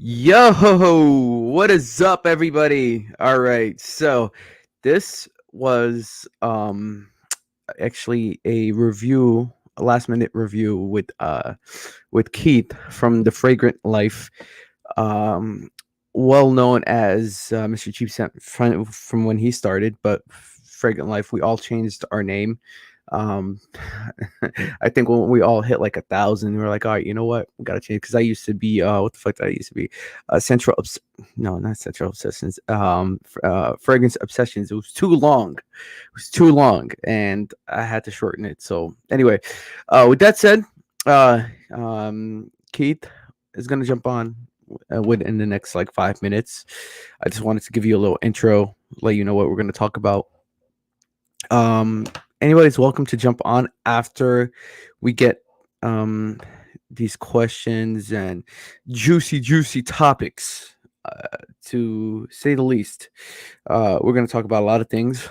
Yo, what is up, everybody? All right, so this was actually a last minute review with Keith from the Fragrant Life, um, well known as Mr. Cheap Cent from when he started, but Fragrant Life, we all changed our name. Um, I think when we all hit like 1,000, we were like, all right, you know what, we gotta change. Because I used to be, what the fuck did I used to be? No, not Central Obsessions. Fragrance Obsessions. It was too long. It was too long, and I had to shorten it. So anyway, with that said, Keith is gonna jump on within the next like 5 minutes. I just wanted to give you a little intro, let you know what we're gonna talk about. Um, Anybody's welcome to jump on after we get um these questions and juicy topics, to say the least. We're going to talk about a lot of things.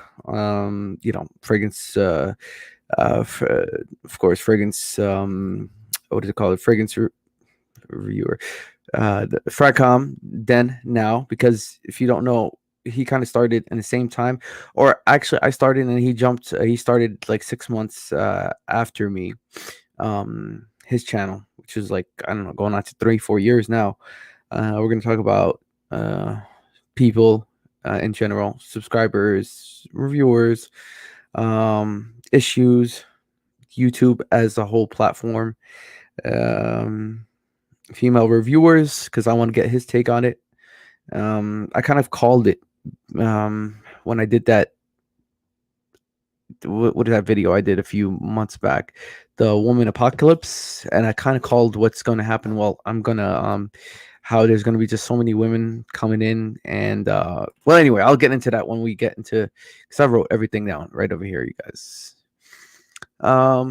Fragrance, f- of course, fragrance. What is it called? Reviewer. The Fragcom then now, because if you don't know, he kind of started in the same time, or actually I started and he jumped. He started like 6 months after me. His channel, which is like, I don't know, going on to 3-4 years now. We're gonna talk about people in general, subscribers, reviewers, issues, YouTube as a whole platform, um, female reviewers, because I want to get his take on it. I kind of called it when I did that. What is that video I did a few months back? The woman apocalypse, and I kind of called what's going to happen. Well, I'm gonna how there's going to be just so many women coming in, and well, anyway, I'll get into that when we get into, because I wrote everything down right over here, you guys. Let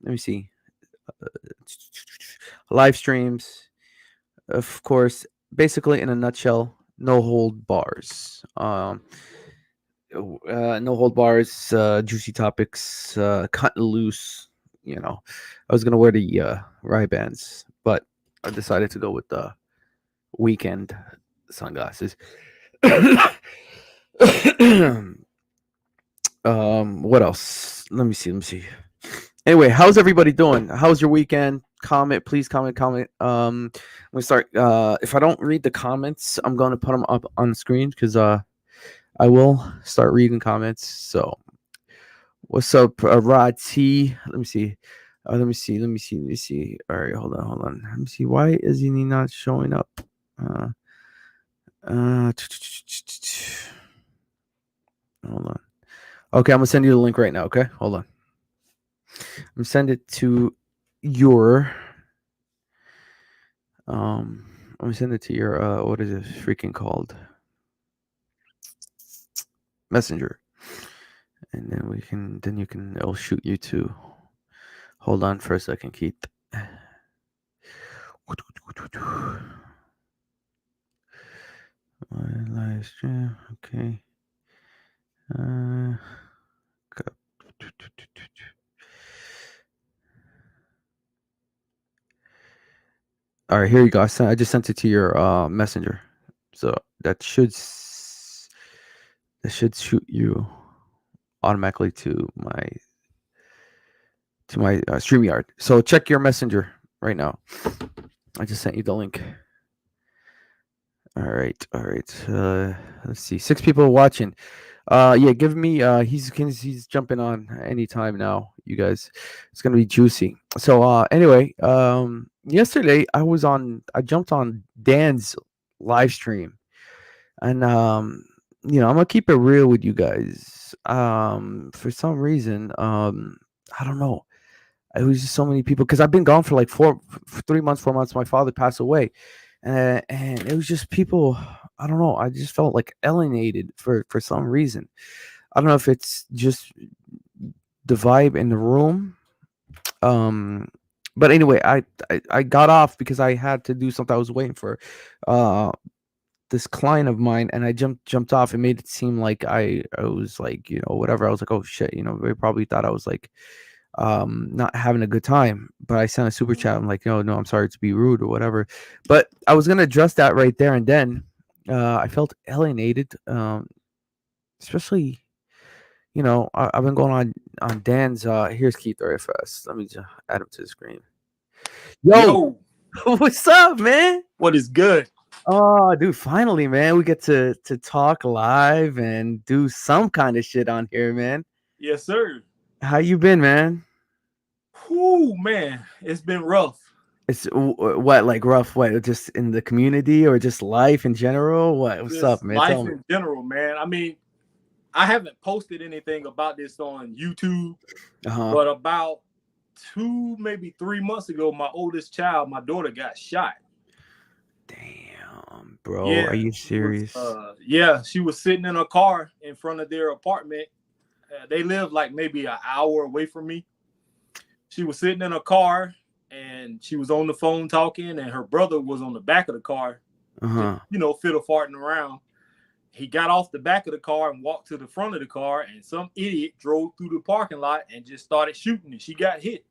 me see. Live streams, of course. Basically, in a nutshell, no hold bars. No hold bars, juicy topics, cut loose. You know, I was gonna wear the Ray-Bans, but I decided to go with the weekend sunglasses. What else? Let me see. Anyway, how's everybody doing? How's your weekend? Comment, please comment. We start. If I don't read the comments, I'm gonna put them up on the screen, because I will start reading comments. So, what's up, Rod T? Let me see. Let me see. All right, hold on. Let me see. Why is he not showing up? Uh, uh, hold on. Okay, I'm gonna send you the link right now. Okay, hold on. I'm gonna send it to your. I'm gonna send it to your. What is it freaking called? Messenger, and then we can. Then you can. It'll shoot you to. Hold on for a second, Keith. Live stream. Okay. All right, here you go. I just sent it to your messenger, so that should shoot you automatically to my StreamYard. So check your messenger right now. I just sent you the link. All right. Let's see. 6 people watching. Yeah, give me. He's jumping on anytime now, you guys. It's gonna be juicy. So anyway, yesterday I jumped on Dan's live stream, and I'm gonna keep it real with you guys. For some reason, I don't know. It was just so many people, because I've been gone for like 3 months, 4 months. My father passed away, and it was just people. I don't know. I just felt like alienated for some reason. I don't know if it's just the vibe in the room. Um, but anyway, I got off because I had to do something. I was waiting for uh this client of mine, and I jumped off. It made it seem like I was like, whatever. I was like, oh shit, they probably thought I was like not having a good time. But I sent a super chat. I'm like, no, I'm sorry to be rude or whatever. But I was gonna address that right there and then. I felt alienated, especially I've been going on Dan's. Here's Keith RFS. Let me just add him to the screen. Yo, Yo, what's up, man? what is good? Oh, dude, finally, man, we get to talk live and do some kind of shit on here, man. Yes, sir. How you been, man? Whoo, man, it's been rough. It's what, like rough? What, just in the community or just life in general? What's up, Just man? Tell life me. in general, man. I mean, I haven't posted anything about this on YouTube, Uh-huh. but about maybe 3 months ago, my oldest child, my daughter, got shot. Damn, bro. Yeah, Are you she was. serious? She was sitting in a car in front of their apartment. They live like maybe an hour away from me. She was sitting in a car and she was on the phone talking, and her brother was on the back of the car, just, Uh-huh. fiddle farting around. He got off the back of the car and walked to the front of the car, and some idiot drove through the parking lot and just started shooting, and she got hit.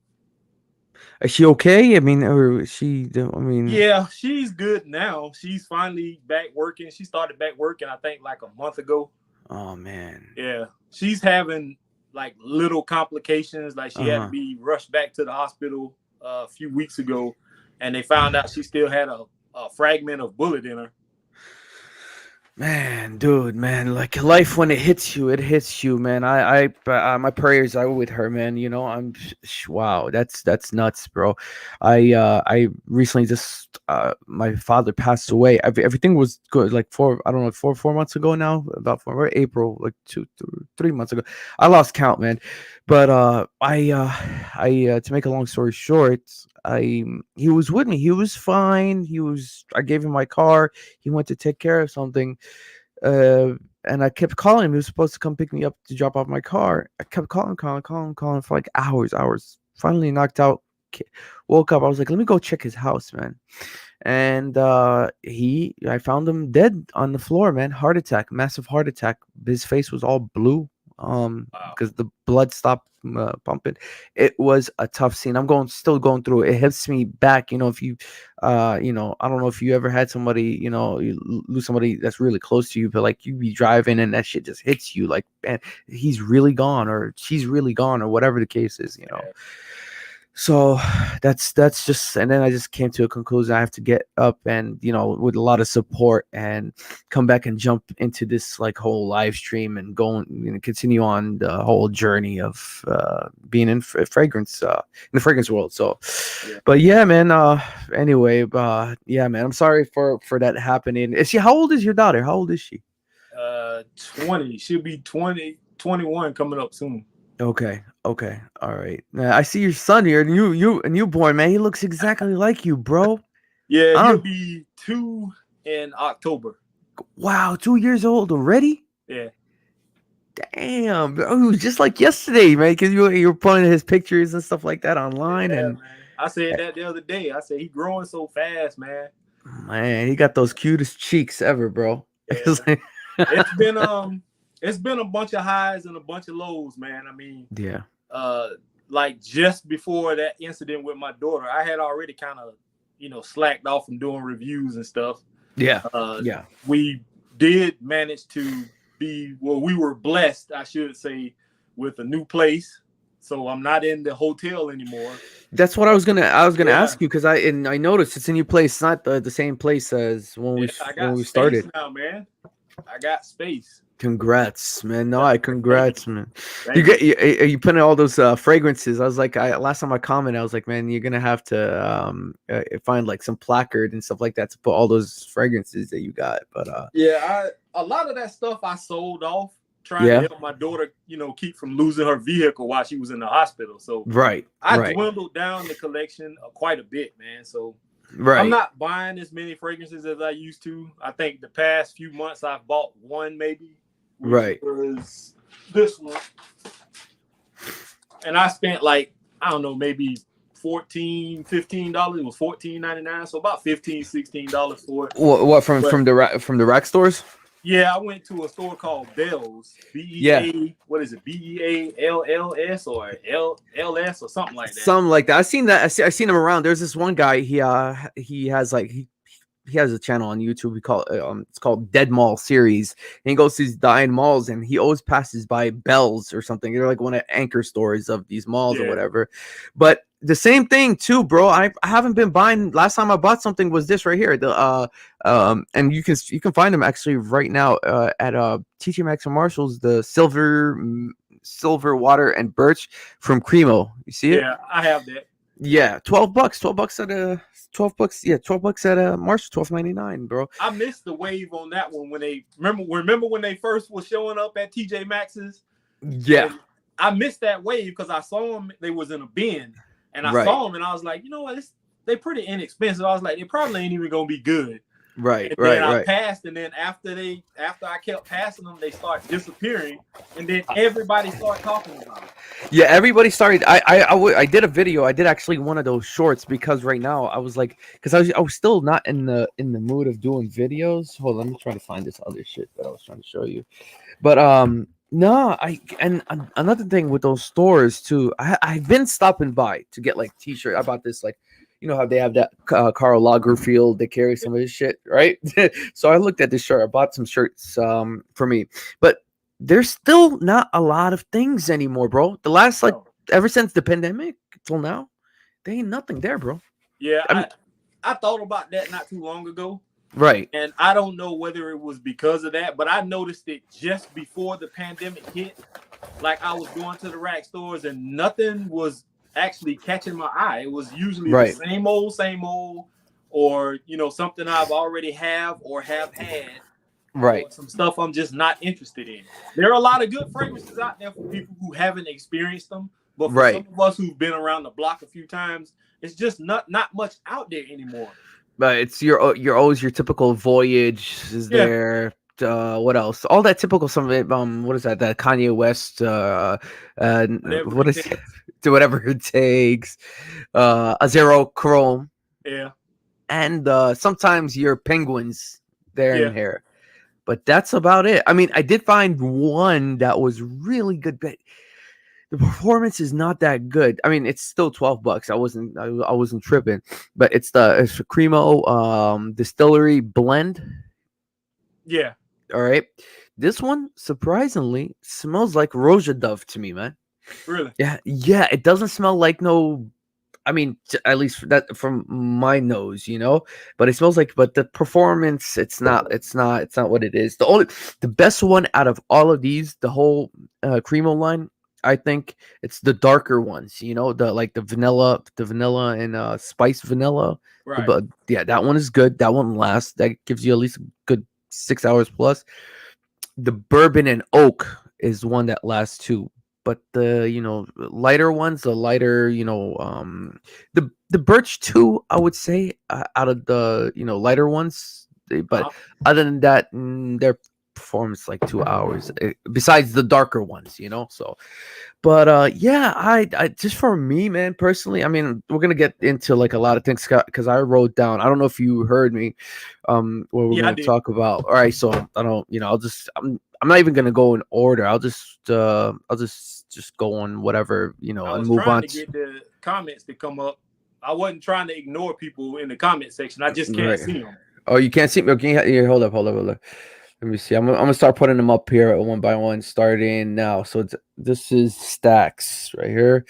Is she okay? I mean, or is she? I mean, Yeah, she's good now. She's finally back working. She started back working, I think, like a month ago. oh man. Yeah, she's having like little complications. Like she had to Uh-huh. be rushed back to the hospital a few weeks ago, and they found out she still had a fragment of bullet in her. Man, dude, man, like life when it hits you, man. My prayers are with her, man. Wow, that's nuts, bro. I recently just, my father passed away. Everything was good, like I don't know, 4 months ago now, about April, like 3 months ago. I lost count, man. But to make a long story short, he was with me. He was fine. I gave him my car. He went to take care of something, uh, and I kept calling him. He was supposed to come pick me up to drop off my car. I kept calling for like hours. Finally knocked out. Woke up. I was like, let me go check his house, man. And I found him dead on the floor, man. Heart attack, massive heart attack. His face was all blue, Wow. because the blood stopped pumping. It was a tough scene. Still going through it. It hits me back. If you, I don't know if you ever had somebody, you lose somebody that's really close to you, but like you be driving and that shit just hits you, like, man, he's really gone or she's really gone or whatever the case is. Yeah. So that's just, and then I just came to a conclusion. I have to get up and, with a lot of support, and come back and jump into this like whole live stream and go and continue on the whole journey of being in fragrance, in the fragrance world. So, Yeah. but yeah, man. Anyway, yeah, man. I'm sorry for that happening. How old is your daughter? How old is she? 20. She'll be 20, 21 coming up soon. Okay. All right. I see your son here, a newborn, man. He looks exactly like you, bro. Yeah, I he'll don't. be 2 in October. Wow, 2 years old already. Yeah. Damn, bro. He was just like yesterday, man. Because you were putting his pictures and stuff like that online, Yeah, and man. I said that the other day. I said he growing so fast, man. man, he got those cutest cheeks ever, bro. Yeah. It's been it's been a bunch of highs and a bunch of lows, man. I mean, Yeah. uh like just before that incident with my daughter, I had already kind of, slacked off from doing reviews and stuff. Yeah. Uh Yeah. we did manage to we were blessed, I should say, with a new place. So I'm not in the hotel anymore. That's what I was gonna Yeah. ask you, because I noticed it's a new place. It's not the same place as when Yeah, I when got we space started. now, man. I got space. Congrats, man. No, Yeah. I Thank you. congrats, man. Thank you. You putting all those fragrances. I was like, last time I commented, I was like, man, you're gonna have to find like some placard and stuff like that to put all those fragrances that you got. But Yeah, a lot of that stuff I sold off trying to yeah, help my daughter, keep from losing her vehicle while she was in the hospital. So right, I right, dwindled down the collection quite a bit, man. So I'm right. not buying as many fragrances as I used to. I think the past few months I've bought one maybe, which Right. was this one. And I spent like, I don't know, maybe $14, $15. It was $14.99, so about $15, $16 for it. What from But the rack stores? Yeah, I went to a store called Bell's. Yeah, What is it? BEALLS or LLS or something like that. something like that. I've seen that. I seen him around. There's this one guy. He has like he has a channel on YouTube. We call it, it's called Dead Mall Series. And he goes to these dying malls, and he always passes by Bell's or something. They're like one of the anchor stores of these malls or Yeah, whatever. But the same thing too, bro. I haven't been buying. Last time I bought something was this right here. The and you can find them actually right now at TJ Maxx and Marshalls. The silver water and birch from Cremo. You see it? yeah, I have that. Yeah, $12. $12 at a 12 bucks. Yeah, $12 at a March, 12.99, bro. I missed the wave on that one when they remember when they first was showing up at TJ Maxx's. Yeah, And I missed that wave because I saw them. They was in a bin, and I right, saw them, and I was like, you know what? They pretty inexpensive. I was like, they probably ain't even gonna be good. right, And right, then I right. passed, and then after I kept passing them, they start disappearing, and then everybody started talking about it. Yeah, everybody started. I did a video. I did actually one of those shorts because right now I was like, because I was still not in the mood of doing videos. Hold on, let me try to find this other shit that I was trying to show you. But no, another thing with those stores too. I've been stopping by to get like t-shirt. I bought this like. You know how they have that Karl Lagerfeld, they carry some of his shit, right? So I looked at this shirt. I bought some shirts for me, but there's still not a lot of things anymore, bro. The last like No. ever since the pandemic till now, there ain't nothing there, bro. Yeah, I mean, I thought about that not too long ago, right, and I don't know whether it was because of that, but I noticed it just before the pandemic hit. Like I was going to the rack stores and nothing was actually catching my eye. It was usually the right, same old, or something I've already have or have had, right, or some stuff I'm just not interested in. There are a lot of good fragrances out there for people who haven't experienced them, but for right. some of us who've been around the block a few times, it's just not much out there anymore. But it's your always your typical Voyage is Yeah, there. What else? All that typical some of it. What is that? That Kanye West. whatever What it is takes. do whatever it takes. A zero chrome, Yeah, and sometimes your penguins there yeah, and here. But that's about it. I mean, I did find one that was really good, but the performance is not that good. I mean, it's still $12. I wasn't tripping, but it's a Cremo distillery blend. yeah. All right, this one surprisingly smells like Roja Dove to me, man. Really. Yeah, yeah, it doesn't smell like no. I mean, at least that from my nose, but it smells like. But the performance, it's not what it is. The best one out of all of these, the whole Cremo line, I think it's the darker ones. The like the vanilla and spice vanilla. Right. But yeah, that one is good. That one lasts. That gives you at least a good 6 hours plus. The bourbon and oak is one that lasts too, but the lighter ones, the lighter, the birch too, I would say, out of the lighter ones, but Uh-huh. other than that, their performance like 2 hours, besides the darker ones, so. But yeah, I just for me, man, personally, I mean, we're gonna get into like a lot of things because I wrote down. I don't know if you heard me, what we're Yeah, I gonna did. talk about. All right, so I don't, I'm not even gonna go in order. I'll just go on whatever I and was move trying on. to get the comments to come up. I wasn't trying to ignore people in the comment section. I just can't Right. see them. Oh, you can't see me. Okay, here, hold up. Let me see. I'm gonna start putting them up here one by one, starting now. So this is Stacks right here.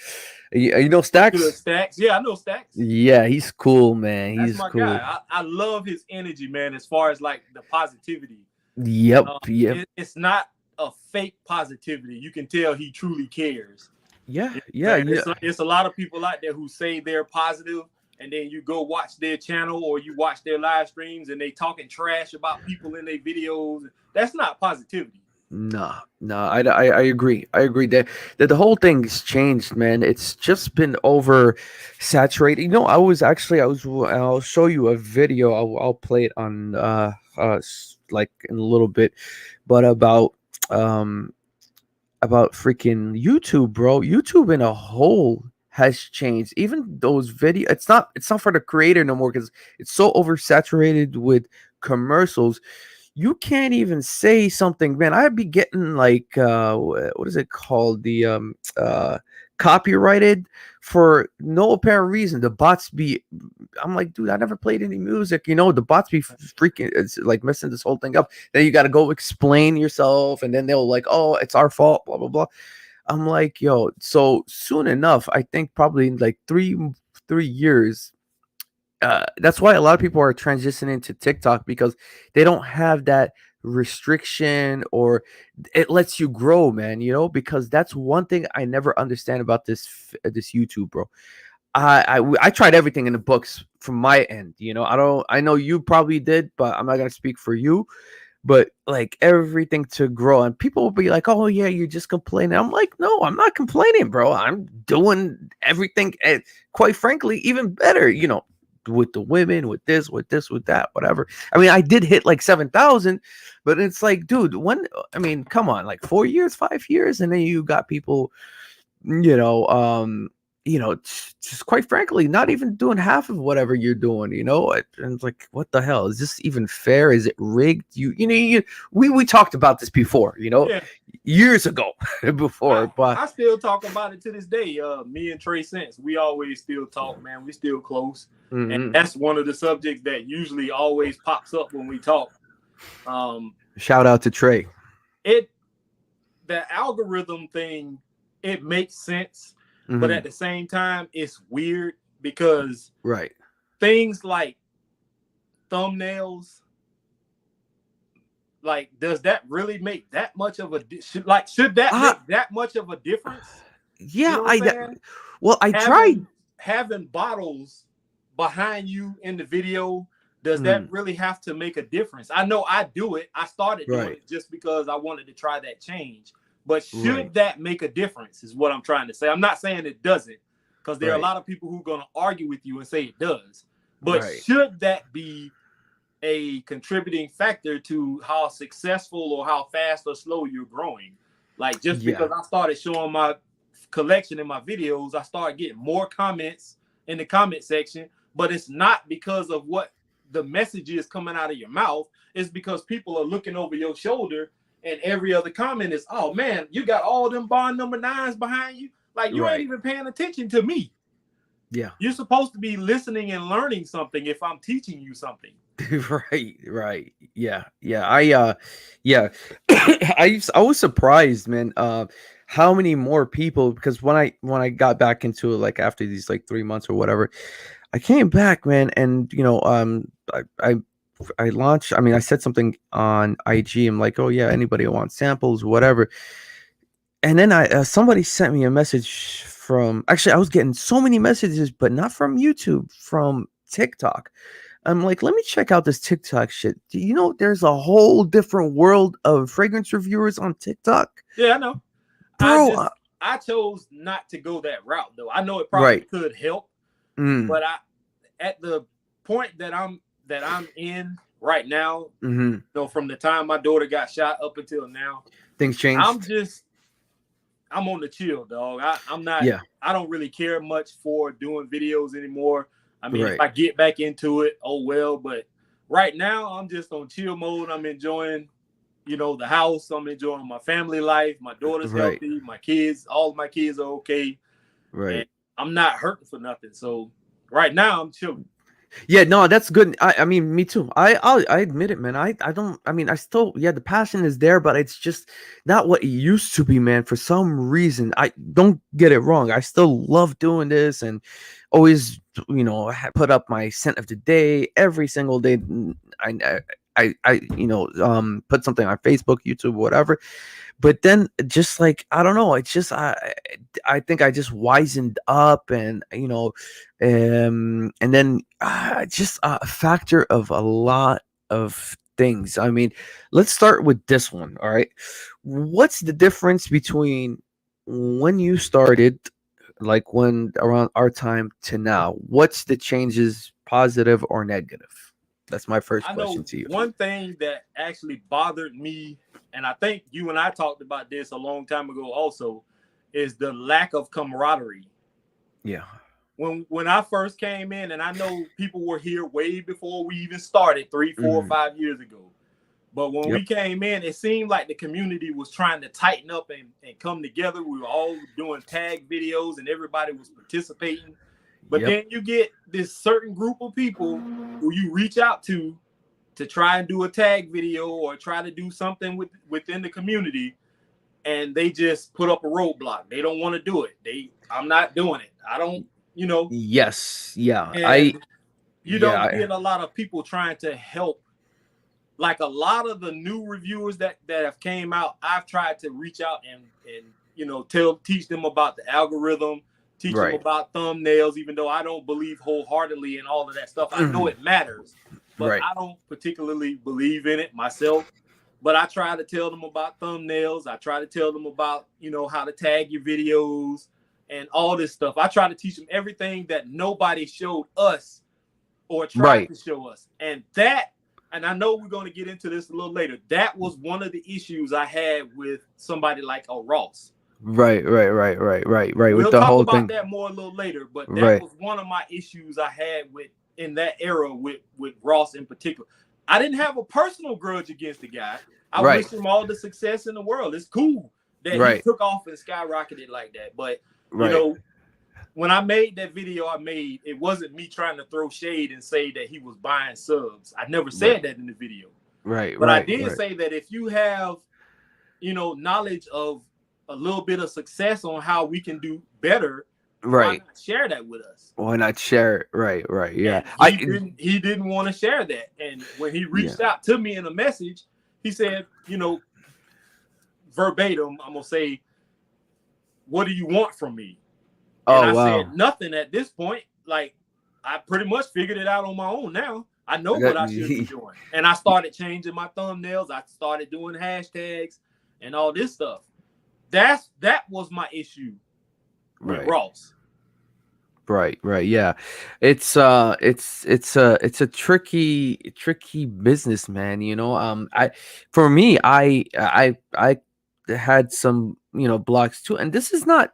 You know Good Stacks? Stacks. Yeah, I know Stacks. Yeah, he's cool, man. That's He's my guy. cool. I love his energy, man, as far as like the positivity. Yep, yep. It's not a fake positivity. You can tell he truly cares. Yeah, You know yeah, what I'm yeah. saying? It's a lot of people out there who say they're positive, and then you go watch their channel or you watch their live streams and they talking trash about people in their videos. That's not positivity. No, I agree. I agree that the whole thing's changed, man. It's just been over saturated. I'll show you a video. I'll play it on like in a little bit, but um about freaking YouTube, bro. YouTube in a whole has changed. Even those video, it's not for the creator no more because it's so oversaturated with commercials. you can't even say something, man. I'd be getting like what is it called? The copyrighted for no apparent reason. The bots be I'm like, dude, I never played any music. The bots be freaking it's like messing this whole thing up. Then you gotta go explain yourself, and then they'll like, oh, it's our fault, blah blah blah. I'm like, yo, so soon enough, I think probably in like 3 years, that's why a lot of people are transitioning to TikTok because they don't have that restriction, or it lets you grow, man. Because that's one thing I never understand about this YouTube, bro. I tried everything in the books from my end. I know you probably did, but I'm not gonna speak for you. But like everything to grow, and people will be like, oh yeah, you're just complaining. I'm like, no, I'm not complaining, bro. I'm doing everything, and quite frankly, even better, with the women, with this, with that, whatever. I mean, I did hit like 7,000, but it's like, dude, come on, like 4 years, 5 years, and then you got people, you know, um, just quite frankly, not even doing half of whatever you're doing, and it's like, what the hell? Is this even fair? Is it rigged? We talked about this before, Yeah. years ago before, but I still talk about it to this day. Me and Trey Sense, we always still talk, man. We still close. And that's one of the subjects that usually always pops up when we talk. Shout out to Trey. The algorithm thing, it makes sense, but at the same time, it's weird because right. things like thumbnails, like, does that really make that much of a should that make that much of a difference? Yeah, I tried having bottles behind you in the video. Does that really have to make a difference? I know I do it. I started doing it just because I wanted to try that change. But should that make a difference is what I'm trying to say. I'm not saying it doesn't, because there are a lot of people who are going to argue with you and say it does. But should that be a contributing factor to how successful or how fast or slow you're growing? Like, just because I started showing my collection in my videos, I started getting more comments in the comment section, but it's not because of what the message is coming out of your mouth. It's because people are looking over your shoulder, and every other comment is, oh man, you got all them bond number 9s behind you. Like, you ain't even paying attention to me. Yeah. You're supposed to be listening and learning something if I'm teaching you something. Right. Yeah. I I was surprised, man, how many more people, because when I got back into it, like after these like 3 months or whatever, I came back, man, and I launched. I mean, I said something on IG. I'm like, oh yeah, anybody who wants samples, whatever. And then somebody sent me a message from. Actually, I was getting so many messages, but not from YouTube, from TikTok. I'm like, let me check out this TikTok shit. Do you know there's a whole different world of fragrance reviewers on TikTok? Yeah, I know. Bro, I chose not to go that route, though. I know it probably could help, but at the point that I'm in right now, from the time my daughter got shot up until now, things changed. I'm on the chill, dog. I'm not. I don't really care much for doing videos anymore. I mean, if I get back into it, oh well. But right now, I'm just on chill mode. I'm enjoying, the house. I'm enjoying my family life. My daughter's healthy. My kids, all of my kids are okay. Right. And I'm not hurting for nothing. So right now, I'm chilling. Yeah, no, that's good. I mean, me too. I admit it, man. I don't. I mean, I still, the passion is there, but it's just not what it used to be, man. For some reason, I don't get it wrong. I still love doing this, and always, put up my scent of the day every single day. I put something on Facebook, YouTube, whatever. But then, just like, I don't know, it's just I think I just wisened up, and and then just a factor of a lot of things. I mean, let's start with this one. All right, what's the difference between when you started, like when around our time, to now? What's the changes, positive or negative? That's my first question to you. One thing that actually bothered me, and I think you and I talked about this a long time ago also, is the lack of camaraderie. Yeah. When I first came in, and I know people were here way before we even started 3, 4, 5 years ago, But when we came in, it seemed like the community was trying to tighten up and come together. We were all doing tag videos and everybody was participating. But then you get this certain group of people who you reach out to try and do a tag video or try to do something within the community, and they just put up a roadblock. They don't want to do it. I'm not doing it. I don't, Yes. Yeah. And you don't get a lot of people trying to help. Like a lot of the new reviewers that have came out, I've tried to reach out and teach them about the algorithm, teach them about thumbnails, even though I don't believe wholeheartedly in all of that stuff. I know it matters, but I don't particularly believe in it myself. But I try to tell them about thumbnails. I try to tell them about, how to tag your videos and all this stuff. I try to teach them everything that nobody showed us or tried to show us. And I know we're going to get into this a little later. That was one of the issues I had with somebody like a Ross. Right. We'll talk about that more a little later, but that was one of my issues I had in that era with Ross in particular. I didn't have a personal grudge against the guy. I wish him all the success in the world. It's cool that he took off and skyrocketed like that. But, when I made that video it wasn't me trying to throw shade and say that he was buying subs. I never said that in the video. But I did say that if you have, knowledge of a little bit of success on how we can do better, why not share that with us? Why not share it? Right. Yeah. He didn't want to share that. And when he reached out to me in a message, he said, verbatim, I'm going to say, what do you want from me? And I said nothing at this point. Like, I pretty much figured it out on my own now. I know what I should be doing. And I started changing my thumbnails. I started doing hashtags and all this stuff. That was my issue with Ross. Right. Yeah. It's a tricky business, man. I had some, blocks too. And this is not,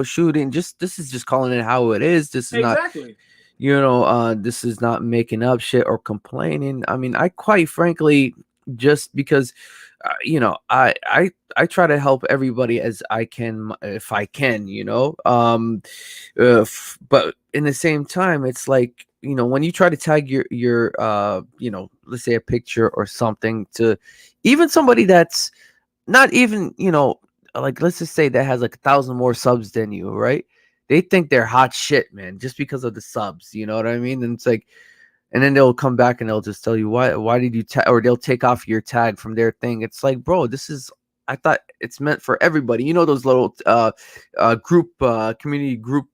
shooting, this is just calling it how it is. This is not, this is not making up shit or complaining. I mean, I quite frankly, just because, I try to help everybody as I can, if I can, but in the same time, it's like, when you try to tag your let's say a picture or something to even somebody that's not even, like, let's just say that has like 1,000 more subs than you, right? They think they're hot shit, man, just because of the subs. You know what I mean? And it's like, and then they'll come back and they'll just tell you why did you tag, or they'll take off your tag from their thing. It's like, bro, I thought it's meant for everybody. Those little group community group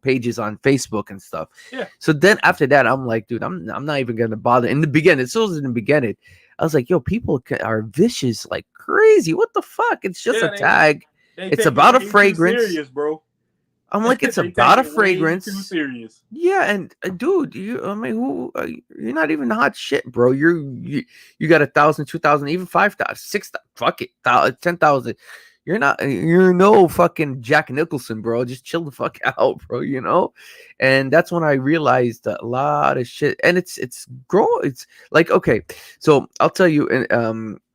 pages on Facebook and stuff. Yeah. So then after that, I'm like, dude, I'm not even gonna bother. In the beginning, it was in the beginning. I was like, yo, people are vicious like crazy. What the fuck? It's just a tag. It's about a fragrance. Serious, bro. I'm like, it's about a fragrance. Too serious. Yeah, and dude, you're not even hot shit, bro. You got 1,000, 2,000, even 5,000, 6,000, fuck it, 10,000. You're no fucking Jack Nicholson, bro. Just chill the fuck out, bro. And that's when I realized a lot of shit. And it's growing. It's like, okay, so I'll tell you,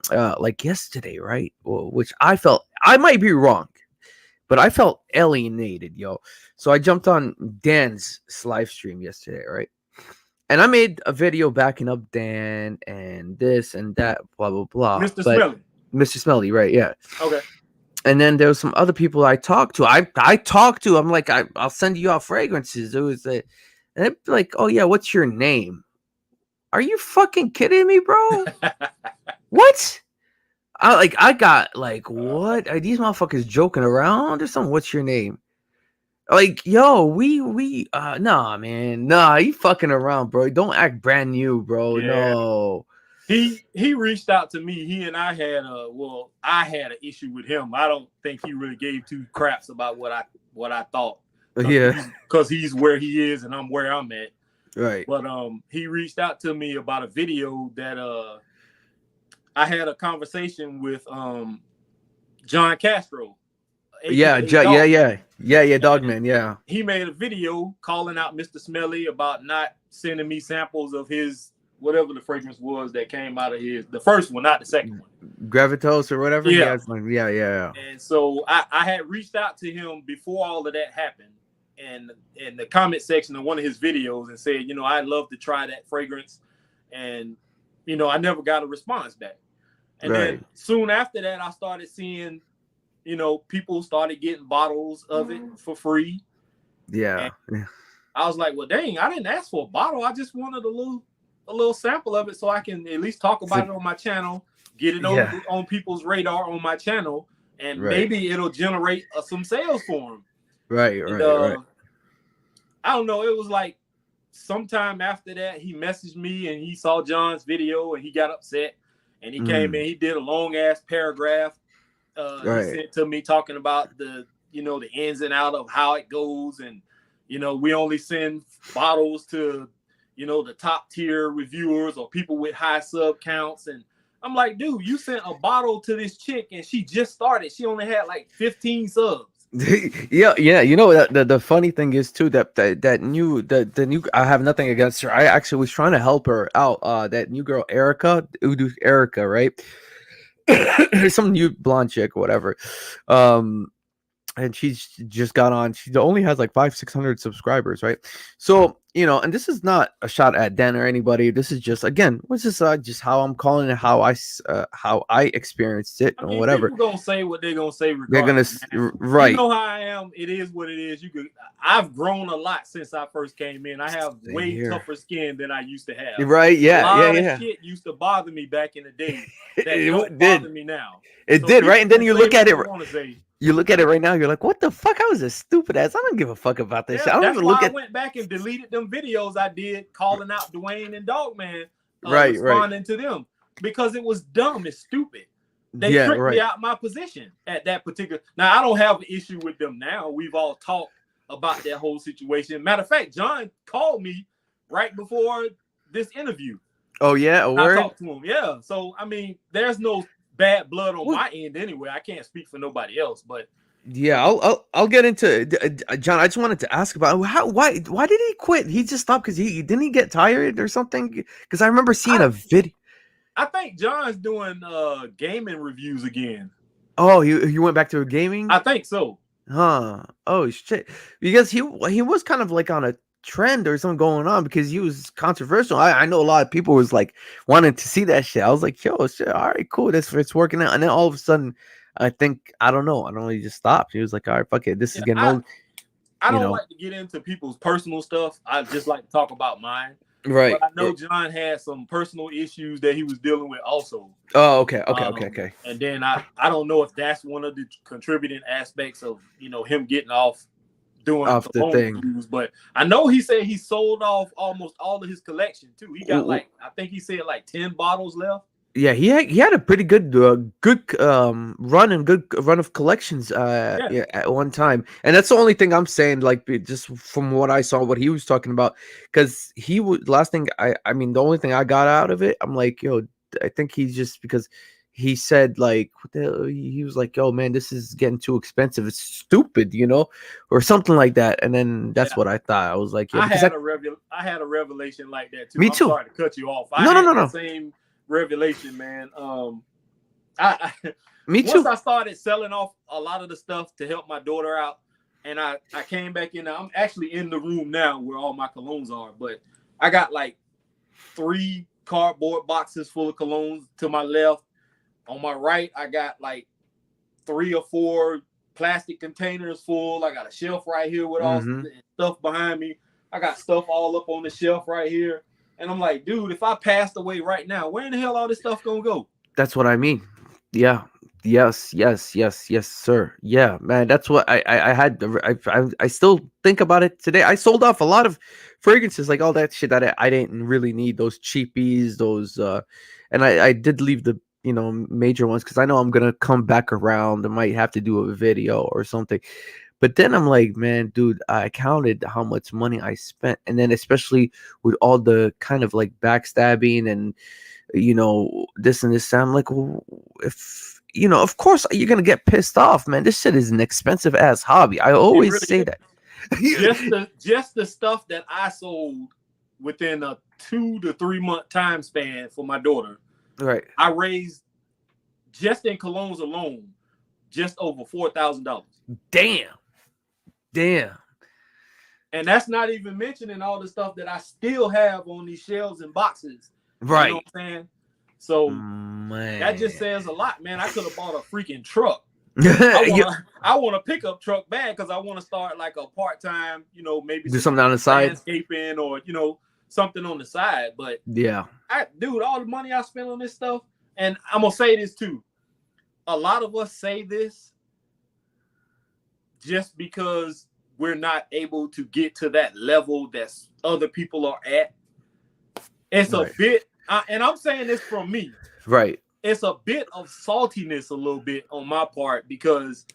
like yesterday, right? Which I felt, I might be wrong, but I felt alienated, yo. So I jumped on Dan's live stream yesterday, right? And I made a video backing up Dan and this and that, blah, blah, blah. Mr. Smelly, right, yeah. Okay. And then there was some other people I talked to. I talked to. I'm like, I'll send you out fragrances. It was and they'd be like, oh, yeah, what's your name? Are you fucking kidding me, bro? What? I got like, what are these motherfuckers joking around or something? What's your name? Like, yo, we nah, man, nah, you fucking around, bro. Don't act brand new, bro. Yeah. No. He reached out to me. He and I had I had an issue with him. I don't think he really gave two craps about what I thought. Because he's where he is and I'm where I'm at. Right. But he reached out to me about a video that I had a conversation with John Castro. Dogman, yeah. He made a video calling out Mr. Smelly about not sending me samples of his whatever the fragrance was that came out of the first one, not the second one. Gravitos or whatever. He Yeah. has one. Yeah. And so I had reached out to him before all of that happened, and in the comment section of one of his videos, and said, I'd love to try that fragrance, and I never got a response back. And then soon after that, I started seeing, people started getting bottles of it for free. Yeah. I was like, well, dang, I didn't ask for a bottle. I just wanted a little sample of it so I can at least talk about it on my channel, get it on people's radar on my channel, and maybe it'll generate some sales for them. Right. I don't know. It was like sometime after that, he messaged me and he saw John's video and he got upset. And he came in, he did a long ass paragraph. He sent to me talking about the ins and out of how it goes. And, we only send bottles to, the top tier reviewers or people with high sub counts. And I'm like, dude, you sent a bottle to this chick and she just started. She only had like 15 subs. yeah. The funny thing is too that new I have nothing against her. I actually was trying to help her out. That new girl Erica, Udu Erica, right? Some new blonde chick or whatever. And she's just got on. She only has like 500-600 subscribers, right? So and this is not a shot at Dan or anybody. This is just just how I'm calling it, how I experienced it, or whatever. People gonna say what they're gonna say. They're gonna right. You know how I am. It is what it is. I've grown a lot since I first came in. I have tougher skin than I used to have. Right? Yeah. A lot of shit used to bother me back in the day. That don't bother me now. It did, right? And then you look at it. You look at it right now, you're like, what the fuck? I was a stupid ass. I don't give a fuck about this shit. I don't even look at. I went back and deleted them videos I did calling out Dwayne and Dogman, responding to them because it was dumb and stupid. They tricked me out my position at that particular. Now I don't have an issue with them now. We've all talked about that whole situation. Matter of fact, John called me right before this interview. Oh yeah, I talked to him. Yeah, so I mean, there's no bad blood on my end anyway. I can't speak for nobody else, but yeah, I'll get into John. I just wanted to ask about why did he quit? He just stopped because he didn't get tired or something. Because I remember seeing a video. I think John's doing gaming reviews again. Oh, he went back to gaming. I think so. Huh? Oh shit! Because he was kind of like on a trend or something going on because he was controversial. I know a lot of people was like wanting to see that shit. I was like, yo, shit, all right, cool, it's working out. And then all of a sudden, I don't know, he just stopped. He was like, all right, fuck it, this is getting old. I don't like to get into people's personal stuff. I just like to talk about mine. Right. But I know John had some personal issues that he was dealing with also. Oh, okay. And then I don't know if that's one of the contributing aspects of him getting off doing the thing. Reviews, but I know he said he sold off almost all of his collection too. He got I think he said like 10 bottles left. Yeah, he had a pretty good run of collections at one time, and that's the only thing I'm saying. Like just from what I saw, what he was talking about, because he would last thing I mean the only thing I got out of it, I'm like, yo, I think he's just because he said like what the hell? He was like, yo man, this is getting too expensive. It's stupid, or something like that. And then that's what I thought. I was like, I had a revelation like that too. Me too. I'm sorry to cut you off. No. Same revelation, man. Me too. Once I started selling off a lot of the stuff to help my daughter out, and I came back in. I'm actually in the room now where all my colognes are, but I got like 3 cardboard boxes full of colognes to my left. On my right, I got like 3 or 4 plastic containers full. I got a shelf right here with all stuff behind me. I got stuff all up on the shelf right here. And I'm like, dude, if I passed away right now, where in the hell all this stuff gonna go? That's what I mean. Yeah. Yes, sir. Yeah, man. That's what I had. I still think about it today. I sold off a lot of fragrances, like all that shit that I didn't really need. Those cheapies, those, and I did leave the major ones because I know I'm gonna come back around. I might have to do a video or something. But then I'm like, man, dude, I counted how much money I spent, and then especially with all the kind of like backstabbing and this and this. I'm like, well, if of course you're gonna get pissed off, man. This shit is an expensive ass hobby. I always say that. just the stuff that I sold within a 2 to 3 month time span for my daughter, Right. I raised just in colognes alone just over $4,000. Damn. Damn. And that's not even mentioning all the stuff that I still have on these shelves and boxes. Right. You know what I'm saying? So Man. that just says a lot, man. I could have bought a freaking truck. You I want a pickup truck bad because I want to start like a part-time, maybe do something on the side. landscaping or something on the side. But Yeah. dude, all the money I spent on this stuff, and I'm gonna say this too. A lot of us say this just because we're not able to get to that level that other people are at. It's Right. a bit, and I'm saying this from me. Right. It's a bit of saltiness a little bit on my part because,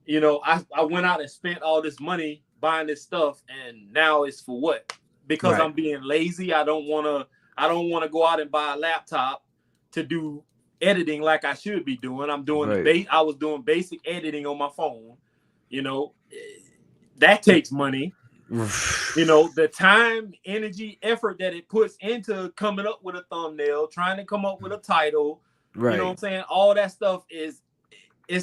I went out and spent all this money buying this stuff, and now it's for what? Because Right. I'm being lazy. I don't want to go out and buy a laptop to do editing like I should be doing. I'm doing Right. I was doing basic editing on my phone. That takes money. The time, energy, effort that it puts into coming up with a thumbnail, trying to come up with a title. Right. You know what I'm saying? All that stuff is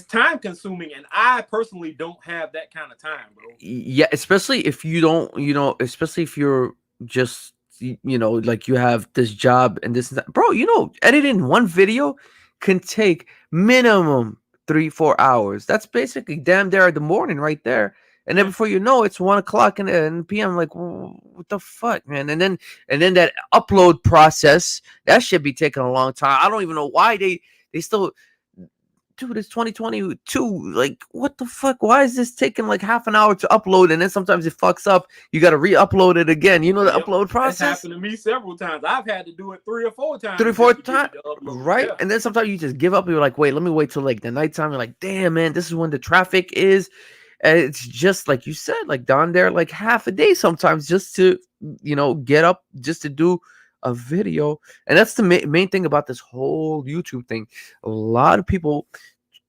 time consuming, and I personally don't have that kind of time, bro. Yeah, especially if you don't, especially if you're just, like you have this job and this and that. Bro, editing one video can take minimum 3-4 hours. That's basically damn near the morning right there. And then before you know, it's 1 o'clock in PM. Like, what the fuck, man? And then that upload process, that should be taking a long time. I don't even know why they still. Dude, it's 2022. Like, what the fuck? Why is this taking like half an hour to upload? And then sometimes it fucks up. You got to re-upload it again. You know the upload process? That's happened to me several times. I've had to do it 3 or 4 times. 3 or 4 times. Right? Yeah. And then sometimes you just give up. You're like, wait, let me wait till like the nighttime. You're like, damn, man, this is when the traffic is. And it's just like you said, like down there, like half a day sometimes just to, get up, just to do a video. And that's the main thing about this whole YouTube thing. A lot of people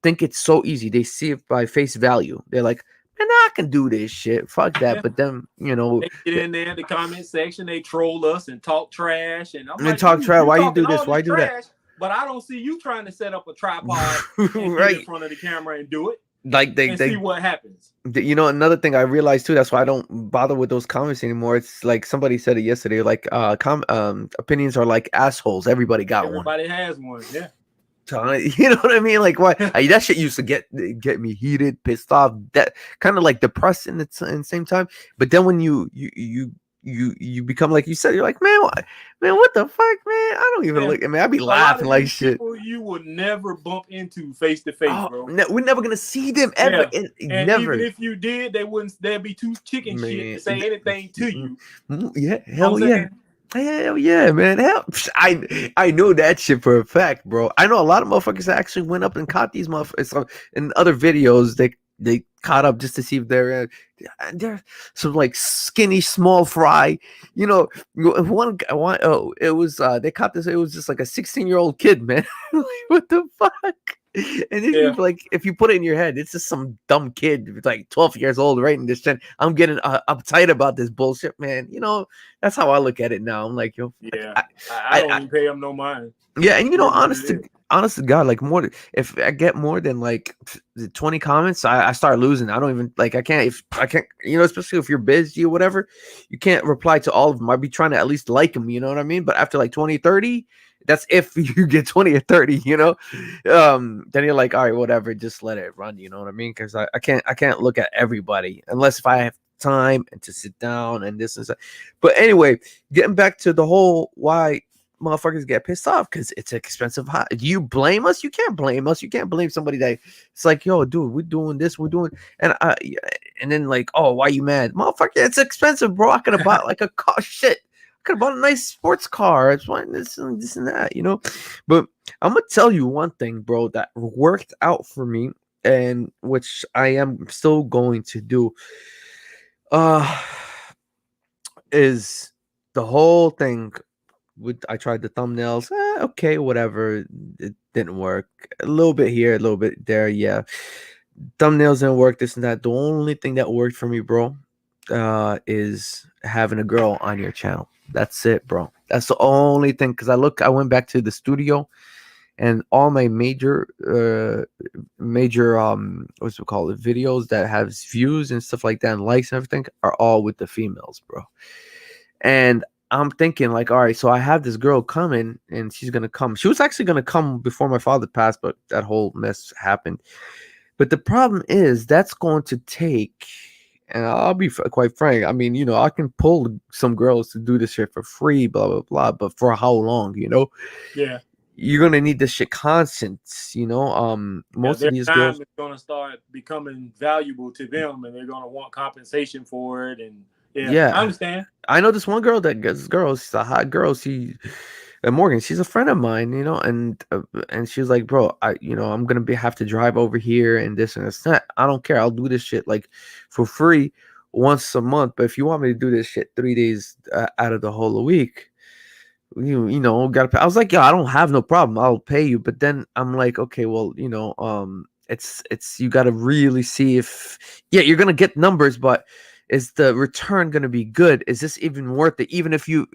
think it's so easy. They see it by face value. They're like, man, I can do this shit. Fuck that. Yeah. But then, they get in there in the comment section, they troll us and talk trash. And I'm like, talk trash. Why you do this? Why do that? But I don't see you trying to set up a tripod and right. get in front of the camera and do it. Like they see what happens. Another thing I realized too, that's why I don't bother with those comments anymore. It's like somebody said it yesterday, like opinions are like assholes. Everybody has one, yeah. You know what I mean? Like, why? That shit used to get me heated, pissed off, that kind of like depressed in the same time. But then when you become like you said, you're like, man, what the fuck, man? I don't even look. I mean, I'd be laughing like shit. You would never bump into face to face, bro. We're never gonna see them ever. And never. Even if you did, there'd be too chicken shit to say anything to you. Yeah, hell yeah. Hell yeah, man. Hell, I know that shit for a fact, bro. I know a lot of motherfuckers that actually went up and caught these motherfuckers in other videos. They caught up just to see if they're some like skinny small fry. It was they caught this. It was just like a 16-year-old kid, man. What the fuck? And then if you put it in your head, it's just some dumb kid, like 12 years old, writing this shit. I'm getting uptight about this bullshit, man. That's how I look at it now. I'm like, yo, yeah, I don't even pay him no mind. Yeah, and honest to God, like if I get more than like 20 comments, I start losing. I don't even like. I can't, especially if you're busy or whatever, you can't reply to all of them. I'd be trying to at least like them, you know what I mean? But after like 20, 30. That's if you get 20 or 30, then you're like, all right, whatever, just let it run, you know what I mean? Because I can't look at everybody unless if I have time and to sit down and this and that. But anyway, getting back to the whole why motherfuckers get pissed off, because it's expensive. Do you blame us? You can't blame us. You can't blame somebody that it's like, yo, dude, we're doing this, and then like, oh, why you mad, motherfucker? It's expensive, bro. I could have bought like a car. Shit, could have bought a nice sports car. It's fine, this and that, But I'm gonna tell you one thing, bro, that worked out for me, and which I am still going to do. Is the whole thing. I tried the thumbnails. Okay, whatever. It didn't work. A little bit here, a little bit there. Yeah, thumbnails didn't work. This and that. The only thing that worked for me, bro, is having a girl on your channel. That's it, bro. That's the only thing. Because I went back to the studio, and all my major what's it called, videos that have views and stuff like that and likes and everything are all with the females, bro. And I'm thinking like, all right, so I have this girl coming, and she's gonna come. She was actually gonna come before my father passed, but that whole mess happened. But the problem is that's going to take, and I'll be quite frank. I mean, I can pull some girls to do this shit for free, blah blah blah. But for how long? Yeah. You're gonna need this shit constant. Yeah, Most of their these time girls, is going to start becoming valuable to them, and they're going to want compensation for it. And yeah, I yeah. understand. I know this one girl that gets girls. She's a hot girl. Morgan, she's a friend of mine, and she was like, bro, I'm gonna have to drive over here and this and that. I don't care. I'll do this shit like for free once a month. But if you want me to do this shit 3 days out of the whole week, gotta pay. I was like, yeah, I don't have no problem. I'll pay you. But then I'm like, okay, well, it's you gotta really see if, yeah, you're gonna get numbers, but is the return gonna be good? Is this even worth it? Even if you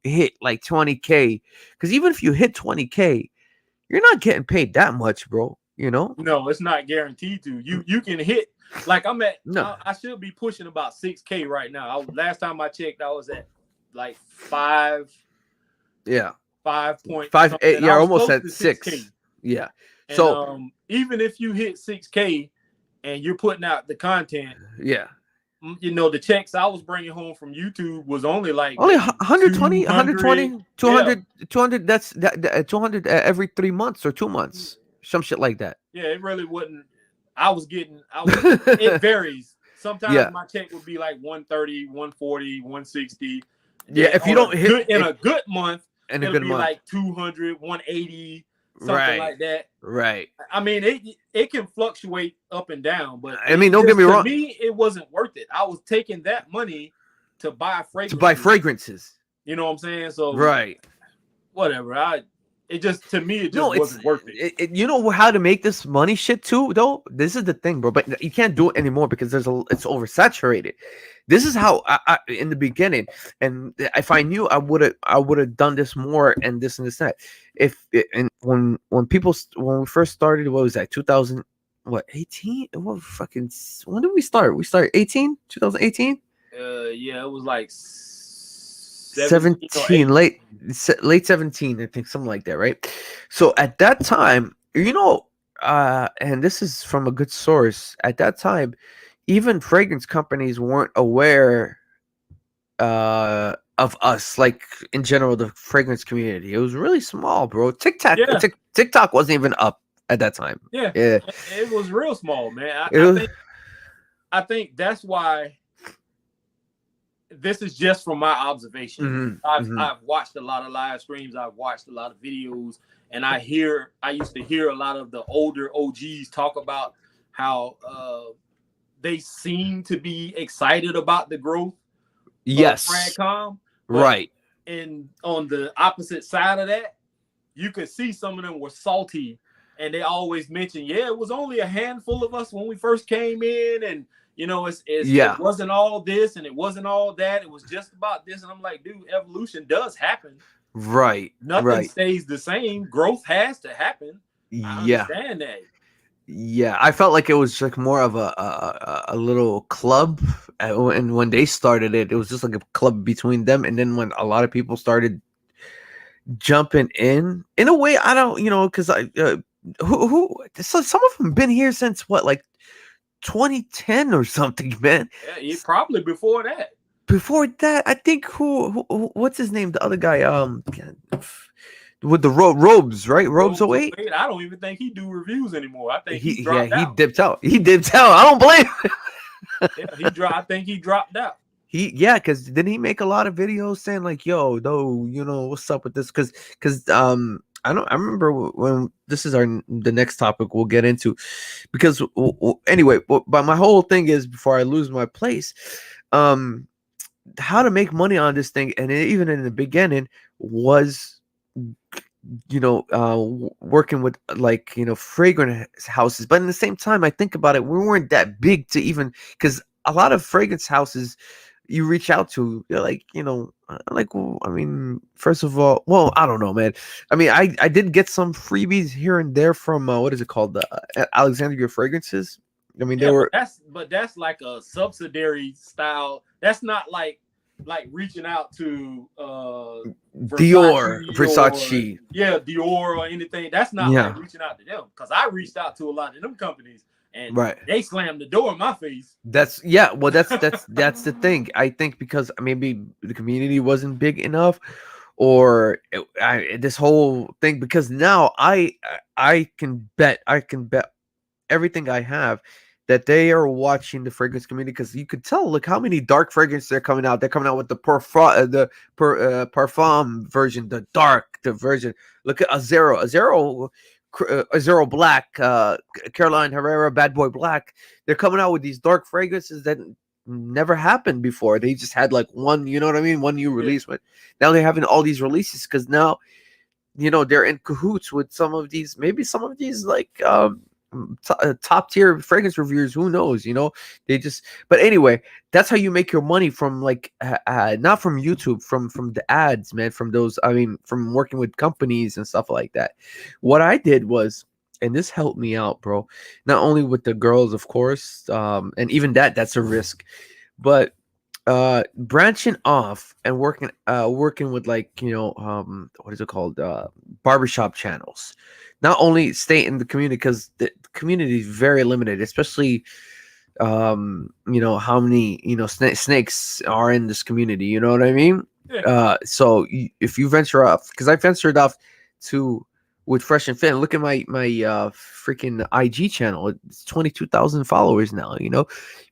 hit like 20K, because even if you hit 20K, you're not getting paid that much, bro. No, it's not guaranteed to. You can hit, like I'm at. No. I should be pushing about 6K right now. Last time I checked, I was at like five. Yeah. 5 point 5, 8, something. yeah, I was almost close at to 6K. 6. Yeah. And So even if you hit 6K and you're putting out the content, yeah. The checks I was bringing home from YouTube was only like Only maybe 120, 200. 200, 200. That's 200 every 3 months or 2 months, some shit like that. Yeah, it really wasn't. It varies. Sometimes Yeah. my check would be like 130, 140, 160. Yeah, if you don't hit in a good month, in a it'll good be month, like 200, 180, something right, like that. right. I mean, it can fluctuate up and down, but I mean, don't get me wrong. To me, it wasn't worth it. I was taking that money to buy fragrances. To buy fragrances. You know what I'm saying? So right. Whatever. It just wasn't worth it. You know how to make this money shit too, though. This is the thing, bro. But you can't do it anymore because it's oversaturated. This is how I in the beginning, and if I knew, I would have done this more and this and this and that. When we first started, what was that? 2000, what, 18? What fucking, when did we start? We started 2018. Yeah, it was like 17, late 17, I think, something like that, right? So at that time, and this is from a good source, at that time, even fragrance companies weren't aware of us, like in general, the fragrance community. It was really small, bro. TikTok wasn't even up at that time. Yeah, it was real small, man. I think that's why. This is just from my observation. I've watched a lot of live streams. I've watched a lot of videos, and I used to hear a lot of the older OGs talk about how they seem to be excited about the growth. Yes. Fragcom, right. And on the opposite side of that, you could see some of them were salty, and they always mention, yeah, it was only a handful of us when we first came in, and it wasn't all this and it wasn't all that. It was just about this. And I'm like, dude, evolution does happen. Right. Nothing stays the same. Growth has to happen. I understand that. Yeah, I felt like it was like more of a little club, and when they started it was just like a club between them. And then when a lot of people started jumping in a way, I don't, because so some of them been here since what, like 2010 or something, man. Yeah, probably before that. Before that, I think who what's his name? The other guy, with the robes, right? Robes 08. I don't even think he do reviews anymore. I think he dipped out. He dipped out. I don't blame him. I think he dropped out. Because didn't he make a lot of videos saying like, "Yo, though, what's up with this?" Because I remember when this is the next topic we'll get into, because anyway, but my whole thing is, before I lose my place, how to make money on this thing, and even in the beginning was, working with like, fragrance houses. But in the same time, I think about it, we weren't that big to even, because a lot of fragrance houses, you reach out to, you're like, like, I mean, first of all, well, I don't know, man. I mean, I did get some freebies here and there from what is it called, Alexandria Fragrances. I mean, they Yeah, were but that's like a subsidiary style. That's not like reaching out to Dior, Versace or Versace. Dior or anything. That's not like Yeah, reaching out to them, because I reached out to a lot of them companies and right. they slammed the door in my face. That's yeah. Well, that's the thing. I think because maybe the community wasn't big enough, or this whole thing. Because now I can bet everything I have that they are watching the fragrance community, because you could tell. Look how many dark fragrances they're coming out. They're coming out with the parfum version, the version. Look at a zero black, Caroline Herrera, Bad Boy Black. They're coming out with these dark fragrances that never happened before. They just had like one, you know what I mean, one new Yeah, release. But now they're having all these releases because now they're in cahoots with some of these, maybe some of these like top tier fragrance reviewers. Who knows? They just. But anyway, that's how you make your money from like not from YouTube, from the ads, man. From those, I mean, from working with companies and stuff like that. What I did was, and this helped me out, bro. Not only with the girls, of course, and even that's a risk, but branching off and working with, like, what is it called, barbershop channels. Not only stay in the community, because the community is very limited, especially how many snakes are in this community, you know what I mean. yeah, So if you venture off, because I ventured off to with Fresh and Fit. Look at my freaking IG channel. It's 22,000 followers now,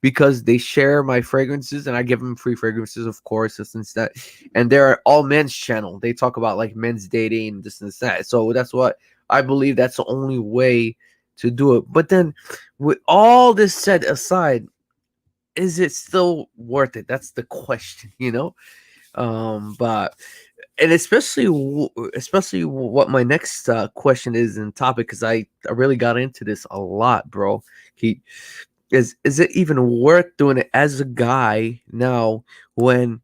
because they share my fragrances and I give them free fragrances, of course, this and that. And they're all men's channel. They talk about like men's dating, this and that. So that's what I believe, that's the only way to do it. But then with all this set aside, is it still worth it? That's the question, but and especially what my next question is and topic, because I really got into this a lot, bro. He is it even worth doing it as a guy now, when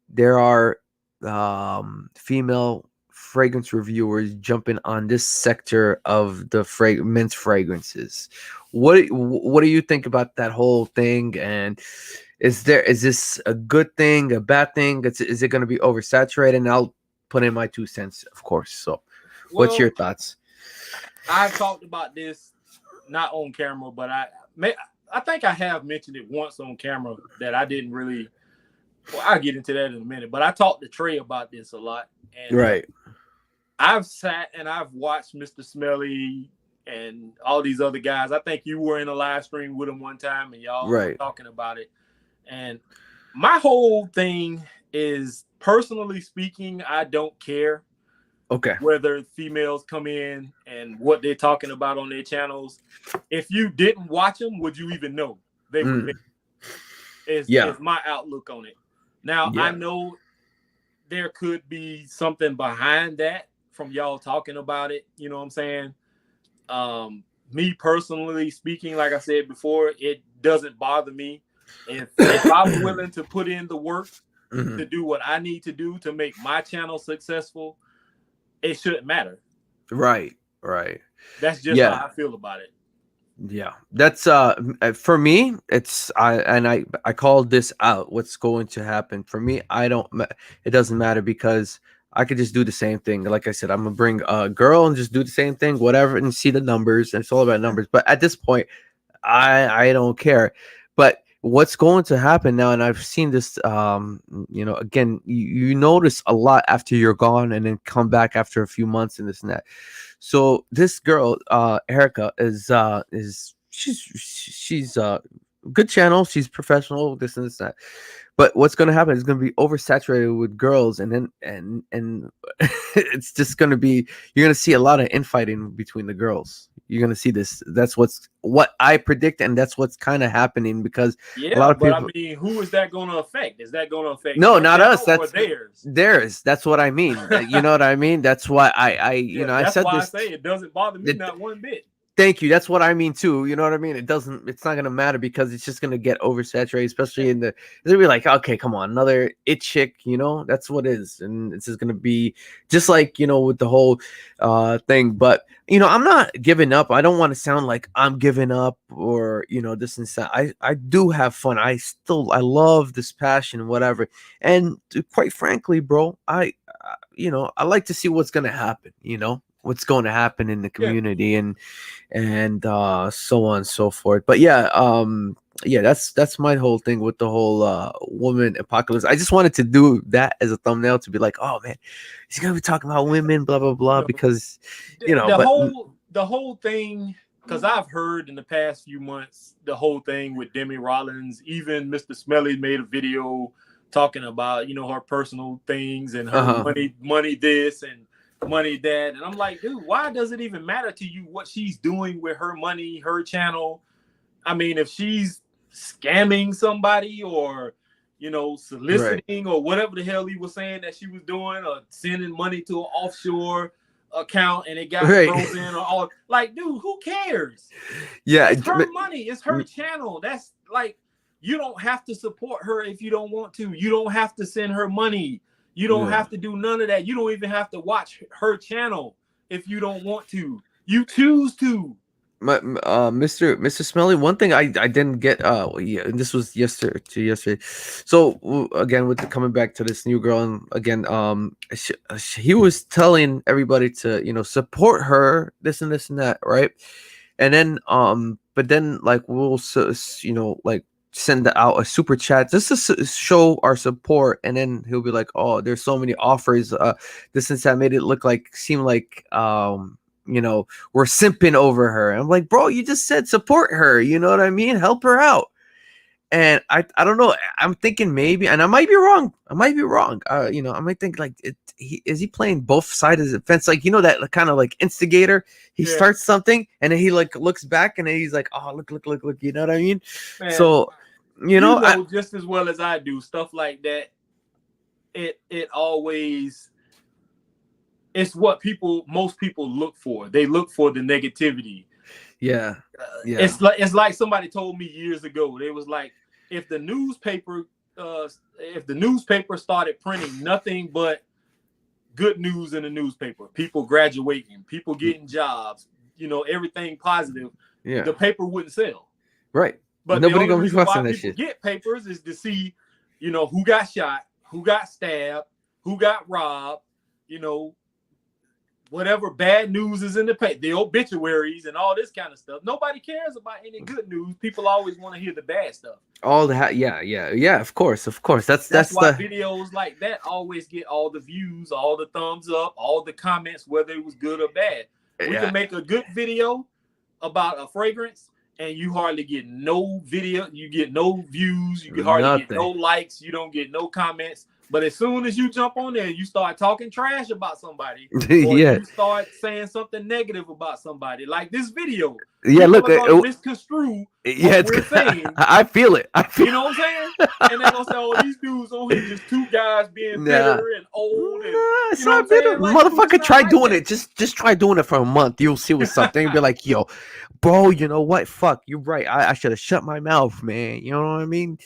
there are female fragrance reviewers jumping on this sector of the men's fragrances? What do you think about that whole thing? And is this a good thing, a bad thing? Is it going to be oversaturated? And I'll put in my 2 cents, of course. So what's your well, thoughts? I've talked about this not on camera, but I think I have mentioned it once on camera that I didn't really. Well, I'll get into that in a minute, but I talked to Trey about this a lot, and Right. I've sat and I've watched Mr. Smelly and all these other guys. I think you were in a live stream with them one time, and y'all were Right. talking about it. And my whole thing is, personally speaking, I don't care Okay. whether females come in and what they're talking about on their channels. If you didn't watch them, would you even know they were there? Is my outlook on it. Now, I know there could be something behind that from y'all talking about it. You know what I'm saying? Me personally speaking, like I said before, it doesn't bother me. If I'm willing to put in the work to do what I need to do to make my channel successful, it shouldn't matter. Right. That's just how I feel about it. Yeah, that's for me. It's I called this out. What's going to happen for me? It doesn't matter, because I could just do the same thing. Like I said, I'm gonna bring a girl and just do the same thing, whatever, and see the numbers. And it's all about numbers. But at this point, I don't care. But what's going to happen now, and I've seen this, again, you notice a lot after you're gone, and then come back after a few months and this and that. So this girl, Erica, is she's good channel. She's professional. This and this and that. But what's going to happen is going to be oversaturated with girls, and then and it's just going to be, you're going to see a lot of infighting between the girls. You're going to see this. That's what I predict, and that's what's kind of happening, because a lot of people. I mean, who is that going to affect? Is that going to affect? No, not us. That's theirs. Theirs. That's what I mean. You know what I mean? That's why I That's said why this. I say it doesn't bother me not one bit. Thank you. That's what I mean too. You know what I mean? It's not gonna matter because it's just gonna get oversaturated, especially in the. It's gonna be like, okay, come on, another it chick. You know, that's what it is, and it's just gonna be just like with the whole thing. But I'm not giving up. I don't want to sound like I'm giving up or this and that. I do have fun. I love this passion, whatever. And quite frankly, bro, I like to see what's gonna happen. What's going to happen in the Yeah, community and so on and so forth. But yeah, that's my whole thing with the whole woman apocalypse. I just wanted to do that as a thumbnail to be like, oh man, he's gonna be talking about women, blah blah blah, no, because the but whole thing, because I've heard in the past few months the whole thing with Demi Rollins. Even Mr. Smelly made a video talking about her personal things and her money this and money that, and I'm like, dude, why does it even matter to you what she's doing with her money, her channel? I mean, if she's scamming somebody or soliciting or whatever the hell he was saying that she was doing, or sending money to an offshore account and it got frozen, or all, like, dude, who cares? Yeah, it's her money, it's her channel. That's like, you don't have to support her if you don't want to. You don't have to send her money. You don't have to do none of that. You don't even have to watch her channel if you don't want to. You choose to. Mr. Smelly, one thing I didn't get yeah, and this was yesterday. So again, with coming back to this new girl, and again, he was telling everybody to support her, this and this and that, right? And then but then like we'll like send out a super chat just to show our support, and then he'll be like, oh, there's so many offers, this and that, made it seem like we're simping over her. I'm like, bro, you just said support her, you know what I mean, help her out. And I don't know, I'm thinking maybe, and I might be wrong, I might think like is he playing both sides of the fence, like that kind of like instigator. He starts something and then he like looks back and then he's like, oh, look, you know what I mean? Man, so just as well as I do, stuff like that, it always, it's what most people look for. They look for the negativity. Yeah. It's like somebody told me years ago. They was like, if the newspaper started printing nothing but good news in the newspaper, people graduating, people getting jobs, everything positive, the paper wouldn't sell. Right. But nobody the only reason why people get papers is to see, who got shot, who got stabbed, who got robbed, whatever bad news is in the paper, the obituaries and all this kind of stuff. Nobody cares about any good news. People always want to hear the bad stuff. All that, yeah. Of course. That's why videos like that always get all the views, all the thumbs up, all the comments, whether it was good or bad. We can make a good video about a fragrance, and you hardly get no video. You get no views. You hardly get no likes. You don't get no comments. But as soon as you jump on there, you start talking trash about somebody, or you start saying something negative about somebody, like this video. Yeah, look, misconstrue. Yeah, it's saying. I feel it. You know what I'm saying? And they're gonna say, "Oh, these dudes on here just two guys being bitter and old." And, it's not bitter. Like, motherfucker, try doing it. Just try doing it for a month. You'll see what's up. They'll be like, "Yo, bro, you know what? Fuck, you're right. I should have shut my mouth, man. You know what I mean?"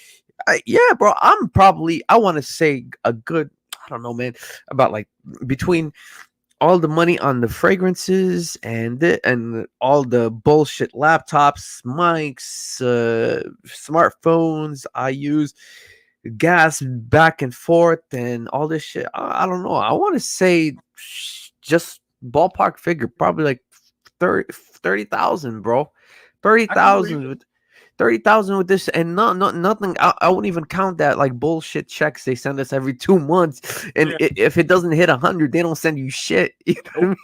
Yeah, bro, I want to say a good, I don't know, man, about like between all the money on the fragrances and all the bullshit laptops, mics, smartphones I use, gas back and forth and all this shit. I don't know. I want to say just ballpark figure, probably like 30,000, bro. 30,000 with 30,000 with this, and nothing. I wouldn't even count that like bullshit checks they send us every 2 months. And if it doesn't hit 100, they don't send you shit. You know what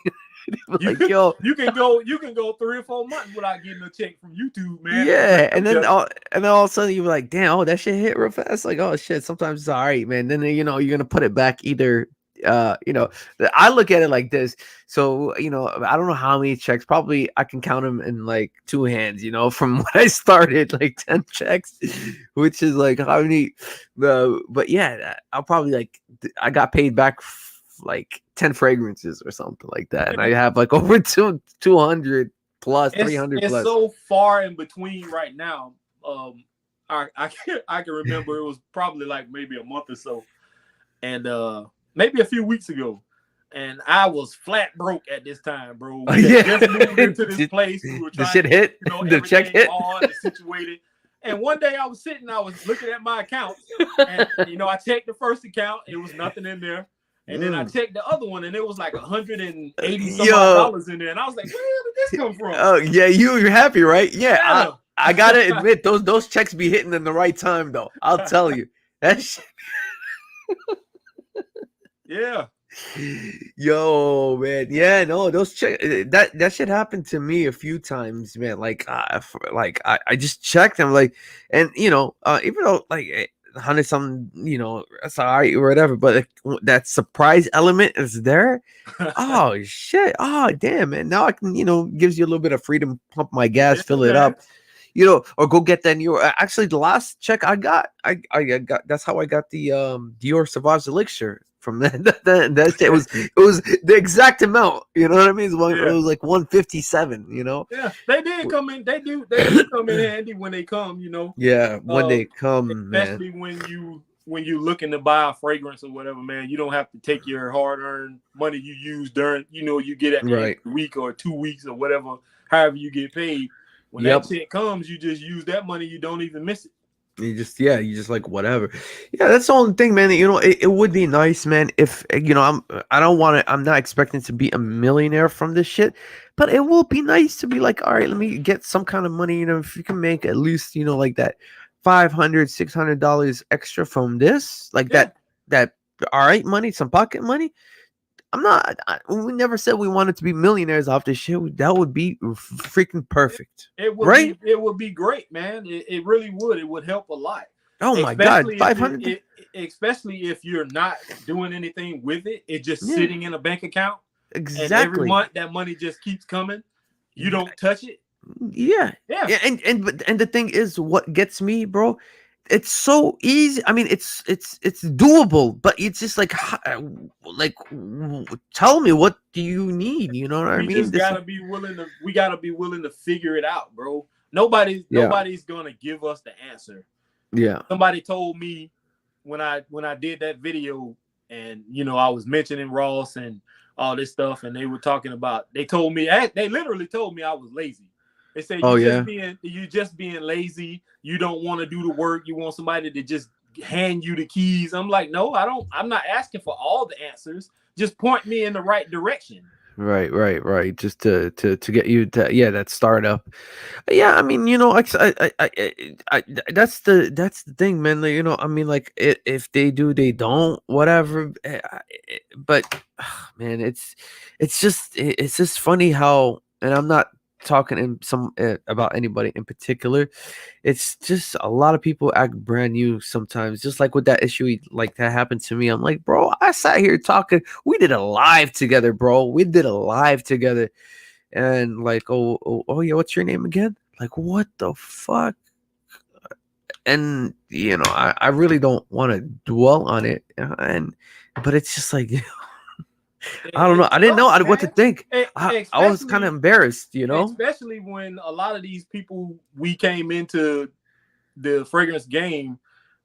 I mean? Like, yo, you can go 3 or 4 months without getting a check from YouTube, man. Yeah, and then all of a sudden you're like, damn, oh, that shit hit real fast. Like, oh shit, sometimes it's all right, man. Then you're gonna put it back either. I look at it like this. So, I don't know how many checks, probably I can count them in like 2 hands, from when I started, like 10 checks, which is like how many, but yeah, I'll probably I got paid back like 10 fragrances or something like that. And I have like over 200 plus 300 It's plus. so far in between right now. I can remember it was probably like maybe a month or so, and maybe a few weeks ago, and I was flat broke at this time, bro. We had just moved into this place. We were The trying shit to get, hit. you know, The check everything hit. on and situated. And one day I was looking at my accounts, and you know, I checked the first account, it was nothing in there. And then I checked the other one, and it was like 180 some odd Yo. dollars in there. And I was like, where did this come from? Oh yeah, you're happy, right? Yeah, Yeah. I gotta admit those checks be hitting in the right time though. I'll tell you that shit. Yeah. Yo, man, yeah, no, those check that shit happened to me a few times, man. Like, I just checked them, like, and you know, even though like 100 something, you know, that's all right or whatever, but like, that surprise element is there. Oh shit! Oh damn, man! Now I can, you know, gives you a little bit of freedom, pump my gas, Yeah, fill it man. up, you know, or go get that New York. Actually, the last check I got, I got that's how I got the Dior Sauvage Elixir from that shit. It was the exact amount. You know what I mean? It Yeah. was like 157. You know? Yeah. They did come in. They do come in handy when they come, you know. Yeah, when they come, man. Especially when you looking to buy a fragrance or whatever, man. You don't have to take your hard-earned money you use during, you know, you get at the end Right. of the week or 2 weeks or whatever, however you get paid. When Yep. that check comes, you just use that money. You don't even miss it. You just like whatever. Yeah, that's the only thing, man. You know, it would be nice, man, if you know, I don't want to, I'm not expecting to be a millionaire from this shit, but it will be nice to be like, all right, let me get some kind of money, you know, if you can make at least, you know, like that $500 $600 extra from this, like Yeah. that all right money, some pocket money. We never said we wanted to be millionaires off this shit. That would be freaking perfect. It would Right? be great, man. It really would. It would help a lot. Oh my god, Especially if 500. especially if you're not doing anything with it. It's just Yeah, sitting in a bank account, and every exactly. month that money just keeps coming. You don't touch it. Yeah. Yeah. Yeah, and the thing is, what gets me, bro, it's so easy. I mean, it's doable, but it's just like tell me, what do you need? You know what I We mean? just This. gotta be willing to figure it out, bro. Yeah. Nobody's gonna give us the answer. Yeah. Somebody told me when I did that video, and you know, I was mentioning Ross and all this stuff, and they were talking about, they literally told me I was lazy. They said Oh yeah. you just being lazy, you don't want to do the work, you want somebody to just hand you the keys. I'm like, no, I'm not asking for all the answers. Just point me in the right direction. Right. Just to get you to, yeah, that startup. Yeah, I mean, you know, that's the thing, man. Like, you know, I mean, like, if they do, they don't, whatever. But man, it's just funny how, and I'm not talking in some about anybody in particular. It's just a lot of people act brand new sometimes, just like with that issue, like that happened to me. I'm like, bro, I sat here talking. We did a live together, bro. We did a live together, and like, oh yeah, what's your name again? Like, what the fuck? And you know, I really don't want to dwell on it, and but it's just like I don't know. It I didn't know sucks, what to man. think. I was kind of Especially embarrassed, you know. especially when a lot of these people we came into the fragrance game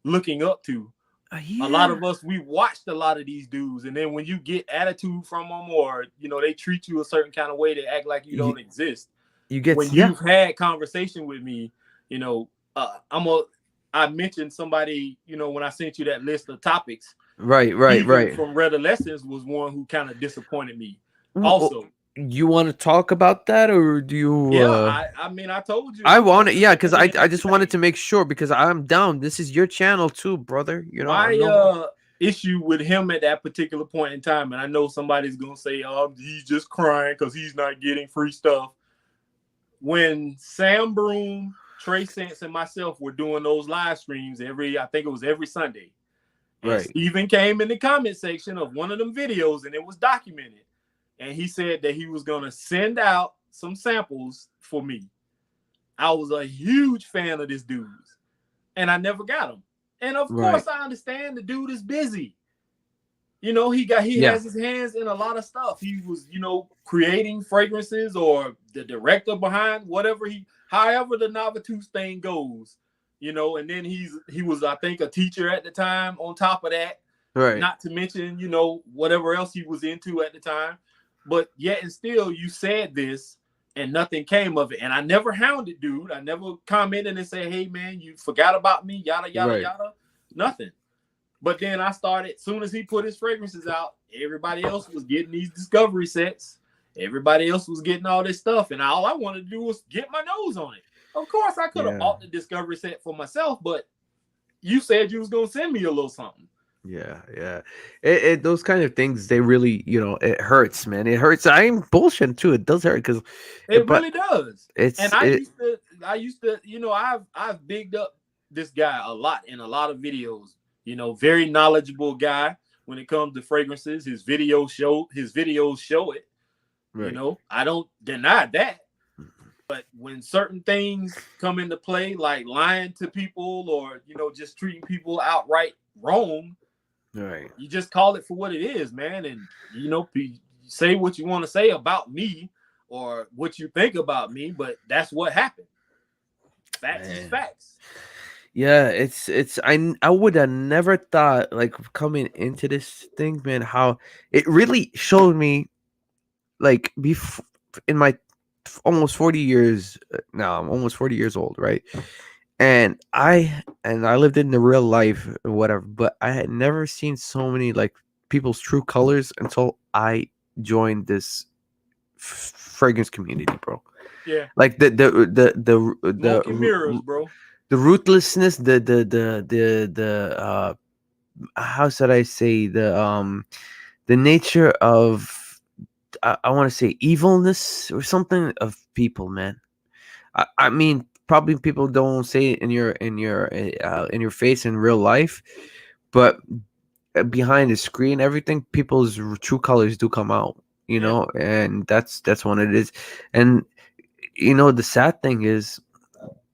looking up to. A lot Yeah, of us, we watched a lot of these dudes, and then when you get attitude from them, or you know, they treat you a certain kind of way, they act like you you, don't exist. you get When yeah, you've had conversation with me, you know, I mentioned somebody, you know, when I sent you that list of topics. Even right. from Red Lessons was one who kind of disappointed me. Well, Also, you want to talk about that, or do you? yeah, I mean, I told you I I'm want it, yeah, because interested I in just wanted everything. to make sure because I'm down. This is your channel too, brother. You know, I My know. issue with him at that particular point in time, and I know somebody's gonna say, "Oh, he's just crying because he's not getting free stuff." When Sam Broom, Trey Sense, and myself were doing those live streams I think it was every Sunday, and Right. Steven came in the comment section of one of them videos, and it was documented, and he said that he was gonna send out some samples for me. I was a huge fan of this dude's, and I never got him. And of Right. course, I understand the dude is busy. he Yeah. has his hands in a lot of stuff. He was, creating fragrances, or the director behind whatever however the Novatus thing goes, and then he was, I think, a teacher at the time on top of that, Right. not to mention, whatever else he was into at the time. But yet and still, you said this and nothing came of it. And I never hounded dude. I never commented and said, hey man, you forgot about me, yada, yada, Right. yada. Nothing. But then I started, soon as he put his fragrances out, everybody else was getting these discovery sets. Everybody else was getting all this stuff. And all I wanted to do was get my nose on it. Of course, I could have Yeah. bought the discovery set for myself, but you said you was going to send me a little something. Yeah, yeah. Those kind of things, they really, it hurts, man. It hurts. I'm bullshit too. It does hurt because, It but really does. And it's I it. used to, I've bigged up this guy a lot in a lot of videos. Very knowledgeable guy when it comes to fragrances. His videos show it. Right. I don't deny that. But when certain things come into play, like lying to people, or just treating people outright wrong, Right. you just call it for what it is, man. And say what you want to say about me or what you think about me, but that's what happened. Facts is Man. facts. Yeah, I would have never thought, like, coming into this thing, man, how it really showed me, like, in my almost 40 years now. I'm almost 40 years old, right? And I lived in the real life or whatever, but I had never seen so many, like, people's true colors until I joined this fragrance community, bro. Yeah. Like Smoke and mirrors, bro. the ruthlessness, the how should I say, the nature of, I want to say, evilness or something of people, man. I mean, probably people don't say it in your face in real life, but behind the screen, everything, people's true colors do come out, Yeah. and that's what it is. And the sad thing is,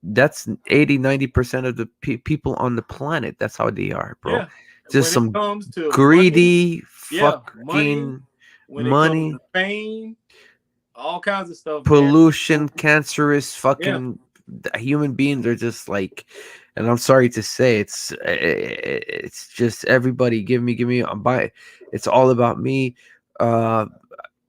that's 80-90% of the people on the planet. That's how they are, bro. Yeah. Just When it some comes to money, greedy yeah, money. fucking When it comes money, to fame, all kinds of stuff, man. pollution, cancerous Yeah. fucking human beings are just like, and I'm sorry to say, it's just everybody give me, I'm buying. It's all about me. uh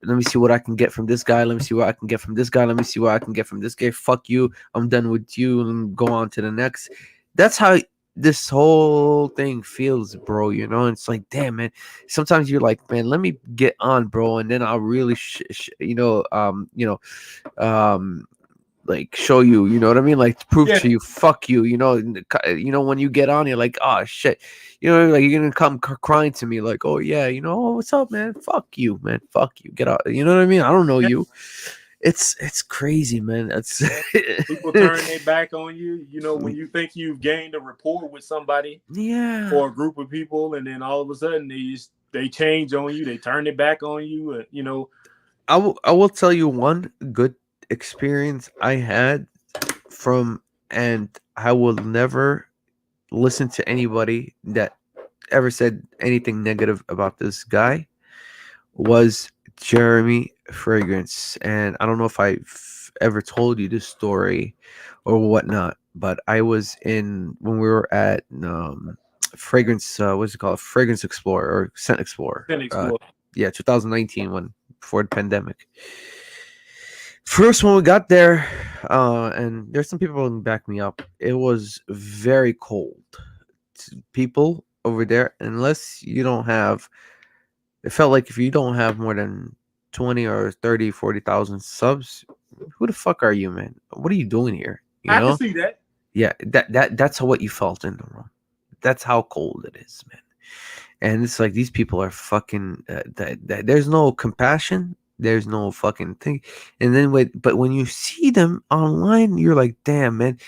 Let me see what I can get from this guy. Let me see what I can get from this guy. Let me see what I can get from this guy. Fuck you. I'm done with you. And go on to the next. That's how this whole thing feels, bro. It's like, damn, man. Sometimes you're like, man, let me get on, bro, and then I'll really, um, like, show you. You know what I mean? Like, prove Yeah. to you, fuck you. When you get on, you're like, oh shit. Like, you're gonna come crying to me, like, oh yeah, oh, what's up, man? Fuck you, man. Fuck you. Get out. You know what I mean? I don't know Yeah. you. It's crazy, man. That's Yeah. People turn their back on you, when you think you've gained a rapport with somebody yeah. or a group of people, and then all of a sudden they change on you, they turn it back on you, I will tell you one good experience I had from, and I will never listen to anybody that ever said anything negative about this guy, was Jeremy Fragrance. And I don't know if I've ever told you this story or whatnot, but I was in when we were at Fragrance, what's it called? Fragrance Explorer or Scent Explorer. Can explore. Yeah, 2019, when before the pandemic. First, when we got there, and there's some people who back me up, it was very cold. People over there, unless you don't have, it felt like if you don't have more than 20 or 30, 40,000 subs, who the fuck are you, man? What are you doing here? I can see that. Yeah, that's what you felt in the room. That's how cold it is, man. And it's like, these people are fucking. There's no compassion. There's no fucking thing. And then but when you see them online, you're like, damn, man,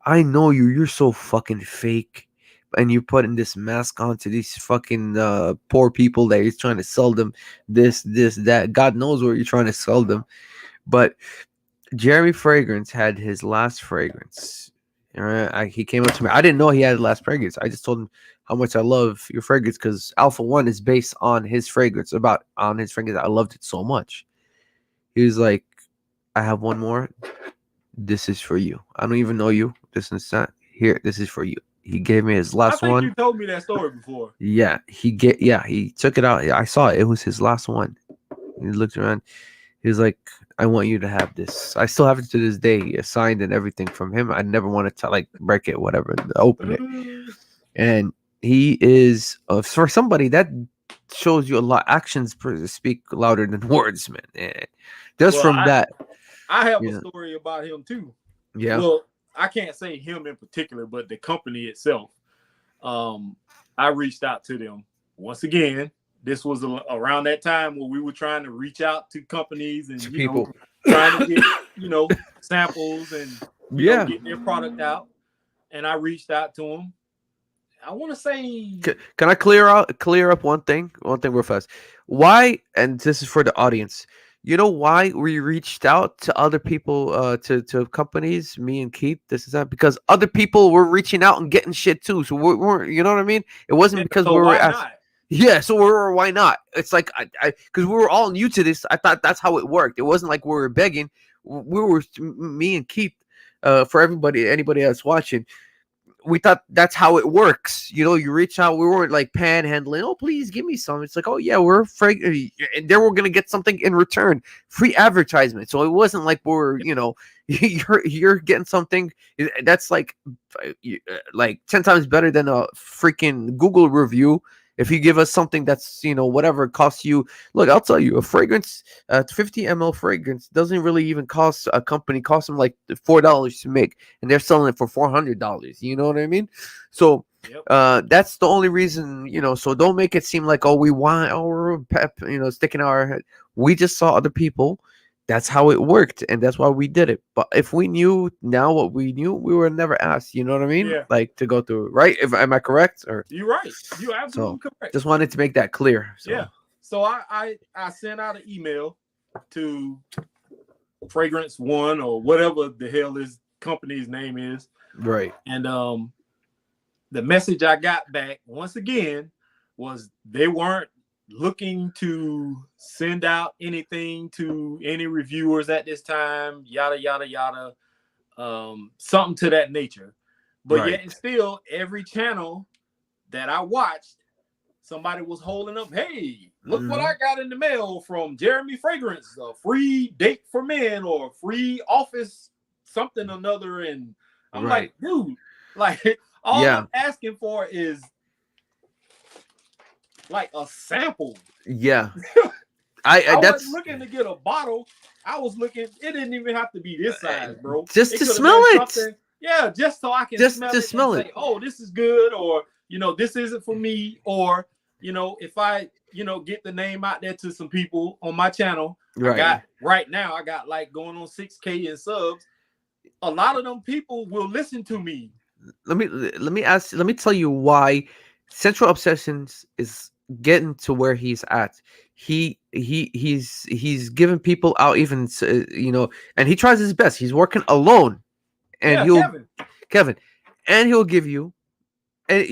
I know you. You're so fucking fake. And you're putting this mask onto these fucking poor people that you're trying to sell them this, that. God knows what you're trying to sell them. But Jeremy Fragrance had his last fragrance. He came up to me. I didn't know he had last fragrance. I just told him how much I love your fragrance because Alpha One is based on his fragrance. On his fragrance, I loved it so much. He was like, "I have one more. This is for you. I don't even know you. This is not here. This is for you." He gave me his I last think one. you told me that story before. Yeah, he took it out. I saw it. It was his last one. He looked around. He was like, "I want you to have this." I still have it to this day, signed and everything from him. I never wanted to like break it, whatever, open it. And he is for somebody that shows you a lot. Actions speak louder than words, man. And just Well, from that, I have a yeah, story about him too. yeah, Well, I can't say him in particular, but the company itself. I reached out to them once again. This was around that time where we were trying to reach out to companies and to you know people, trying to get samples and yeah. get their product out. And I reached out to them. I want to say, Can I clear up one thing real fast? Why? And this is for the audience. You know why we reached out to other people, to companies, me and Keith. This is that because other people were reaching out and getting shit too. So we weren't, you know what I mean? It wasn't yeah, because so we were why asked. not? Yeah, so we were. Why not? It's like because we were all new to this. I thought that's how it worked. It wasn't like we were begging. We were me and Keith. For anybody that's watching, we thought that's how it works. You know, you reach out. We weren't like panhandling. Oh, please give me some. It's like, oh yeah, we're and then we're gonna get something in return, free advertisement. So it wasn't like we're, you're getting something that's like 10 times better than a freaking Google review. If you give us something that's whatever it costs you, look, I'll tell you, a fragrance, 50 ml fragrance doesn't really even cost a company. Cost them like $4 to make, and they're selling it for $400. You know what I mean? So Yep. that's the only reason. So don't make it seem like, oh, we're pep, sticking our head. We just saw other people. That's how it worked, and that's why we did it. But if we knew now what we knew, we were never asked. You know what I mean? Yeah, Like to go through, right? Am I correct? Or you're right. You're so absolutely correct. just wanted to make that clear. Yeah. So So I sent out an email to Fragrance One or whatever the hell his company's name is. right. And the message I got back once again was they weren't looking to send out anything to any reviewers at this time, yada yada yada, something to that nature. But Right. yet and still, every channel that I watched, somebody was holding up, hey, look what I got in the mail from Jeremy Fragrance, a free date for men or free office something or another. And I'm like, dude, like all I'm asking for is like a sample. Yeah. I That's wasn't looking to get a bottle. I was looking, it didn't even have to be this size, bro. just It to could have smell been it. something, yeah, just so I can Just smell to it smell and it. say, oh, this is good, or this isn't for me, or if I get the name out there to some people on my channel. Right. I got like going on 6K in subs. A lot of them people will listen to me. Let me tell you why Central Obsessions is getting to where he's at. He's giving people out, even and he tries his best. He's working alone, and Yeah, Kevin, and he'll give you, and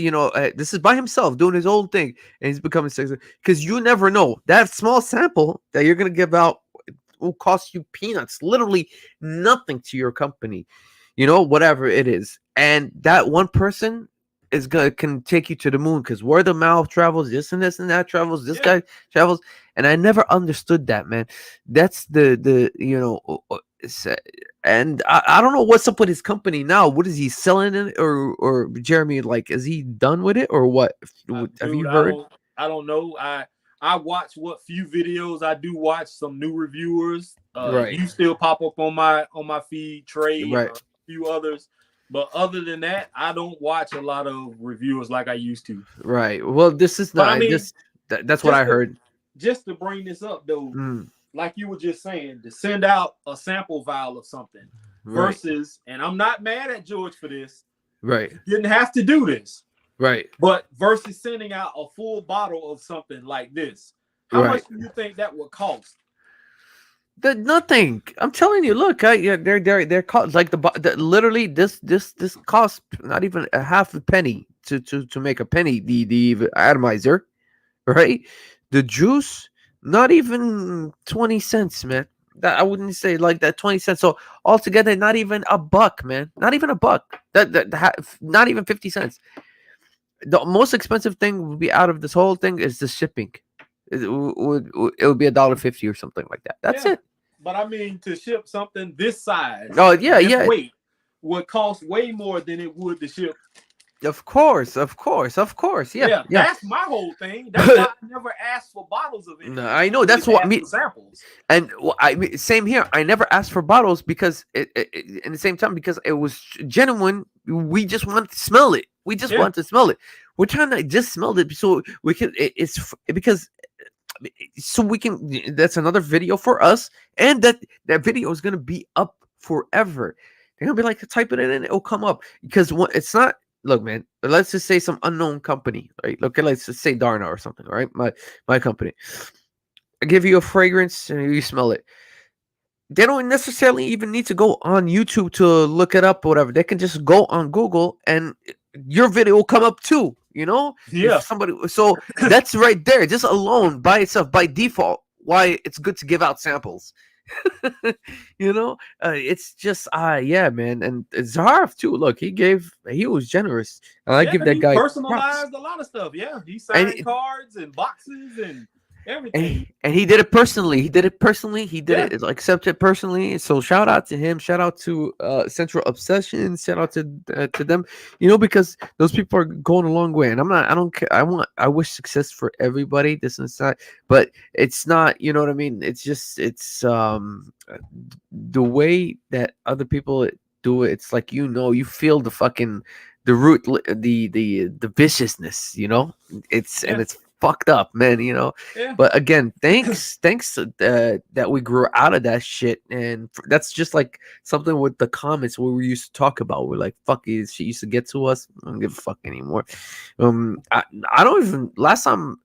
this is by himself doing his own thing, and he's becoming sexy because you never know, that small sample that you're gonna give out will cost you peanuts, literally nothing to your company, whatever it is, and that one person can take you to the moon because word of mouth travels, this and this and that travels, this guy travels, and I never understood that, man. That's and I don't know what's up with his company now. What is he selling it, or Jeremy, like, is he done with it or what? Have you heard? I don't know. I watch what few videos I do watch. Some new reviewers. Right. You still pop up on my feed, Trey, Right. and a few others. But other than that, I don't watch a lot of reviewers like I used to. Right. Well, this is not. But I mean, that's what I heard. Just to bring this up, though, like you were just saying, to send out a sample vial of something versus, and I'm not mad at George for this. Right. He didn't have to do this. Right. But versus sending out a full bottle of something like this, how much do you think that would cost? Nothing. I'm telling you. Look, yeah, they're cost like literally this costs not even a half a penny to make a penny. The atomizer, right? The juice, not even 20 cents, man. That I wouldn't say like that 20 cents. So altogether, not even a buck, man. Not even a buck. Not even 50 cents. The most expensive thing would be out of this whole thing is the shipping. It would be $1.50 or something like that. That's Yeah, it. but I mean, to ship something this size, Oh yeah, this yeah. weight, would cost way more than it would to ship. Of course, of course, of course. Yeah, Yeah, yeah. that's my whole thing. That's why I never asked for bottles of No, anything. I I know always that's what asked me. for samples. And I mean, same here. I never asked for bottles because in the same time because it was genuine. We just want to smell it. We just Yeah, want to smell it. We're trying to just smell it so we can. Because so we can. That's another video for us, and that video is gonna be up forever. They're gonna be like type it in and it'll come up because it's not. Look, man. Let's just say some unknown company, right? Look, let's just say Darna or something, right? My company. I give you a fragrance and you smell it. They don't necessarily even need to go on YouTube to look it up or whatever. They can just go on Google and your video will come up too. You know, if yeah, somebody, so that's right there, just alone by itself, by default, why it's good to give out samples. It's just yeah, man. And Zaharoff too. Look, he was generous, and I yeah. give that He guy props. personalized a lot of stuff. Yeah, he And signed cards and boxes and and everything. and he did it personally. He did it personally. He did Yeah, it like accepted personally. So shout out to him. Shout out to Central Obsession. Shout out to them. Because those people are going a long way. And I'm not. I don't care. I wish success for everybody. This and that. But it's not. You know what I mean? It's just. The way that other people do it. It's like you feel the fucking the root, the viciousness. yeah, It's fucked up, man. yeah, But again, thanks that we grew out of that shit, and that's just like something with the comments where we used to talk about. We're like, "Fuck you," shit used to get to us. I don't give a fuck anymore. I don't even last time,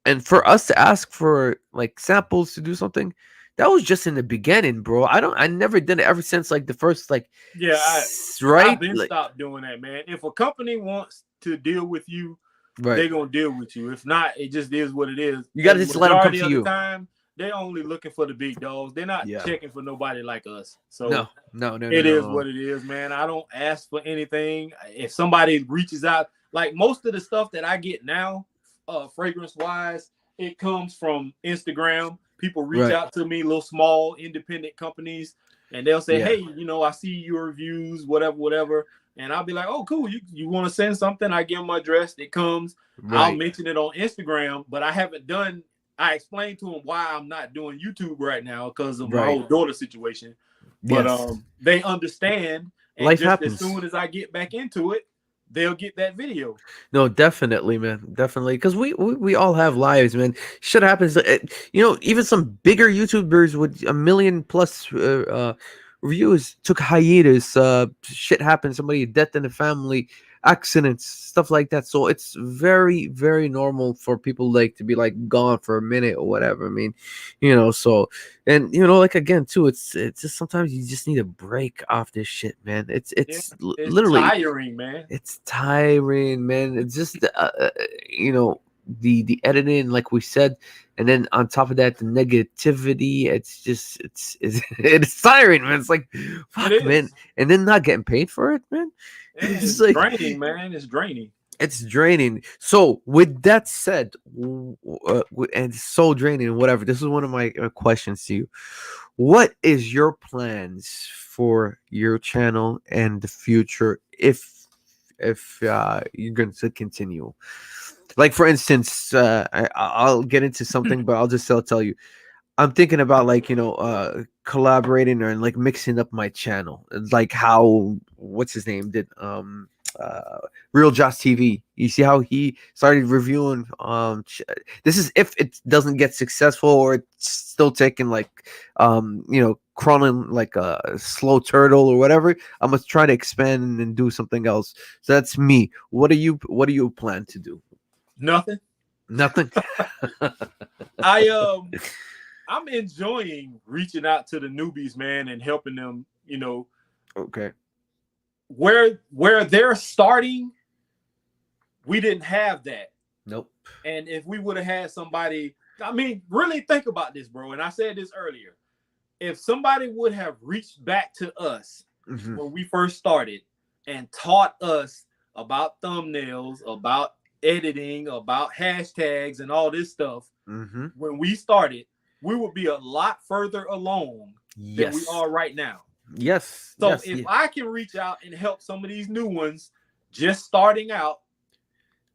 and for us to ask for like samples to do something, that was just in the beginning, bro. I never did it ever since like the first like, yeah. I've right, been like stopped doing that, man. If a company wants to deal with you, right. they're gonna deal with you. If not, it just is what it is. You gotta And just let them come majority to of the you. time, they're only looking for the big dogs. They're not Yeah. checking for nobody like us. So No, no, no, no, it is no. what it is, man. I don't ask for anything. If somebody reaches out, like most of the stuff that I get now, fragrance wise, it comes from Instagram. People reach Right. out to me, little small independent companies, and they'll say, Yeah. "Hey, I see your reviews, whatever, whatever." And I'll be like, "Oh, cool. You want to send something?" I give them my address. It comes. I'll Right. mention it on Instagram, but I haven't done. I explained to them why I'm not doing YouTube right now because of my Right. whole daughter situation. But Yes. they understand, and Life just as happens. soon as I get back into it, they'll get that video. No, definitely, man. Definitely. Because we all have lives, man. Shit happens. Even some bigger YouTubers with a million plus reviews took hiatus. Shit happens. Somebody death in the family, accidents, stuff like that. So it's very, very normal for people like to be like gone for a minute or whatever. I mean, so and like again too, it's just sometimes you just need a break off this shit, man. It's Yeah, it's l- it's literally tiring, man. it's tiring, man. It's just the editing, like we said, and then on top of that, the negativity. It's just it's tiring, man. It's like It fuck, man, is. and then not getting paid for it, man. Yeah, It's it's like draining, man. It's draining. it's draining. So with that said, and it's so draining, and whatever. This is one of my questions to you. What is your plans for your channel and the future if you're going to continue? Like for instance, I'll get into something, but I'll just tell you. I'm thinking about like collaborating or like mixing up my channel. It's like how what's his name did uh Real Josh TV. You see how he started reviewing this is if it doesn't get successful or it's still taking like crawling like a slow turtle or whatever. I'm gonna try to expand and do something else. So that's me. What do you plan to do? Nothing. Nothing. I I'm enjoying reaching out to the newbies, man, and helping them, Okay. where they're starting, we didn't have that. Nope. And if we would have had somebody, I mean, really think about this, bro. And I said this earlier. If somebody would have reached back to us when we first started and taught us about thumbnails, about editing, about hashtags, and all this stuff, when we started, we would be a lot further along than we are right now. Yes. So if I can reach out and help some of these new ones just starting out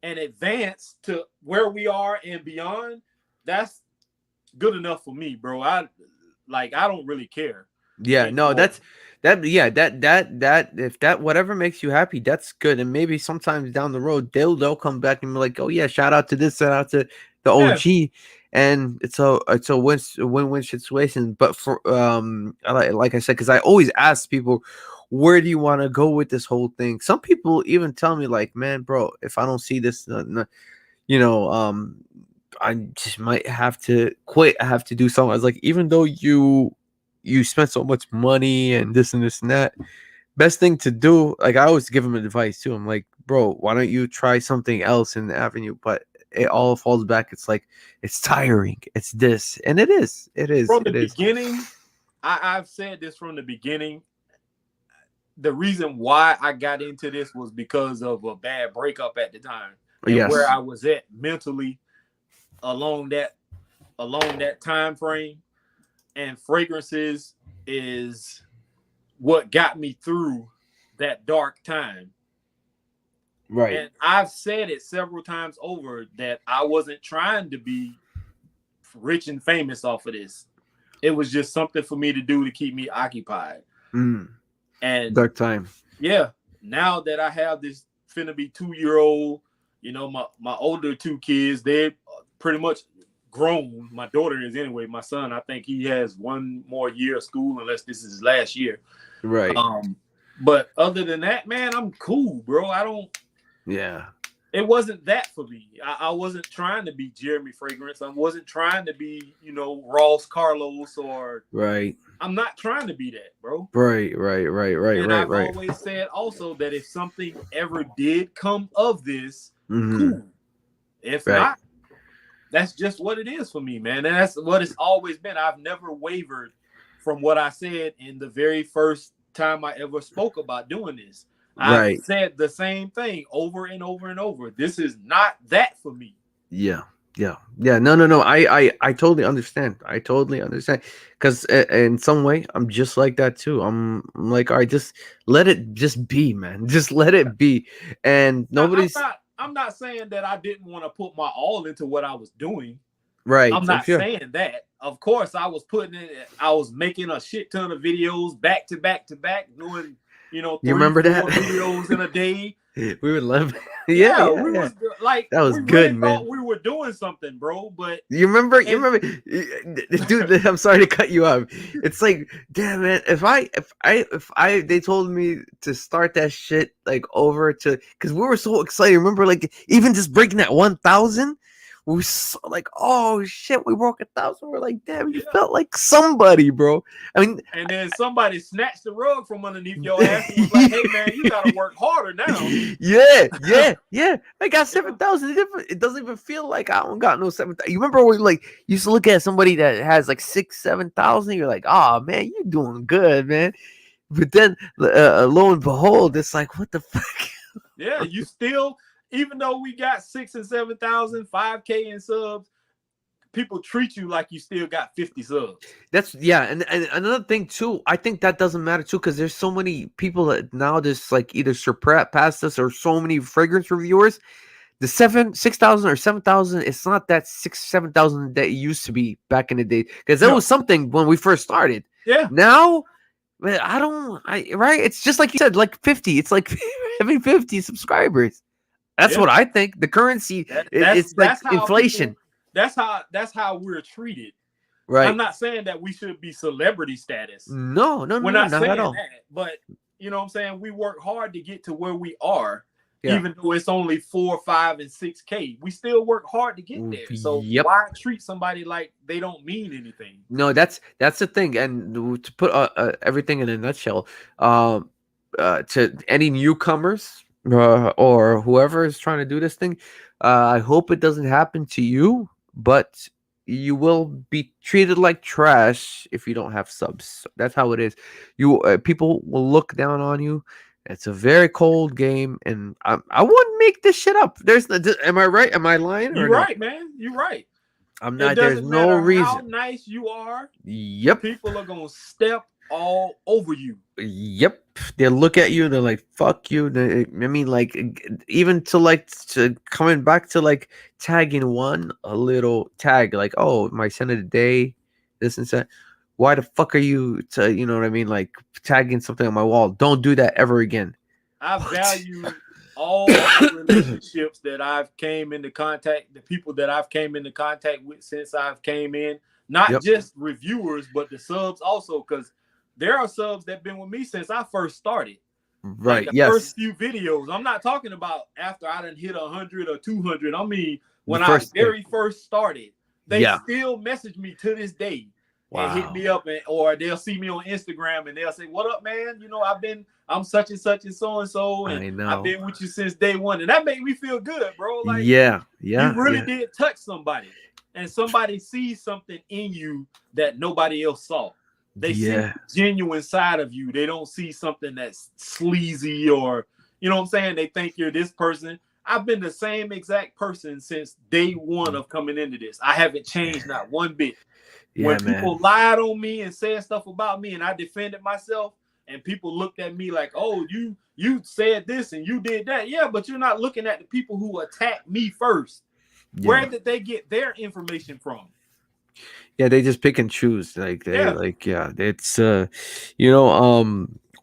and advance to where we are and beyond, that's good enough for me, bro. I don't really care. Yeah, anymore. no, that if that whatever makes you happy, that's good. And maybe sometimes down the road they'll come back and be like, oh yeah, shout out to this, shout out to the OG. And it's a win-win situation. But for like I said, because I always ask people, where do you want to go with this whole thing? Some people even tell me like, man, bro, if I don't see this, I just might have to quit. I have to do something. I was like, even though you spent so much money and this and this and that, best thing to do, like I always give him advice too. I'm like, bro, why don't you try something else in the avenue? But it all falls back. It's like, it's tiring. It's this. And it is. From the beginning, I've said this from the beginning. The reason why I got into this was because of a bad breakup at the time. And where I was at mentally along that time frame. And fragrances is what got me through that dark time. Right. And I've said it several times over that I wasn't trying to be rich and famous off of this. It was just something for me to do to keep me occupied. And dark time. Yeah. Now that I have this finna be 2-year-old, my older 2 kids, they're pretty much grown. My daughter is anyway. My son, I think he has 1 more year of school unless this is his last year. Right. But other than that, man, I'm cool, bro. It wasn't that for me. I wasn't trying to be Jeremy Fragrance. I wasn't trying to be, Ross Carlos or right. I'm not trying to be that, bro. Right. And I've always said also that if something ever did come of this, cool. If not, that's just what it is for me, man. And that's what it's always been. I've never wavered from what I said in the very first time I ever spoke about doing this. I said the same thing over and over and over. This is not that for me. Yeah. No. I totally understand. Because in some way, I'm just like that too. I'm like, all right, just let it just be, man. Just let it be. And nobody's. I'm not saying that I didn't want to put my all into what I was doing. Right. I'm not saying that. Of course, I was making a shit ton of videos back to back to back, doing, 3, you remember 4 that? videos in a day. We would love yeah. Was like, that was we good, really man. Thought we were doing something, bro. But you remember, dude. I'm sorry to cut you off. It's like, damn man, if I they told me to start that shit like over to, because we were so excited. Remember, like even just breaking that 1,000. We were so like, oh shit, we broke 1,000. We're like, damn, you felt like somebody, bro. I mean, and then somebody snatched the rug from underneath your ass and was like, hey man, you gotta work harder now. Yeah. I got 7,000. It doesn't even feel like I don't got no 7,000. You remember when like you used to look at somebody that has like 6,000-7,000, you're like, oh man, you're doing good, man. But then lo and behold, it's like, what the fuck? Yeah, you still, even though we got 6,000 and 7,000, 5K in subs, people treat you like you still got 50 subs. That's and another thing too, I think that doesn't matter too, because there's so many people that now just like either surpass us or so many fragrance reviewers. The 6,000 or 7,000, it's not that 6,000-7,000 that it used to be back in the day, because that was something when we first started. Yeah. Now, man, right? It's just like you said, like 50. It's like having 50 subscribers. That's what I think. The currency, it's like inflation. That's how we're treated. Right. I'm not saying that we should be celebrity status. No, we're not saying that. But you know what I'm saying? We work hard to get to where we are. Yeah. even though it's only 4, 5, and 6K. We still work hard to get there. So Yep. why treat somebody like they don't mean anything? No, that's the thing. And to put everything in a nutshell, to any newcomers or whoever is trying to do this thing, I hope it doesn't happen to you, but you will be treated like trash if you don't have subs. That's how it is. You people will look down on you. It's a very cold game, and I wouldn't make this shit up. Am I right? Am I lying or You're no? right, man. You're right. I'm It not. There's doesn't no matter how reason. nice you are, Yep. people are gonna step all over you. Yep. They look at you. They're like, "Fuck you." I mean, like, even to coming back to like tagging one a little tag, like, "Oh, my son of the day," this and that. Why the fuck are you? You know what I mean? Like tagging something on my wall. Don't do that ever again. I What? value all the relationships that I've came into contact, the people that I've came into contact with since I've came in, not Yep. just reviewers, but the subs also, because there are subs that have been with me since I first started. Like Right. the first Yes. few videos. I'm not talking about after I done hit 100 or 200. I mean, The when I first thing. very first started, they Yeah. still message me to this day and hit Wow. me up, or they'll see me on Instagram and they'll say, "What up, man? You know, I'm such and such and so, and I I've know. been with you since day one." And that made me feel good, bro. Like Yeah. you Yeah. really Yeah. did touch somebody, and somebody sees something in you that nobody else saw. They see Yeah. the genuine side of you. They don't see something that's sleazy, or you know what I'm saying. They think you're this person. I've been the same exact person since day one of coming into this. I haven't changed not one bit. When Yeah, people man. lied on me and said stuff about me and I defended myself, and people looked at me like, "Oh, you said this and you did that." Yeah, but you're not looking at the people who attacked me first. Where Yeah. did they get their information from? Yeah, they just pick and choose. Like they Yeah. like yeah, it's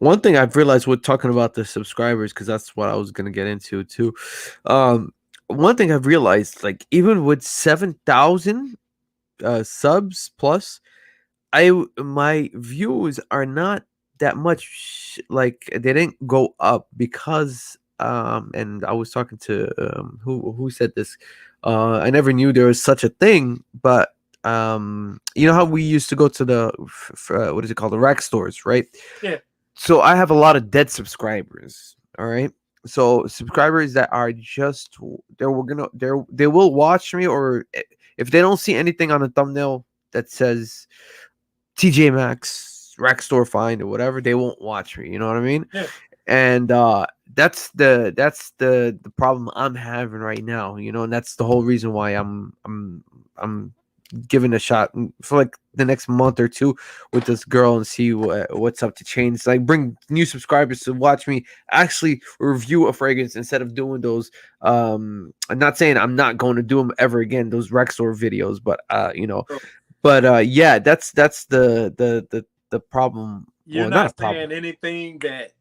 one thing I've realized with talking about the subscribers, because that's what I was gonna get into too. Um One thing I've realized, like even with 7,000 subs plus, my views are not that much, like they didn't go up because and I was talking to who said this. I never knew there was such a thing, but you know how we used to go to the what is it called, the rack stores, right? Yeah. So I have a lot of dead subscribers, all right? So subscribers that are just they will watch me, or if they don't see anything on the thumbnail that says TJ Maxx, Rack Store Find, or whatever, they won't watch me. You know what I mean? Yeah. And that's the problem I'm having right now. You know, and that's the whole reason why I'm giving a shot for like the next month or two with this girl and see what's up to change. Like bring new subscribers to watch me actually review a fragrance instead of doing those. I'm not saying I'm not going to do them ever again, those Rec Store videos, but Bro, yeah, that's the problem. you're Well, not a not problem. saying anything that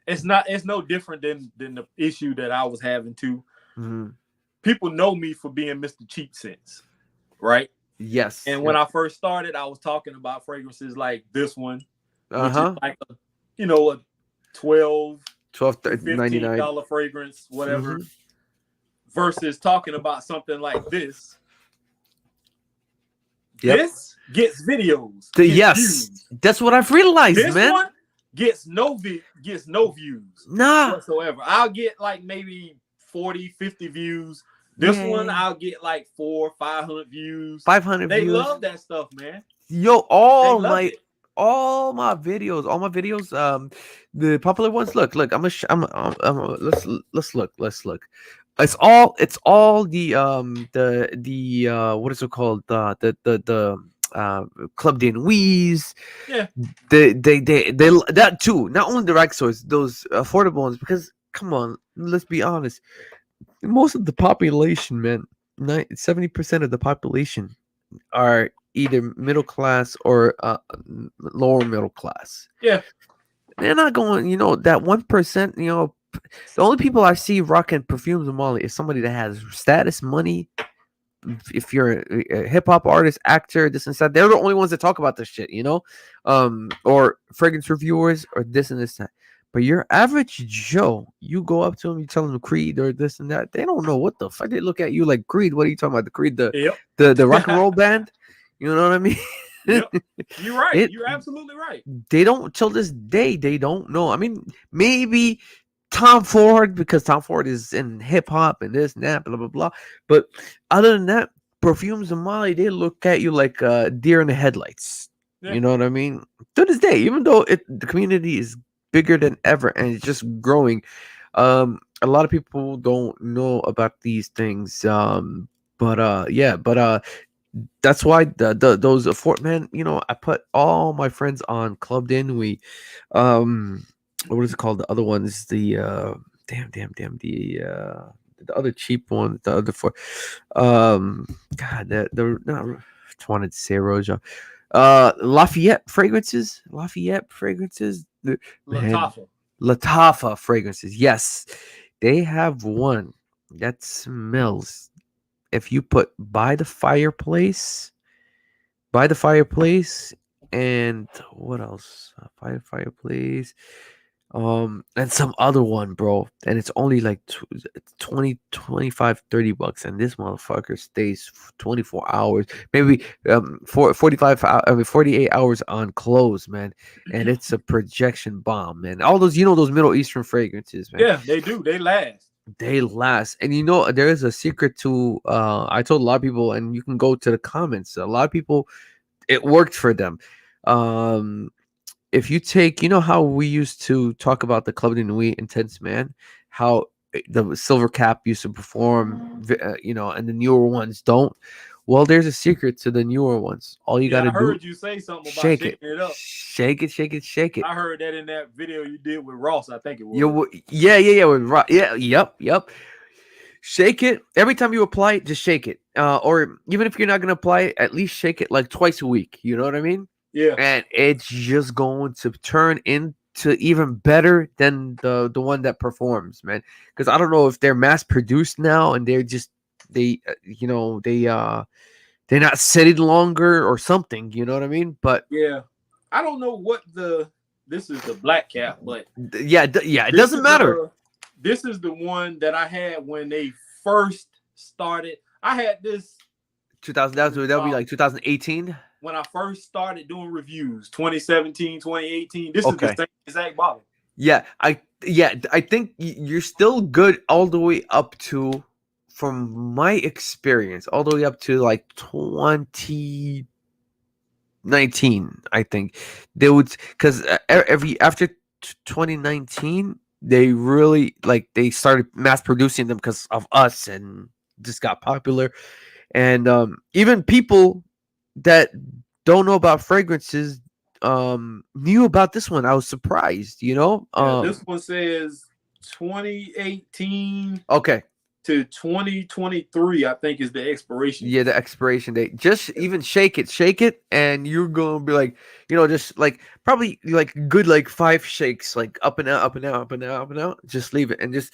it's no different than the issue that I was having too. Mhm. People know me for being Mr. Cheap Sense, right? Yes. And when Yep. I first started, I was talking about fragrances like this one, which is Uh-huh. like a 12 12 to 99. $15 fragrance, whatever, Mhm. versus talking about something like this. Yep. This gets videos, gets Yes. views. That's what I've realized, This man. one gets no views Nah. whatsoever. I'll get like maybe 40, 50 views. This one Yeah. I'll get like 400, 500 views. 500 They views. love that stuff, man. Yo, They love it. all my videos, the popular ones. Look, let's look. It's all the what is it called, the Club de Nuits. Yeah. They that too. Not only the rack stores, those affordable ones. Because come on, let's be honest. Most of the population, man, 70% of the population are either middle class or lower middle class. Yeah. They're not going, that 1%. The only people I see rocking perfumes and Molly is somebody that has status, money. If you're a hip hop artist, actor, this and that, they're the only ones that talk about this shit, or fragrance reviewers, or this and this. That. But your average Joe, you go up to them, you tell them Creed or this and that. They don't know what the fuck. They look at you like Creed. What are you talking about? The Creed, Yep. the rock and roll band. You know what I mean? Yep. You're right. it You're absolutely right. they don't till this day. They don't know. I mean, maybe Tom Ford because Tom Ford is in hip hop and this and that, blah blah blah. But other than that, Perfumes and Molly, they look at you like deer in the headlights. Yeah. You know what I mean? To this day, even though the community is bigger than ever and it's just growing, a lot of people don't know about these things. But that's why those Fort man, I put all my friends on Clubbed In. We what is it called? The other one is the damn the other cheap one, the other four. God, the not wanted to say Roja. Lafayette fragrances. Man, Latafa. Latafa fragrances. Yes, they have one that smells. If you put by the fireplace, and what else? Fireplace, and some other one, bro. And it's only like 20, 25, $30, and this motherfucker stays 24 hours, maybe 45 I mean 48 hours on clothes, man. And it's a projection bomb, man. All those, those Middle Eastern fragrances, man. Yeah, they do. They last. They last. And there is a secret to I told a lot of people, and you can go to the comments. A lot of people, it worked for them. um if you take, how we used to talk about the Club de Nuit Intense Man, how the silver cap used to perform, and the newer ones don't. Well, there's a secret to the newer ones. All you got Yeah, to I do, heard you say something about shake shaking it, it up. shake it, shake it, shake it. I heard that in that video you did with Ross, I think it was. Yeah. Yep. Shake it every time you apply it. Just shake it, or even if you're not gonna apply it, at least shake it like twice a week. You know what I mean? Yeah. And it's just going to turn into even better than the one that performs, man. Because I don't know if they're mass produced now and they're not sitting longer or something. You know what I mean? But Yeah. I don't know what this is the black cap, but yeah, it doesn't matter. This is the one that I had when they first started. I had this 2000. That'll be like 2018. when I first started doing reviews, 2017, 2018. This is the Okay. same exact bottle. Yeah, I think you're still good all the way up to, from my experience, all the way up to like 2019. I think they would, because every after 2019 they really, like, they started mass producing them because of us and just got popular. And even people that don't know about fragrances knew about this one. I was surprised. Yeah, this one says 2018 Okay. to 2023, I think, is the expiration. Yeah, the expiration date. Just even shake it, and you're gonna be like, just like probably like good like 5 shakes, like up and out, up and out, up and out, up and out. Just leave it, and just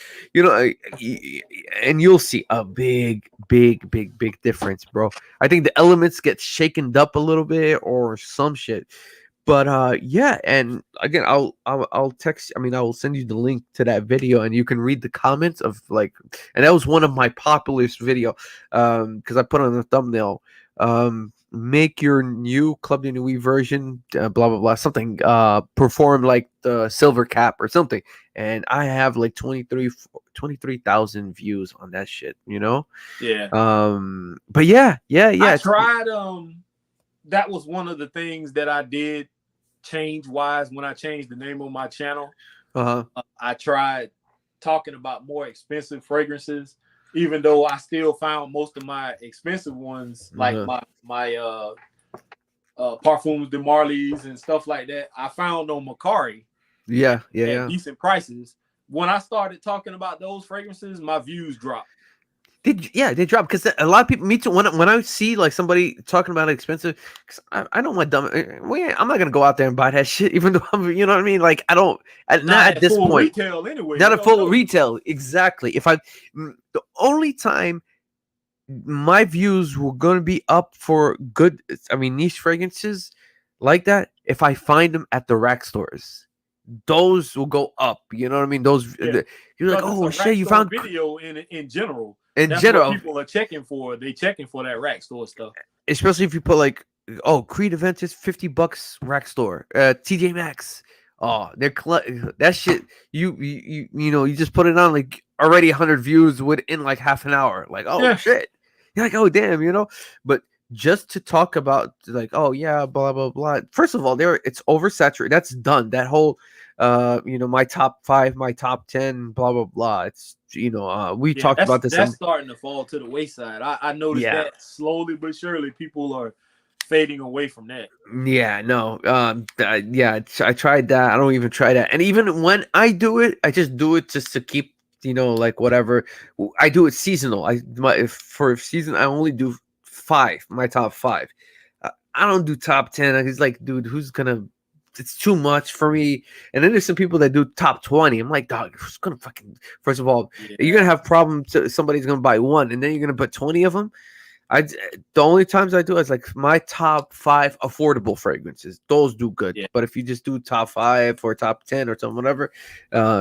and you'll see a big, big, big, big difference, bro. I think the elements get shaken up a little bit or some shit. But yeah, and again, I'll text. I mean, I will send you the link to that video, and you can read the comments of, like, and that was one of my popularest video, because I put on the thumbnail, make your new Club de Nuit version, blah blah blah, something, perform like the silver cap or something, and I have like 23,000 views on that shit. Yeah. But yeah. I tried. That was one of the things that I did change wise when I changed the name of my channel. I tried talking about more expensive fragrances, even though I still found most of my expensive ones, like my Parfums de Marley's and stuff like that, I found on Macari. Yeah. Decent prices. When I started talking about those fragrances, my views dropped. They drop, because a lot of people, me too. When I see like somebody talking about it expensive, because I know my dumb. I'm not gonna go out there and buy that shit, even though you know what I mean. Like, I don't. Not at this full point. Retail anyway. Not at full retail, exactly. The only time my views were gonna be up for good, I mean, niche fragrances like that, if I find them at the rack stores. those will go up. You know what I mean? Those Yeah, you're like, because it's oh a shit, rack you store found video in general. in That's what general, people are checking for. They checking for that rack store stuff. especially if you put like, oh, Creed Aventus, $50 rack store, TJ Maxx. Oh, that shit. You just put it on like already 100 views within like half an hour. Like, oh Yeah, shit. You're like, oh damn, But just to talk about like, oh yeah, blah blah blah. First of all, it's oversaturated. That's done. That whole, my top 5, my top 10, blah blah blah. It's we yeah, talked about this. that's starting to fall to the wayside. I noticed Yeah. that slowly but surely people are fading away from that. Yeah, no. Yeah, I tried that. I don't even try that. And even when I do it, I just do it just to keep, like whatever. I do it seasonal. For season, I only do 5, my top 5. I don't do top 10. It's like, dude, who's gonna? It's too much for me. And then there's some people that do top 20. I'm like, dog, who's gonna fucking? First of all, you're Yeah, gonna have problems. Somebody's gonna buy one, and then you're gonna put 20 of them. The only times I do is like my top 5 affordable fragrances. Those do good. yeah. But if you just do top 5 or top 10 or something, whatever,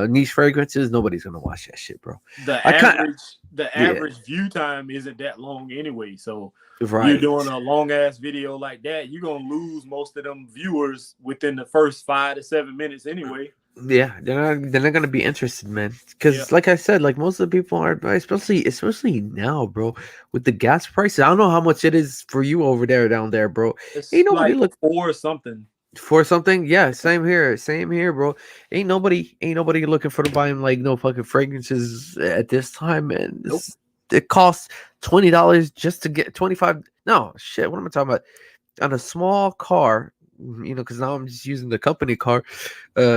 niche fragrances, nobody's gonna watch that shit, bro. The I can't. average the Yeah, average view time isn't that long anyway. So you're right. doing a long ass video like that, you're gonna lose most of them viewers within the first 5 to 7 minutes anyway. Yeah, they're not gonna be interested, man. Yeah, Because like I said, like most of the people are, especially now, bro, with the gas prices. I don't know how much it is for you over there, down there, bro. it's Ain't nobody like look four something. for something. Yeah, same here, bro. Ain't nobody looking for to buy him like no fucking fragrances at this time, man. Nope. It costs $20 just to get 25. No shit, what am I talking about? On a small car, because now I'm just using the company car,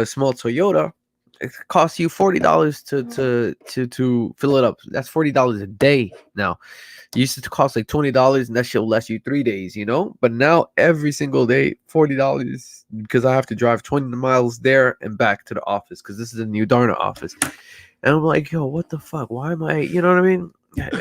small Toyota. It costs you $40 to fill it up. That's $40 a day now. It used to cost like $20, and that shit will last you 3 days, But now every single day, $40 because I have to drive 20 miles there and back to the office because this is a New Darna office. And I'm like, yo, what the fuck? Why am I? You know what I mean?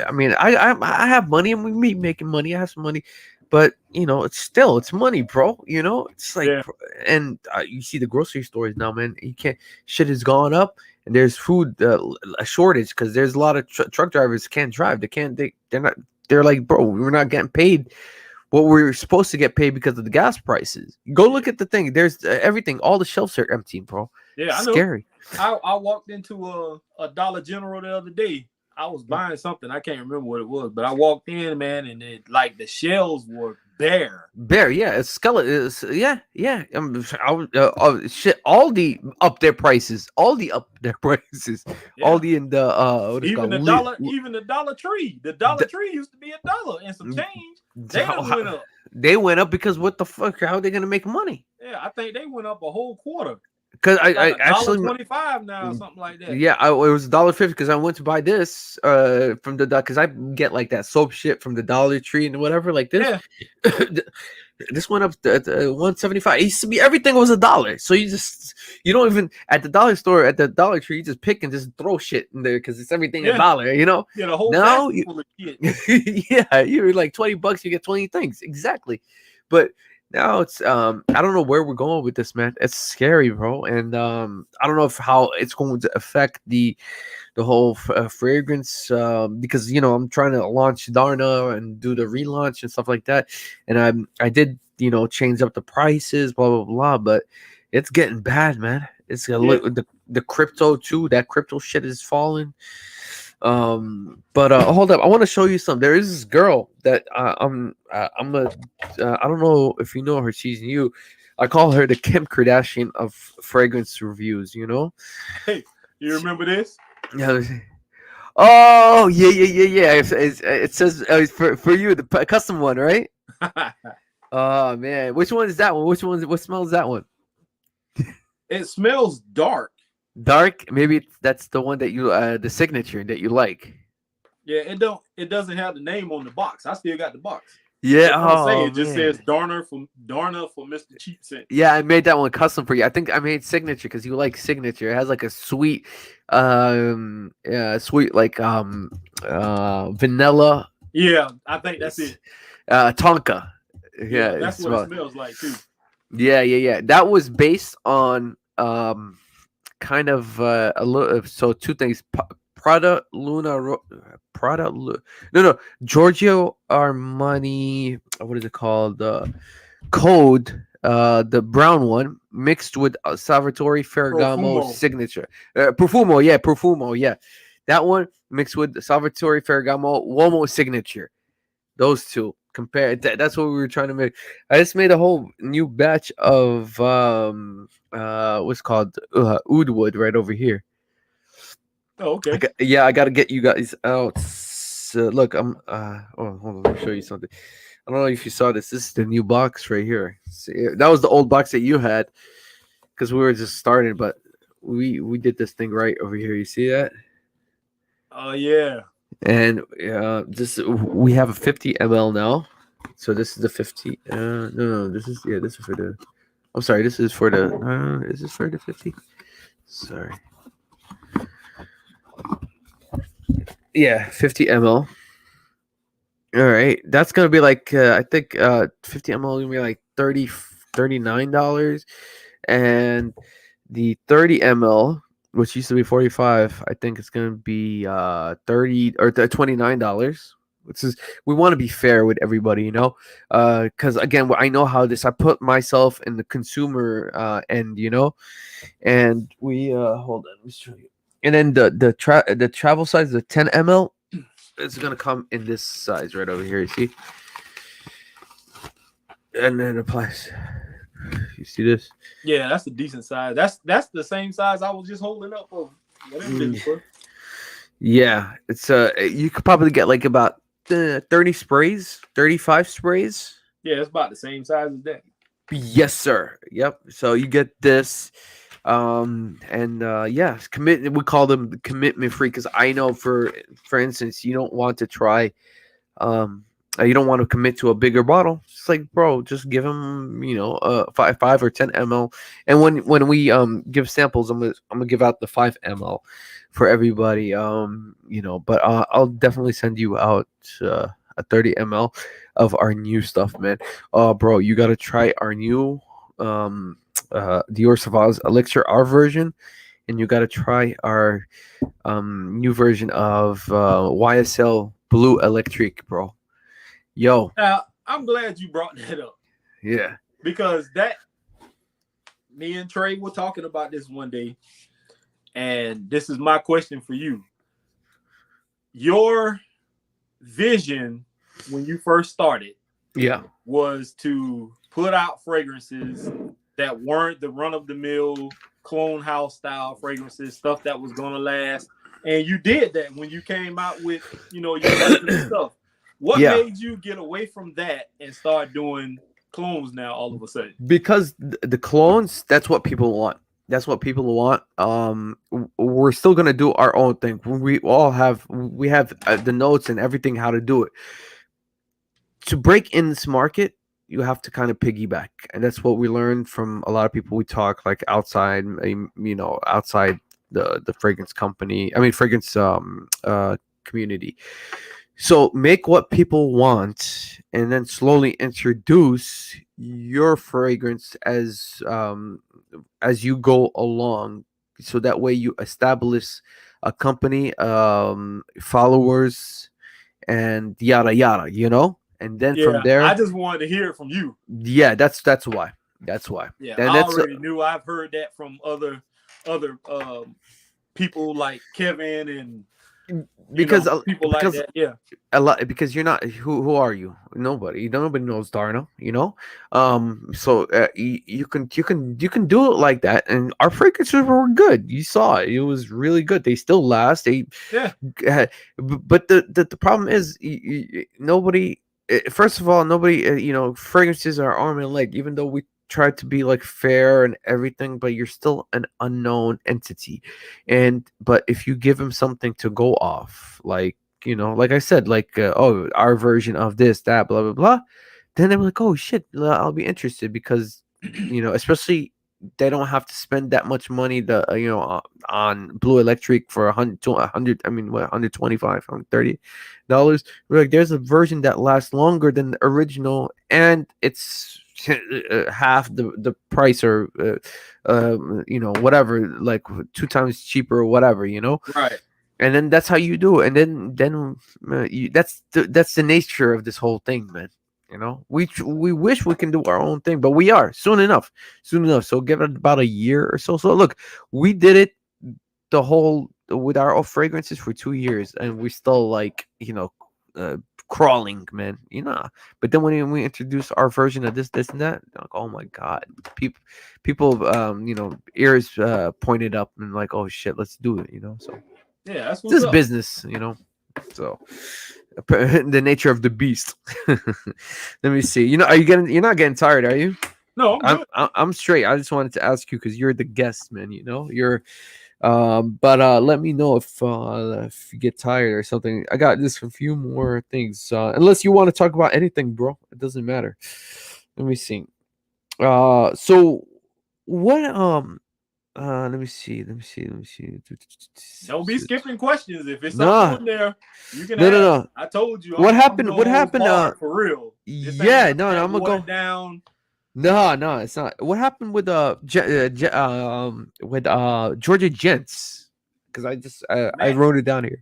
I mean, I have money, and we making money. I have some money, but it's money, bro. It's like, Yeah, and you see the grocery stores now, man. You can't. Shit has gone up, and there's food a shortage because there's a lot of truck drivers can't drive. They can't. They're not. They're like, bro, we're not getting paid what we're supposed to get paid because of the gas prices. Go look at the thing. There's everything. All the shelves are empty, bro. yeah, It's I know. scary. I walked into a Dollar General the other day. I was buying something. I can't remember what it was, but I walked in, man, and like the shelves were bare. Bear, yeah, it's skeleton. Yeah. Shit. Aldi up their prices. Aldi up their prices. Yeah. Aldi and the what is it called? Even the Dollar Tree. The Dollar Tree used to be $1 and some change. They done went up. They went up because what the fuck? How are they gonna make money? Yeah, I think they went up a whole quarter. Because I Like actually $1.25 now, something like that. yeah, it was $1.50 because I went to buy this from the because I get like that soap shit from the Dollar Tree and whatever like this. Yeah. This went up to 175. It used to be everything was $1. So you don't even at the dollar store at the Dollar Tree you just pick and just throw shit in there because it's everything $1. Yeah, the whole Now basket full of shit. yeah, you're like $20, you get 20 things exactly. But now it's I don't know where we're going with this, man. It's scary, bro, and I don't know how it's going to affect the whole fragrance because I'm trying to launch Darna and do the relaunch and stuff like that, and I did change up the prices, blah blah blah, but it's getting bad, man. It's gonna look the crypto too. That crypto shit is falling. But hold up, I want to show you something. There is this girl that I'm a I don't know if you know her. She's new. I call her the Kim Kardashian of fragrance reviews. Hey, you remember this? Yeah. Oh yeah. It says for you the custom one, right? Oh man, which one is that one? What smells that one? It smells dark. Dark. Maybe that's the one that you the signature that you like. Yeah, it doesn't have the name on the box. I still got the box. Yeah. It just says Darna for Mr. Cheap Scent. Yeah, I made that one custom for you. I think I made signature because you like signature. It has like a sweet, sweet like vanilla. Yeah, I think that's it. Tonka. Yeah, that's what it smells like too. Yeah. That was based on kind of a little. So two things. Prada Luna no, no, Giorgio Armani, what is it called, Code, the brown one, mixed with Salvatore Ferragamo Profumo. signature, Profumo, yeah, Profumo, yeah, that one mixed with Salvatore Ferragamo Uomo signature. Those two compared. That's what we were trying to make. I just made a whole new batch of what's called oud wood right over here. Oh, okay. Yeah, I gotta get you guys out. Look, I'm. Oh, hold on. Let me show you something. I don't know if you saw this. This is the new box right here. See, that was the old box that you had because we were just starting, but we did this thing right over here. You see that? Oh yeah. And this we have a 50 ml now. So this is the 50. No, this is, yeah. This is for the. I'm sorry. This is for the. Is this for the 50? Sorry. Yeah, 50 ml. All right, that's gonna be like I think 50 ml gonna be like $39, and the 30 ml, which used to be 45, I think it's gonna be 30 or $29. Which is, we want to be fair with everybody, you know, because again, I know how this. I put myself in the consumer end, you know, and we hold on, let me show you. And then the travel size, the 10 ml, it's gonna come in this size right over here. You see, and then it applies. You see this? Yeah, that's a decent size. That's the same size I was just holding up for whatever they were. Yeah, it's you could probably get like about 30 sprays, 35 sprays. Yeah, it's about the same size as that. Yes, sir. Yep. So you get this, and yeah, commit. We call them commitment free because I know, for instance, you don't want to try you don't want to commit to a bigger bottle. It's like, bro, just give them, you know, 5 or 10 ml. And when we give samples, I'm gonna give out the 5 ml for everybody. You know, but I'll definitely send you out a 30 ml of our new stuff, man. Bro, you gotta try our new Dior Sauvage Elixir, our version, and you gotta try our new version of YSL Blue Electric, bro. Yo, Now, I'm glad you brought that up yeah, because that me and Trey were talking about this one day, and this is my question for you. Your vision when you first started yeah, was to put out fragrances that weren't the run-of-the-mill clone house style fragrances, stuff that was gonna last. And you did that when you came out with, you know, your custom stuff. What yeah. made you get away from that and start doing clones now all of a sudden? Because the clones, that's what people want. That's what people want. We're still gonna do our own thing. We have the notes and everything how to do it. To break in this market, you have to kind of piggyback, and that's what we learned from a lot of people we talk, like outside, you know, outside the fragrance company. I mean, fragrance community. So make what people want, and then slowly introduce your fragrance as you go along. So that way you establish a company, followers, and yada yada. You know, and then from Yeah, I there, just wanted to hear it from you. yeah, that's why. That's why. Yeah, And I that's already knew. I've heard that from other people like Kevin and you know because people like because that. Yeah, a lot, because you're not, who are you? Nobody knows Darno, you know. So you can do it like that, and our fragrances were good. You saw it. It was really good. They still last. They yeah, but the problem is, nobody, first of all, nobody, you know, fragrances are arm and leg, even though we try to be like fair and everything, but you're still an unknown entity. And but if you give them something to go off, like, you know, like I said, like oh, our version of this, that, blah blah blah, then they're like, oh shit, I'll be interested, because, you know, especially, they don't have to spend that much money, you know, on Blue Electric for 100, I mean, what, 125, $130. We're like, there's a version that lasts longer than the original, and it's half the price, or whatever, like 2 times cheaper or whatever, Right. and then that's how you do it. And then that's the nature of this whole thing, man. We wish we can do our own thing, but we are soon enough. So give it about a year or so. So look, we did it the whole with our fragrances for 2 years, and we still like uh, crawling, man. But then when we introduce our version of this and that, like, oh my god, people ears pointed up and like, oh shit, let's do it. So Yeah, that's what's this up. business. So the nature of the beast. Let me see. You're not getting tired, are you? No, I'm good. I'm straight. I just wanted to ask you because you're the guest, man. You're but let me know if you get tired or something. I got just a few more things. Unless you want to talk about anything, bro. It doesn't matter. Let me see. So what let me see. Don't be skipping questions. If it's something Nah, on there, you can no, no, ask. no. I told you, What I'm happened? no What holds happened? barred for real. This ain't Yeah, none of no, no. that I'm gonna watered go. down. No, no, it's not. What happened with Georgia Gents? Because I Matt. wrote it down here.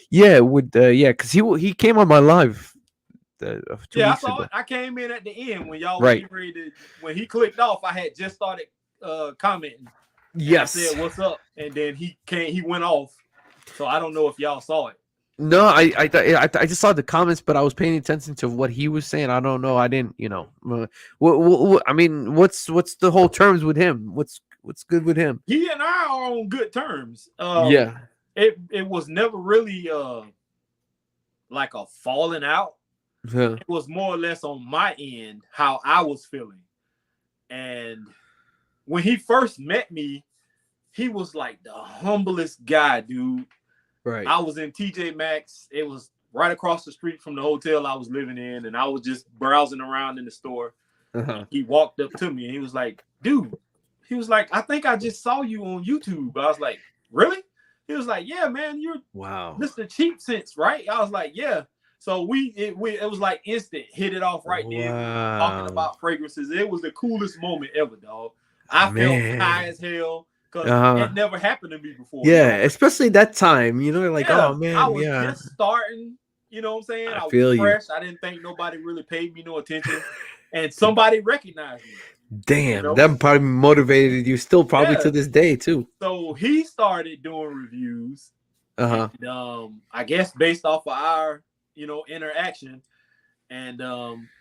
Yeah, because he came on my live two Yeah, I weeks saw ago. it. I came in at the end when y'all was Right. getting ready to. When he clicked off, I had just started commenting, and I said, Yes. "What's up?" And then he came. He went off. So I don't know if y'all saw it. No, I just saw the comments, but I was paying attention to what he was saying. I don't know. I didn't, I mean, what's the whole terms with him? What's good with him? He and I are on good terms. Yeah. It was never really like a falling out. Yeah. It was more or less on my end how I was feeling. And when he first met me, he was like the humblest guy, dude. Right. I was in TJ Maxx. It was right across the street from the hotel I was living in, and I was just browsing around in the store. Uh-huh. He walked up to me and he was like, "Dude," he was like, "I think I just saw you on YouTube." I was like, "Really?" He was like, "Yeah, man, you're Wow. Mr. Cheap Sense, right?" I was like, "Yeah." So it was like instant, hit it off right then. We were talking Wow. about fragrances. It was the coolest moment ever, dog. I felt high Man. as hell because Uh-huh. it never happened to me before. Yeah, especially that time, like, Yeah, oh I man, was yeah. just starting. You know what I'm saying? I I was feel you. fresh. I didn't think nobody really paid me no attention, and somebody recognized me. You Damn, know? that probably motivated you still probably Yeah. to this day too. So he started doing reviews, Uh-huh. and I guess based off of our interaction, and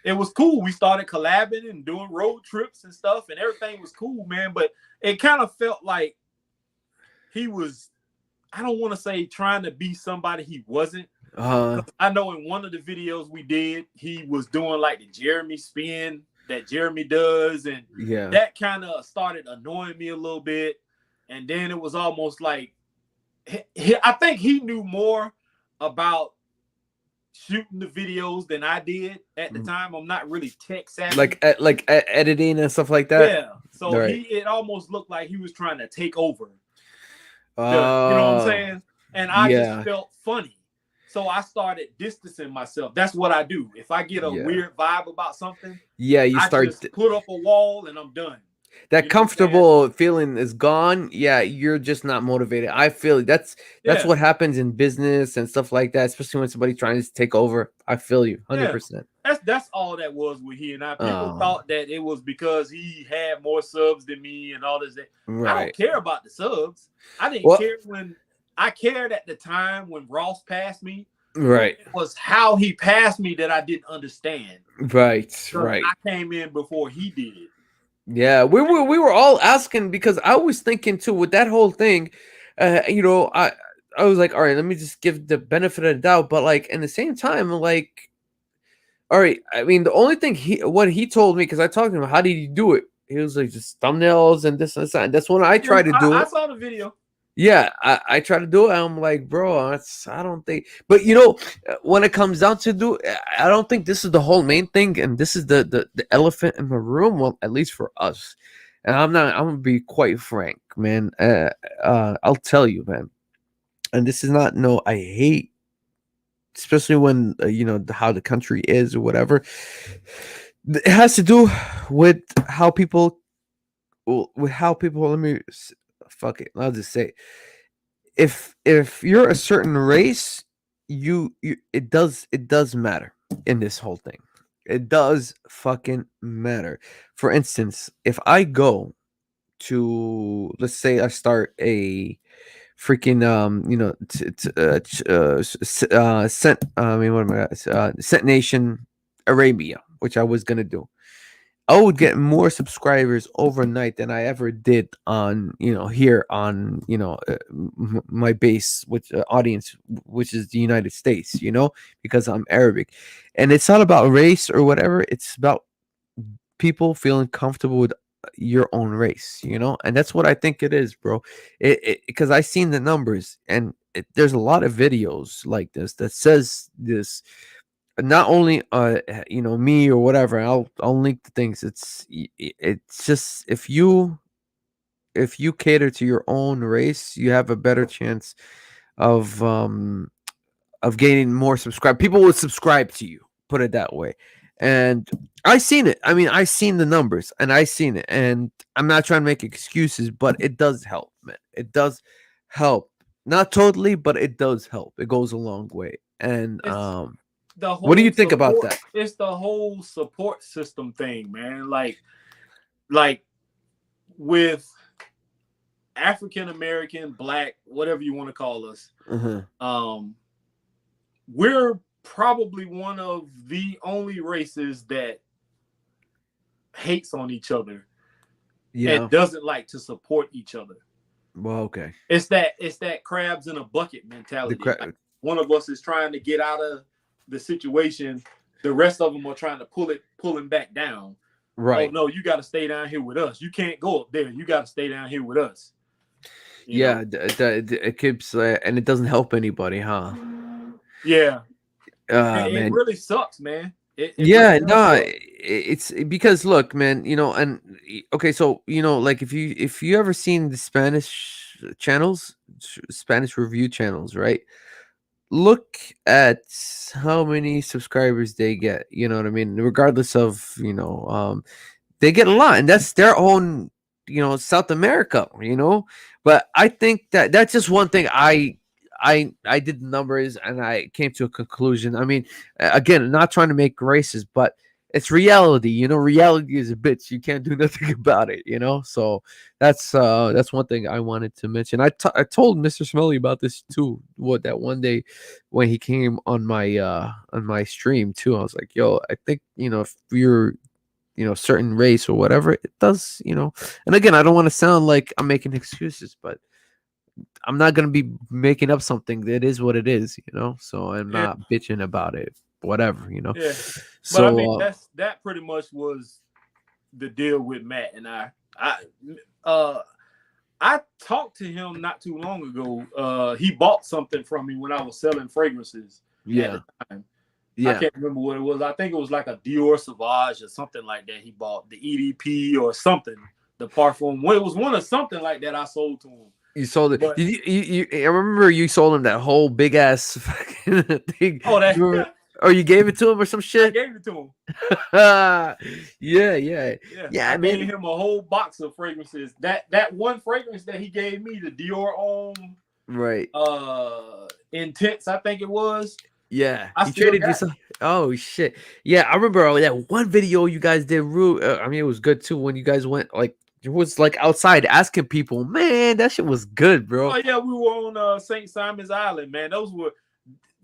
it was cool. We started collabing and doing road trips and stuff, and everything was cool, man. But it kind of felt like he was, I don't want to say trying to be somebody he wasn't. I know in one of the videos we did, he was doing like the Jeremy spin that Jeremy does, and Yeah. that kind of started annoying me a little bit. And then it was almost like I think he knew more about shooting the videos than I did at the time. I'm not really tech savvy. Like editing and stuff like that. Yeah, so Right. it almost looked like he was trying to take over you know what I'm Uh saying? And I just yeah. felt funny. So I started distancing myself. That's what I do. If I get a Yeah. weird vibe about something, Yeah, you I start just put up a wall and I'm done. that You know what I'm saying? comfortable feeling is gone. Yeah, you're just not motivated. I feel it. That's Yeah. what happens in business and stuff like that, especially when somebody trying to take over. I feel you Yeah. 100%. That's all that was with he and I. People Oh, thought that it was because he had more subs than me and all this. I don't right. care about the subs. I didn't Well, care when I cared at the time when Ross passed me. right. It was how he passed me that I didn't understand. Right. Because Right. I came in before he did. Yeah, we were all asking because I was thinking too with that whole thing. I was like, all right, let me just give the benefit of the doubt, but like in the same time, like, all right, I mean, the only thing what he told me, because I talked to him, how did he do it? He was like just thumbnails and this and that. And that's when I Yeah, tried to do I it. saw the video. Yeah, I try to do it. I'm like, bro, I don't think. But when it comes down to I don't think this is the whole main thing, and this is the elephant in the room. Well, at least for us. And I'm not. I'm gonna be quite frank, man. I'll tell you, man. And this is not no. I hate, especially when how the country is or whatever. It has to do with how people, with how people. Fuck it. I'll just say, if you're a certain race, you it does matter in this whole thing. It does fucking matter. For instance, if I go to, let's say I start a freaking Scent, I mean, what am I, Scent Nation Arabia, which I was gonna do. I would get more subscribers overnight than I ever did on, here on, my base, which audience, which is the United States, because I'm Arabic. And it's not about race or whatever. It's about people feeling comfortable with your own race, and that's what I think it is, bro. Because I seen the numbers, and there's a lot of videos like this that says this. Not only me or whatever. I'll link the things. It's just, if you cater to your own race, you have a better chance of um of gaining more subscribe. People would subscribe to you, put it that way. And I seen it. I mean, I seen the numbers, and I seen it. And I'm not trying to make excuses, but it does help, man. It does help. Not totally, but it does help. It goes a long way. And It's the what do you whole think about support. that? It's the whole support system thing, man. Like with African American, Black, whatever you want to call us, um, we're probably one of the only races that hates on each other Yeah. and doesn't like to support each other. Well, okay. It's that crabs in a bucket The mentality. Like cra- one of us is trying to get out of the situation, the rest of them are trying to pull him back down. Oh right. no, you got to stay down here with us. You can't go up there. You got to stay down here with us. You know? Yeah, it keeps, and it doesn't help anybody, huh? Yeah. It Man. really sucks, man. It really Yeah, does no, suck. it's because, look, man, and okay, so like, if you ever seen the Spanish channels, Spanish review channels, right? Look at how many subscribers they get. You know what I mean? Regardless of, they get a lot, and that's their own, South America, but I think that that's just one thing. I did the numbers, and I came to a conclusion. I mean, again, not trying to make races, but it's reality. Reality is a bitch. You can't do nothing about it. So that's one thing I wanted to mention. I told Mr. Smelly about this too. What, that one day when he came on my stream too, I was like, yo, I think, if you're, certain race or whatever, it does, and again, I don't want to sound like I'm making excuses, but I'm not going to be making up something. That is what it is, so I'm Yeah, not bitching about it, whatever, yeah. But I mean, so that pretty much was the deal with Matt and I. Uh I talked to him not too long ago. He bought something from me when I was selling fragrances at yeah, the time. I yeah, can't remember what it was. I think it was like a Dior Sauvage or something like that. He bought the EDP or something, the parfum. Well, it was one of something like that I sold to him. you sold it. But I remember you sold him that whole big ass fucking thing. oh, that You remember, or you gave it to him or some I shit. gave it to him. Yeah, yeah, Yeah, yeah, I gave man. him a whole box of fragrances. That one fragrance that he gave me, the Dior Homme Right. Intense, I think it was. Yeah, I he still traded you got it. some. Oh shit! Yeah, I remember that one video you guys did. I mean, it was good too when you guys went, like, it was like outside asking people. Man, that shit was good, bro. Oh yeah, we were on St. Simon's Island, man. Those were,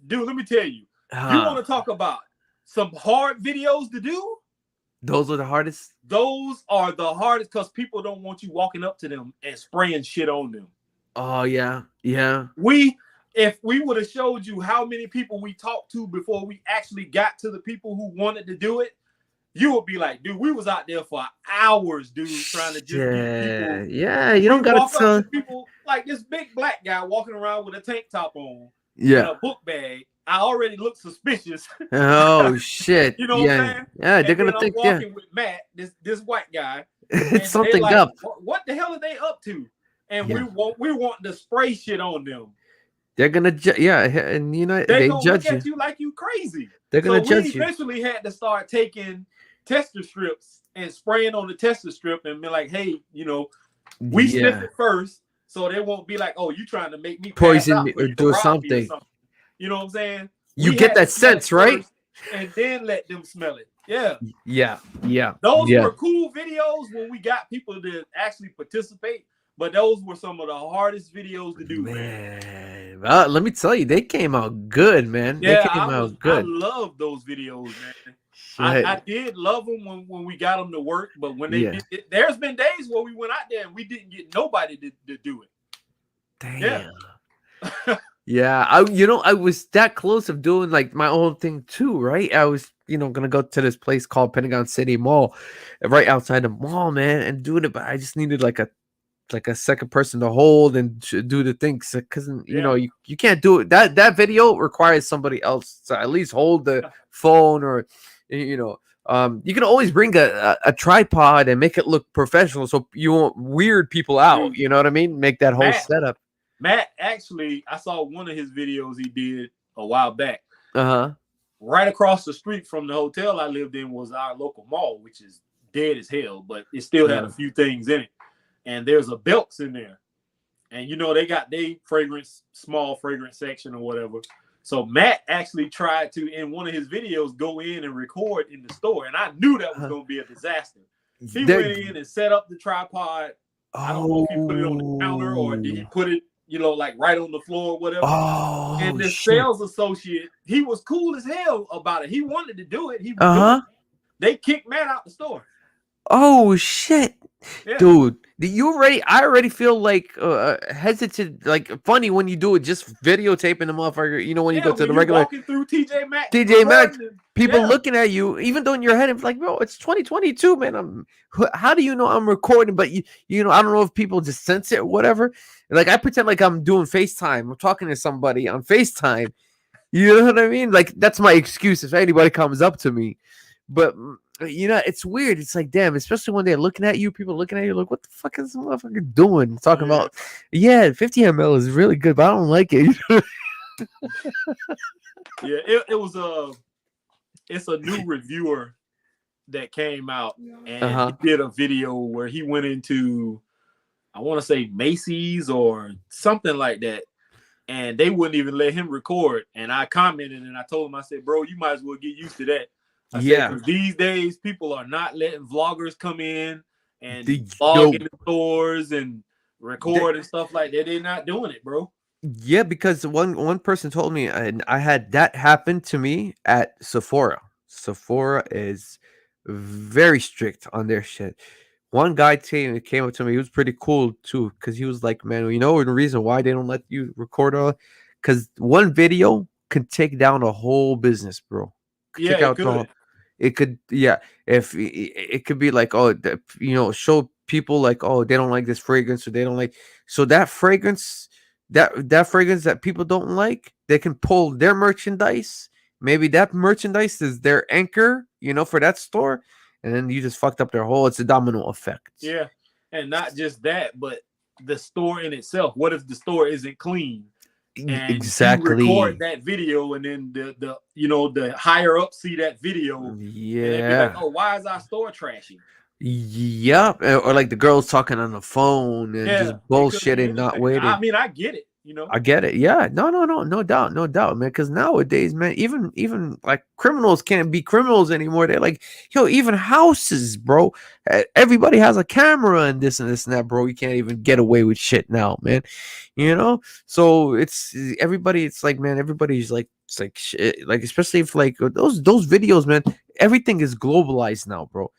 dude. Let me tell you, you want Huh. to talk about some hard videos to do? Those were the hardest. Those are the hardest because people don't want you walking up to them and spraying shit on them. Oh yeah, yeah, If we would have showed you how many people we talked to before we actually got to the people who wanted to do it, you would be like, dude, we was out there for hours, dude, trying to just get people. yeah, yeah. You We don't gotta walk up tell. to people like this big black guy walking around with a tank top on and Yeah. a book bag. I already look suspicious. Oh shit. You know what I'm Yeah, saying? yeah. They're And gonna then I'm think, yeah, walking with Matt, this white guy, it's and they something like, up. what the hell are they up to? And Yeah, we want to spray shit on them. they're gonna. Yeah, and They they gonna look judge at you. you like you crazy. They're gonna So we judge you. eventually had to start taking tester strips and spraying on the tester strip and be like, hey, we sniff Yeah. it first, so they won't be like, oh, you trying to make me pass Poison out me so or you can do rob me or something. something. You know what I'm saying? You We get had to that smell it sense, right? first and then let them smell it. Yeah. Yeah. Yeah. Those Yeah. were cool videos when we got people to actually participate, but those were some of the hardest videos to do, man. Man, let me tell you, they came out good, man. They Yeah, came out I good. love those videos, man. Shit. I did love them when we got them to work, but when they Yeah. did it, there's been days where we went out there and we didn't get nobody to do it. Yeah. Damn. Yeah, I was that close of doing like my own thing too, right? I was, gonna go to this place called Pentagon City Mall, right outside the mall, man, and doing it, but I just needed like a second person to hold and do the things because Yeah. you can't do it. That video requires somebody else to at least hold the phone or you can always bring a tripod and make it look professional so you won't weird people out. Dude, You know what I mean? Make that whole Matt, setup. Matt, actually, I saw one of his videos he did a while back. Uh-huh. Right across the street from the hotel I lived in was our local mall, which is dead as hell, but it still had a few things in it. And there's a Belks in there. And they got small fragrance section or whatever. So Matt actually tried to, in one of his videos, go in and record in the store. And I knew that was going to be a disaster. He went in and set up the tripod. I don't know if he put it on the counter or did he put it, like right on the floor or whatever. Oh, and the shit. sales associate, he was cool as hell about it. He wanted to do it. He was doing it. They kicked Matt out the store. Oh shit. Yeah. Dude, I already feel like hesitant, like funny when you do it, just videotaping the motherfucker, when you go to the regular walking through TJ Maxx, people looking at you, even though in your head it's like, bro, it's 2022, man. How do you know I'm recording? But I don't know if people just sense it or whatever. Like I pretend like I'm doing FaceTime. I'm talking to somebody on FaceTime. You know what I mean? Like that's my excuse if anybody comes up to me. But it's weird. It's like, damn, especially when they're looking at you, people looking at you like, what the fuck is this motherfucker doing? Talking about, 50 ml is really good, but I don't like it. It's a new reviewer that came out and he did a video where he went into, I want to say Macy's or something like that. And they wouldn't even let him record. And I commented and I told him, I said, bro, you might as well get used to that. I said, these days people are not letting vloggers come in and vlog in the stores and record and stuff like that. They're not doing it, bro. Yeah, because one person told me, and I had that happen to me at Sephora. Sephora is very strict on their shit. One guy came up to me. He was pretty cool too, because he was like, "Man, the reason why they don't let you record all, because one video could take down a whole business, bro. It could, yeah. If it could be like, oh, show people like, oh, they don't like this fragrance or they don't like, so that fragrance, that fragrance that people don't like, they can pull their merchandise. Maybe that merchandise is their anchor, for that store, and then you just fucked up their whole. It's a domino effect. Yeah, and not just that, but the store in itself. What if the store isn't clean? And exactly. you record that video, and then the higher up see that video. Yeah. And they be like, oh, why is our store trashy? Yeah, or like the girls talking on the phone and just bullshitting, not waiting. I mean, I get it. I get it. Yeah, no doubt, man. Because nowadays, man, even like criminals can't be criminals anymore. They're like, even houses, bro. Everybody has a camera and this and that, bro. You can't even get away with shit now, man. So it's everybody. It's like, man, everybody's like, it's like shit. Like especially if like those videos, man. Everything is globalized now, bro.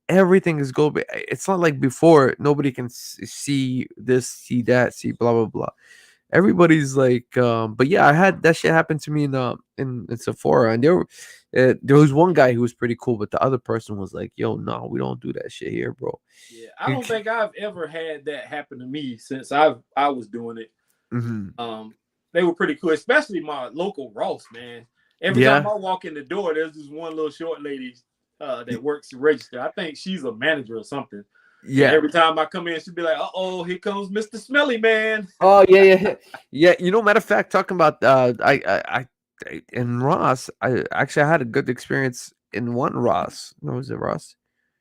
Everything is global. It's not like before. Nobody can see this, see that, see blah blah blah. Everybody's like, but yeah, I had that shit happen to me in Sephora, and there was one guy who was pretty cool, but the other person was like, yo, no, we don't do that shit here, bro. Yeah, I don't think I've ever had that happen to me since I was doing it. Mm-hmm. They were pretty cool, especially my local Ross, man. Every time I walk in the door, there's this one little short lady that works to register. I think she's a manager or something. Yeah. And every time I come in, she'd be like, "Uh-oh, here comes Mr. Smelly Man." Oh yeah. Matter of fact, talking about I in Ross, I had a good experience in one, Ross. No, was it Ross?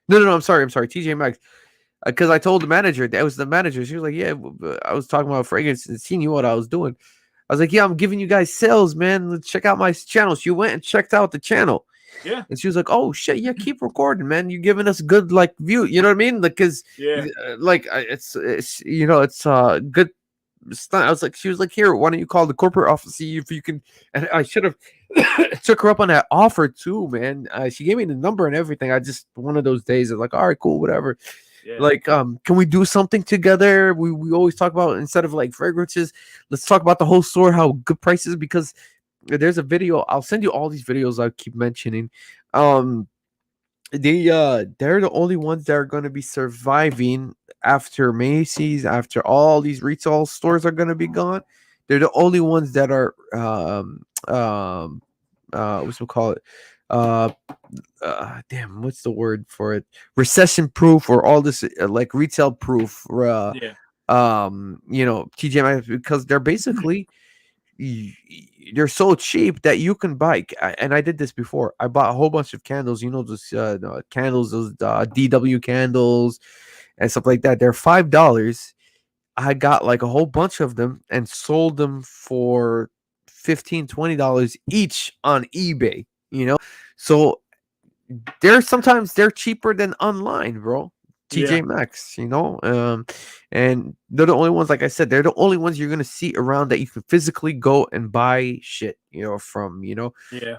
No. I'm sorry. TJ Maxx. Because I told the manager, that was the manager. She was like, "Yeah, I was talking about fragrance and she knew what I was doing." I was like, "Yeah, I'm giving you guys sales, man. Let's check out my channel." She went and checked out the channel. Yeah. And she was like, "Oh shit, yeah, keep recording, man. You're giving us good like view. You know what I mean? Like, cause Yeah. it's it's good stunt." I was like, she was like, "Here, why don't you call the corporate office, see if you can?" And I should have took her up on that offer too, man. She gave me the number and everything. I just one of those days of like, all right, cool, whatever. Yeah. Like, can we do something together? We always talk about, instead of like fragrances, let's talk about the whole store, how good prices, because there's a video. I'll send you all these videos I keep mentioning. Um, they're the only ones that are going to be surviving after Macy's, after all these retail stores are going to be gone. They're the only ones that are what's we call it, uh damn, what's the word for it, recession proof, or all this like retail proof, Yeah. TJ Maxx, because they're basically they're so cheap that you can buy. And I did this before. I bought a whole bunch of candles, those candles, those DW candles and stuff like that. They're $5. I got like a whole bunch of them and sold them for $15-20 each on eBay. So sometimes they're cheaper than online, bro. Yeah. TJ Maxx, and they're the only ones, like I said, they're the only ones you're gonna see around that you can physically go and buy shit, from, Yeah.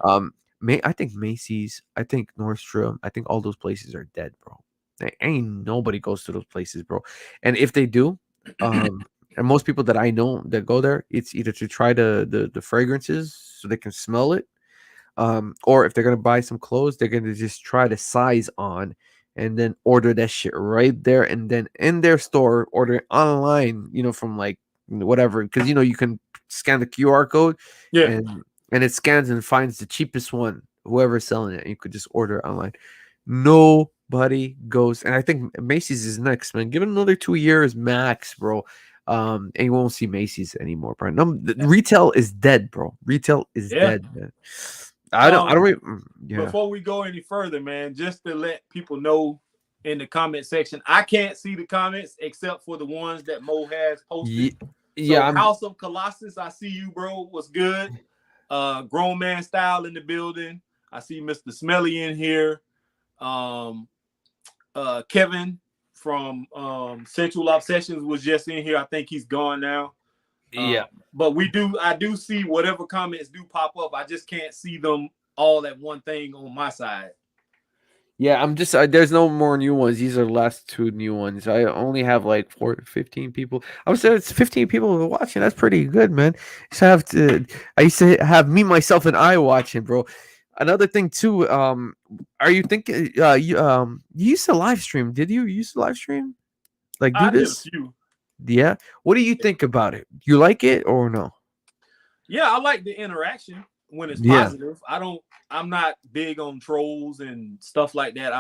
I think Macy's, I think Nordstrom, I think all those places are dead, bro. Ain't nobody goes to those places, bro. And if they do, and most people that I know that go there, it's either to try the fragrances so they can smell it, or if they're gonna buy some clothes, they're gonna just try to size on and then order that shit right there, and then in their store order it online, from like whatever, because you can scan the QR code, Yeah. and it scans and finds the cheapest one, whoever's selling it, and you could just order it online. Nobody goes, and I think Macy's is next, man. Give it another 2 years max, bro. And you won't see Macy's anymore, bro. No, retail is dead, bro. Retail is Yeah. dead, man. I don't really, yeah. Before we go any further, man, just to let people know in the comment section, I can't see the comments except for the ones that Mo has posted. Yeah, so House of Colossus, I see you, bro. What's good? Grown man style in the building. I see Mr. Smelly in here. Kevin from Central Obsessions was just in here. I think he's gone now. Yeah. But I do see whatever comments do pop up. I just can't see them all at one thing on my side. Yeah, I'm just there's no more new ones. These are the last two new ones. I only have like 15 people. I would say it's 15 people watching. That's pretty good, man. I used to have me, myself, and I watching, bro. Another thing too, are you thinking you used to live stream? Did you used to live stream? Like do I did a this? few. Yeah. What do you think about it? You like it or no? Yeah, I like the interaction when it's Yeah. positive. I'm not big on trolls and stuff like that.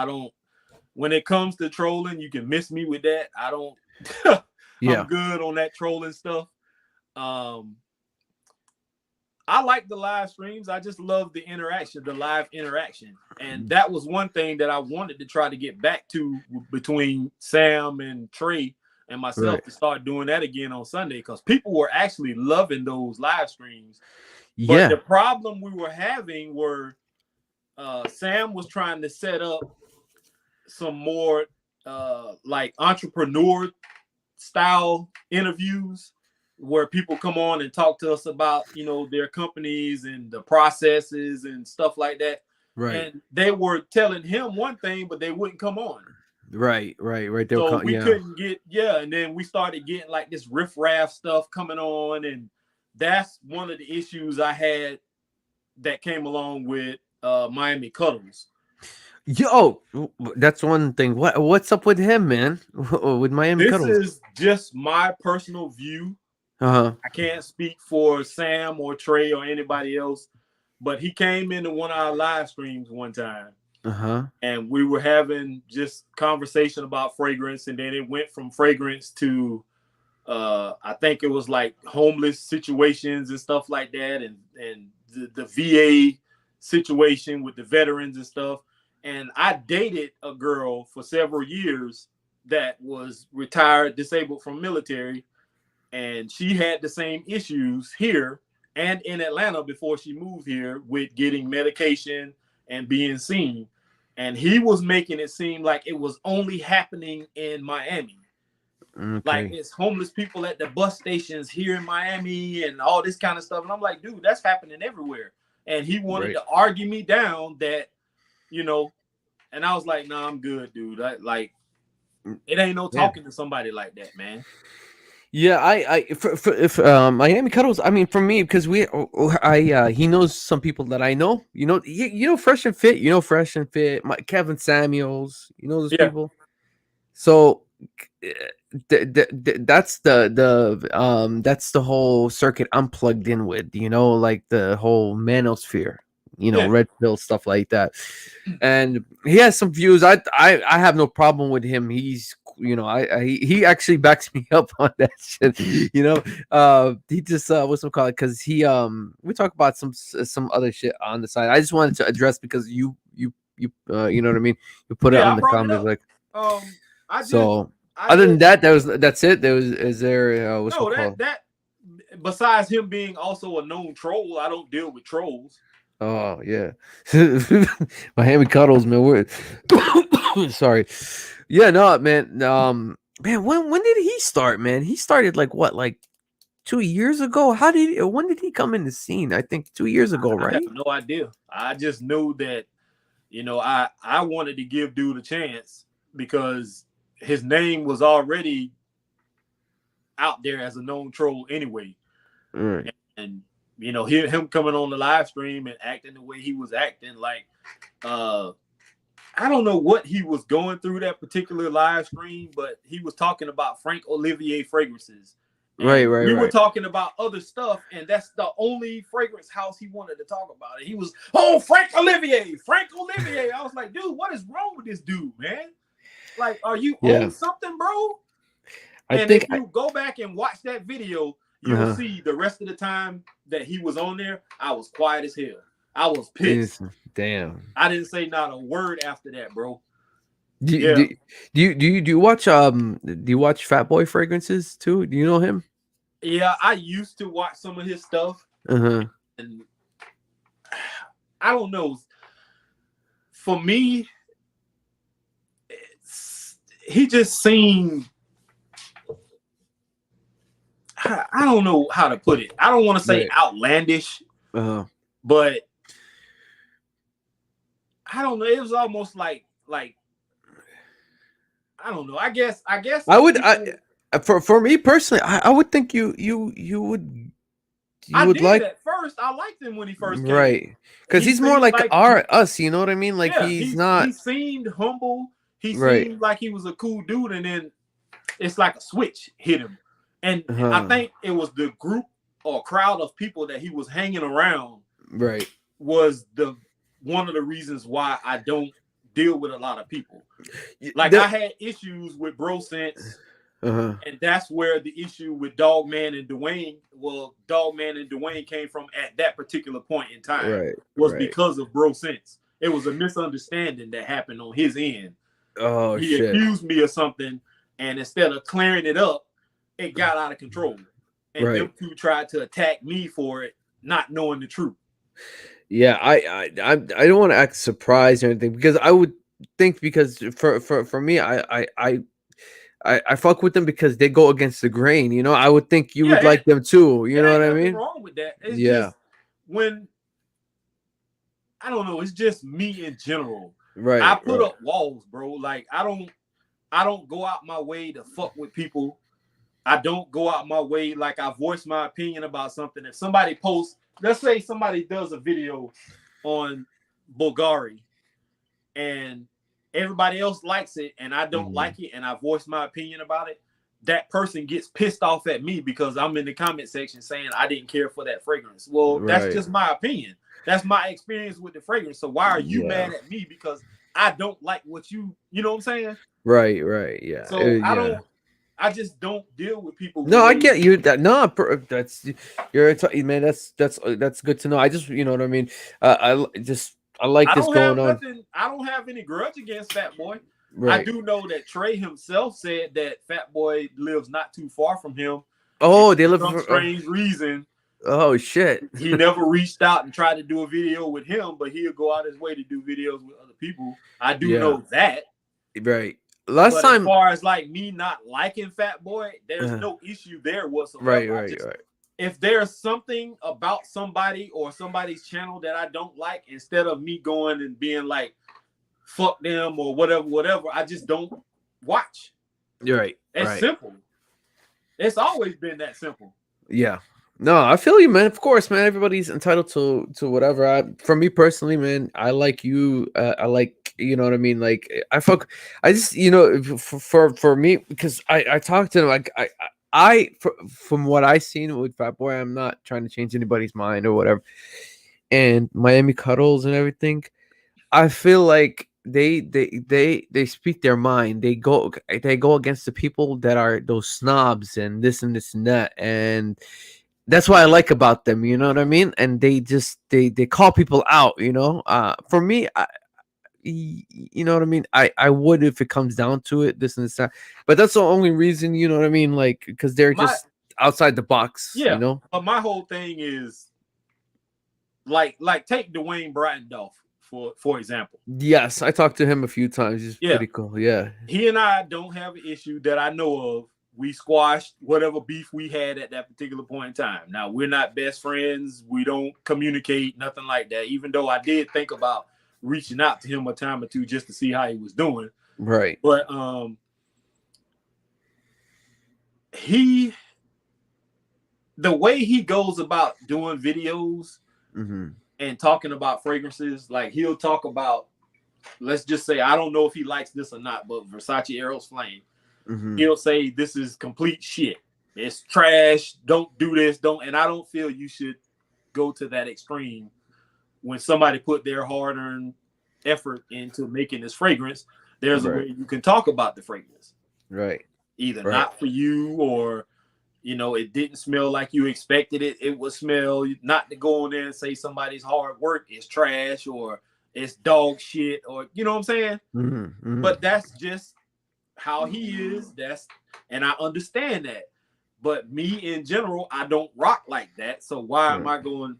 When it comes to trolling, you can miss me with that. Yeah. I'm good on that trolling stuff. I like the live streams. I just love the interaction, the live interaction. And that was one thing that I wanted to try to get back to between Sam and Trey and myself, Right. to start doing that again on Sunday, because people were actually loving those live streams. Yeah. But the problem we were having were Sam was trying to set up some more like entrepreneur style interviews where people come on and talk to us about, their companies and the processes and stuff like that. Right. And they were telling him one thing, but they wouldn't come on. Right. So we couldn't get, and then we started getting like this riffraff stuff coming on. And that's one of the issues I had that came along with Miami Cuddles. Yo, that's one thing. What's up with him, man? With Miami Cuddles? This is just my personal view. I can't speak for Sam or Trey or anybody else, but he came into one of our live streams one time. And we were having just conversation about fragrance, and then it went from fragrance to I think it was like homeless situations and stuff like that, and the VA situation with the veterans and stuff. And I dated a girl for several years that was retired, disabled from military, and she had the same issues here and in Atlanta before she moved here with getting medication and being seen. And he was making it seem like it was only happening in Miami. Like Okay. it's homeless people at the bus stations here in Miami and all this kind of stuff. And I'm like, dude, that's happening everywhere. And he wanted Right. to argue me down that, you know, and I was like, nah, I'm good, dude. Like, it ain't no Yeah. talking to somebody like that, man. Yeah, for if Miami Cuddles, I mean, for me, because he knows some people that I know. You know, Fresh and Fit. You know, Fresh and Fit. Kevin Samuels. You know those Yeah, people. So eh, that's that's the whole circuit I'm plugged in with. You know, like the whole manosphere. You know, yeah. red pill stuff like that. And he has some views. I have no problem with him. He's he actually backs me up on that shit. He just what's it called? Because we talk about some other shit on the side. I just wanted to address because you know what I mean. You put it Yeah, on I the brought it comments up. like Um, I just, so. I Other than just that, that's it. Is there what's it no called? that besides him being also a known troll, I don't deal with trolls. Oh yeah, Miami Cuddles, man. We're sorry. Yeah, no, man. Man, when did he start, man? He started like what, like 2 years ago? When did he come in the scene? I think 2 years ago, I have right? no idea. I just knew that, I wanted to give dude a chance because his name was already out there as a known troll anyway. All right. And him coming on the live stream and acting the way he was acting, like uh I don't know what he was going through that particular live stream, but he was talking about Frank Olivier fragrances. Right, And right, we were right. talking about other stuff, and that's the only fragrance house he wanted to talk about. And he was, oh, Frank Olivier, Frank Olivier. I was like, dude, what is wrong with this dude, man? Like, are you Yeah, on something, bro? I And if think. you go back and watch that video, you'll Uh, see the rest of the time that he was on there, I was quiet as hell. I was is pissed. damn. I didn't say not a word after that, bro. Do, Yeah. do, do you watch Fat Boy Fragrances too? Do you know him? Yeah, I used to watch some of his stuff, Uh huh. and I don't know. For me, he just seemed. I don't know how to put it. I don't want to say Right. outlandish, Uh huh. but I don't know. It was almost like I don't know. I guess I the would people. for me personally, I would think you I would did like at first. I liked him when he first came. right because He he's more seemed like like us. You know what I mean? Like yeah, he's he not seemed humble. He right. seemed like he was a cool dude, and then it's like a switch hit him. And I Uh-huh. think it was the group or crowd of people that he was hanging around Right. was the one of the reasons why I don't deal with a lot of people. Y- Like I The, had issues with Bro Sense, uh-huh. and that's where the issue with Dogman and Dwayne, well, Dogman and Dwayne came from at that particular point in time, Right. was Right. because of Bro Sense. It was a misunderstanding that happened on his end. Oh He shit. accused me of something, and instead of clearing it up, it got out of control. And Right. them two tried to attack me for it, not knowing the truth. Yeah. I don't want to act surprised or anything because I would think because for me I fuck with them because they go against the grain. You know, I would think you Yeah, would like them too. You it know ain't what I nothing mean? wrong with that. It's Yeah. just when I don't know. It's just me in general. I Right. put Right. up walls, bro. Like I don't go out my way to fuck with people. I don't go out my way. Like I voice my opinion about something. If somebody posts, let's say somebody does a video on Bulgari and everybody else likes it and I don't Mhm. like it and I voice my opinion about it, that person gets pissed off at me because I'm in the comment section saying I didn't care for that fragrance. Well, that's Right. just my opinion. That's my experience with the fragrance. So why are you Yeah. mad at me because I don't like what you know what I'm saying? Right. Right. Yeah. So I Yeah. don't. I just don't deal with people the No, I way. get you. That no, that's man. That's good to know. I just, you know what I mean. I like this going on. I don't have any grudge against Fat Boy. I Right. do know that Trey himself said that Fat Boy lives not too far from him, and Oh, they for live. some strange reason, Oh shit. he never reached out and tried to do a video with him, but he'll go out his way to do videos with other people. I do Yeah. know that. Right. Last But as time. far as like me not liking Fat Boy, there's Uh, no issue there whatsoever. right. I Right. just, Right. if there's something about somebody or somebody's channel that I don't like, instead of me going and being like, fuck them or whatever, I just don't watch. You're right. It's Right. simple. It's always been that simple. Yeah. No, I feel you, man. Of course, man. Everybody's entitled to whatever. For me personally, man, I like you. I like, you know what I mean. Like, I just, you know, for me, because I talked to him. Like, from what I seen with Fat Boy, I'm not trying to change anybody's mind or whatever. And Miami Cuddles and everything, I feel like they speak their mind. They go against the people that are those snobs and this and that, and that's what I like about them. You know what I mean? And they just they call people out. You know, for me, you know what I mean. I would if it comes down to it, this and this that, but that's the only reason. You know what I mean? Like because they're My just outside the box. You Yeah, know? but my whole thing is like take Dwayne Bratendorf for example. Yes, I talked to him a few times. He's Yeah, pretty cool. Yeah. he and I don't have an issue that I know of. We squashed whatever beef we had at that particular point in time. Now we're not best friends. We don't communicate, nothing like that. Even though I did think about reaching out to him a time or two just to see how he was doing. Right. But the way he goes about doing videos Mm-hmm. and talking about fragrances, like he'll talk about, let's just say, I don't know if he likes this or not, but Versace Eros Flame. Mm-hmm. He'll say this is complete shit. It's trash. Don't do this. Don't. And I don't feel you should go to that extreme when somebody put their hard-earned effort into making this fragrance. There's a way you can talk about the fragrance. Right. Either not for you or, it didn't smell like you expected it. It would smell. Not to go on there and say somebody's hard work is trash or it's dog shit or, you know what I'm saying? Mm-hmm. Mm-hmm. But that's just how he is. And I understand that. But me in general, I don't rock like that. So why am I going to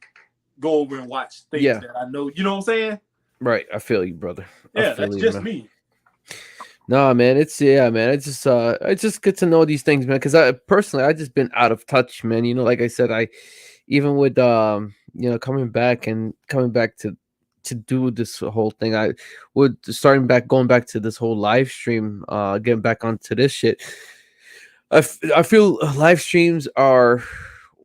go over and watch things that I know? You know what I'm saying? Right. I feel you, brother. Yeah, that's just me. No, man, it's just good to know these things, man. Because I just been out of touch, man. You know, like I said, I even with coming back to do this whole thing, I would going back to this whole live stream, getting back onto this shit. I feel live streams are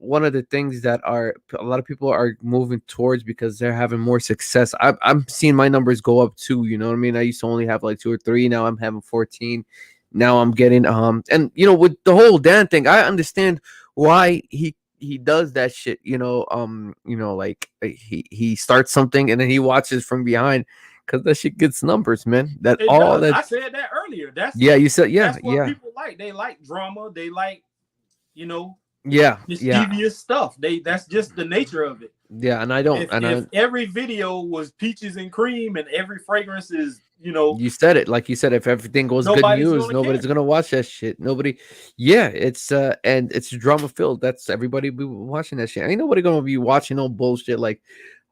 one of the things that are a lot of people are moving towards because they're having more success. I'm seeing my numbers go up too. You know what I mean? I used to only have like 2 or 3. Now I'm having 14. Now I'm getting and with the whole Dan thing, I understand why he does that shit. Like he starts something and then he watches from behind because that shit gets numbers, man. I said that earlier. You said that's what people like. They like drama. They like mischievous stuff. That's just the nature of it. Yeah, and I don't. If every video was peaches and cream and every fragrance is, you said it like you said. If everything goes good news, nobody's gonna watch that shit. Nobody. Yeah, it's and it's drama filled. That's everybody be watching that shit. Ain't nobody gonna be watching no bullshit like,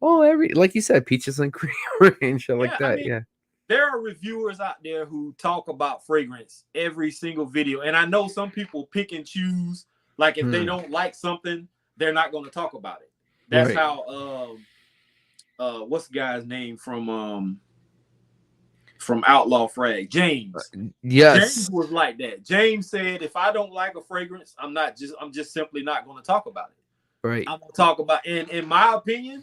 like you said, peaches and cream and shit like that. Yeah. There are reviewers out there who talk about fragrance every single video, and I know some people pick and choose. Like if they don't like something, they're not going to talk about it. That's how what's the guy's name from Outlaw Frag? James. Yes. James was like that. James said, if I don't like a fragrance, I'm just simply not going to talk about it. Right. I'm going to talk about, and in my opinion,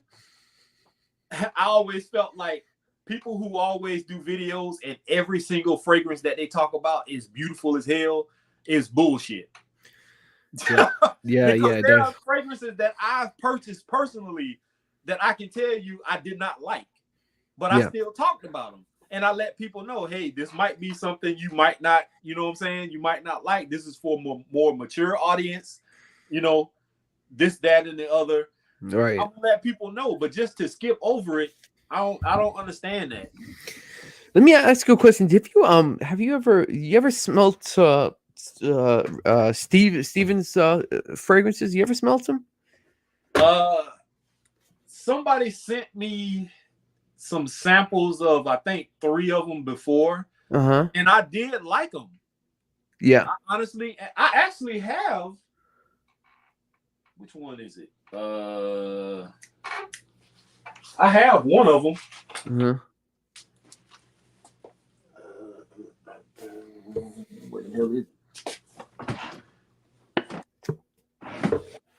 I always felt like people who always do videos and every single fragrance that they talk about is beautiful as hell is bullshit. Yeah. There are fragrances that I've purchased personally that I can tell you I did not like, but I still talked about them. and I let people know, hey, this might be something you might not, you know what I'm saying, you might not like. This is for more mature audience, you know, this, that, and the other. Right. I'm gonna let people know, but just to skip over it, I don't understand that. Let me ask you a question. Have you ever smelt Steven's fragrances? You ever smelt them? Uh, somebody sent me some samples of, I think, 3 of them before, Uh-huh. and I did like them. Yeah. I actually have. Which one is it? I have one of them. Uh-huh. What the hell is it?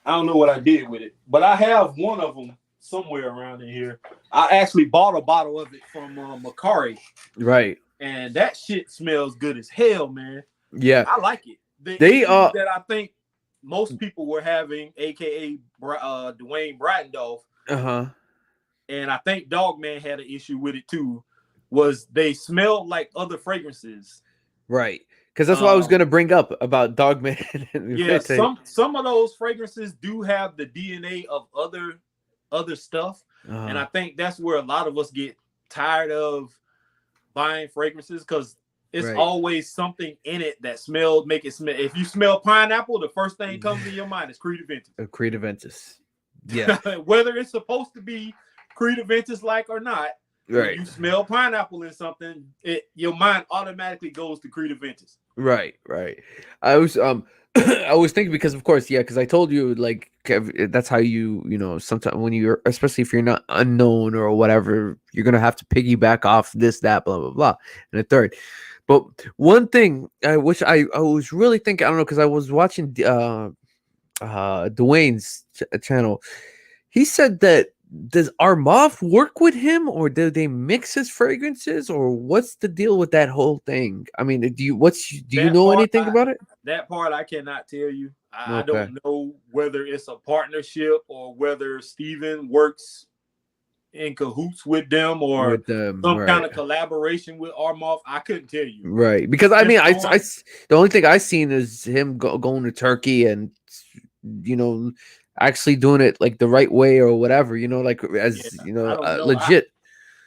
I don't know what I did with it, but I have one of them somewhere around in here. I actually bought a bottle of it from Macari, Right. and that shit smells good as hell, man. Yeah. I like it. The They issue that I think most people were having, aka Dwayne Bratendorf, uh-huh. and I think Dogman had an issue with it too, was they smelled like other fragrances. Right. Because that's what I was gonna bring up about Dogman. Yeah, some of those fragrances do have the DNA of other stuff, and I think that's where a lot of us get tired of buying fragrances, because it's always something in it that make it smell. If you smell pineapple, the first thing comes in your mind is Creed Aventus. Creed Aventus. Yeah. Whether it's supposed to be Creed Aventus like or not, right. When you smell pineapple in something, your mind automatically goes to Creed Aventus. Right. I was I was thinking, because of course, yeah, because I told you, like, that's how you know, sometimes when you're, especially if you're not unknown or whatever, you're gonna have to piggyback off this, that, blah blah blah, and a third. But one thing which I was really thinking, I don't know, because I was watching Dwayne's channel. He said that, does Armaf work with him, or do they mix his fragrances, or what's the deal with that whole thing? I mean, do you know anything about it? That part I cannot tell you. I Okay. don't know whether it's a partnership or whether Steven works in cahoots with them, or some kind of collaboration with Armaf. I couldn't tell you. Right. Because I mean, I the only thing I've seen is him going to Turkey and, actually doing it like the right way or whatever, like, as legit.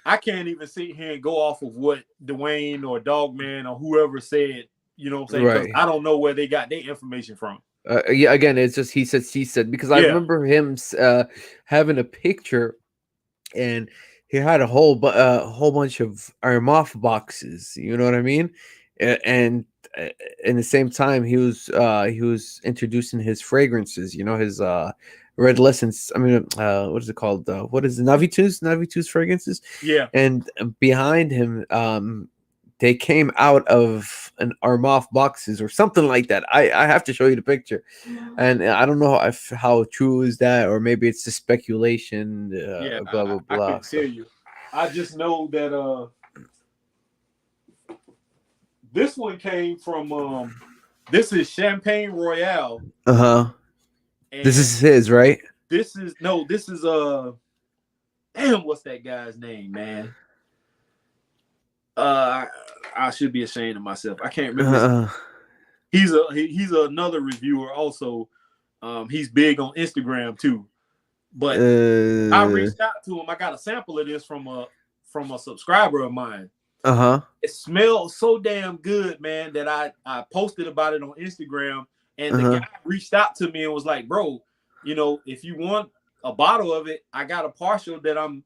I can't even sit here and go off of what Dwayne or Dogman or whoever said, you know what I'm saying? Because I don't know where they got their information from. Yeah, again, it's just he said, she said, because I remember him having a picture, and he had a whole bunch of Armaf boxes, you know what I mean? And in the same time, he was introducing his fragrances, his red lessons. I mean, what is it called? What is it? Navitus fragrances? Yeah. And behind him, they came out of an Armaf boxes or something like that. I have to show you the picture, and I don't know how true is that, or maybe it's the speculation. Blah blah blah. I can tell you. I just know that this one came from this is Champagne Royale. This is his, right? This is damn, what's that guy's name, man? I should be ashamed of myself. I can't remember. He's another reviewer also. He's big on Instagram too. But I reached out to him. I got a sample of this from a subscriber of mine. It smelled so damn good, man, that I posted about it on Instagram, and the guy reached out to me and was like, bro, if you want a bottle of it, I got a partial that I've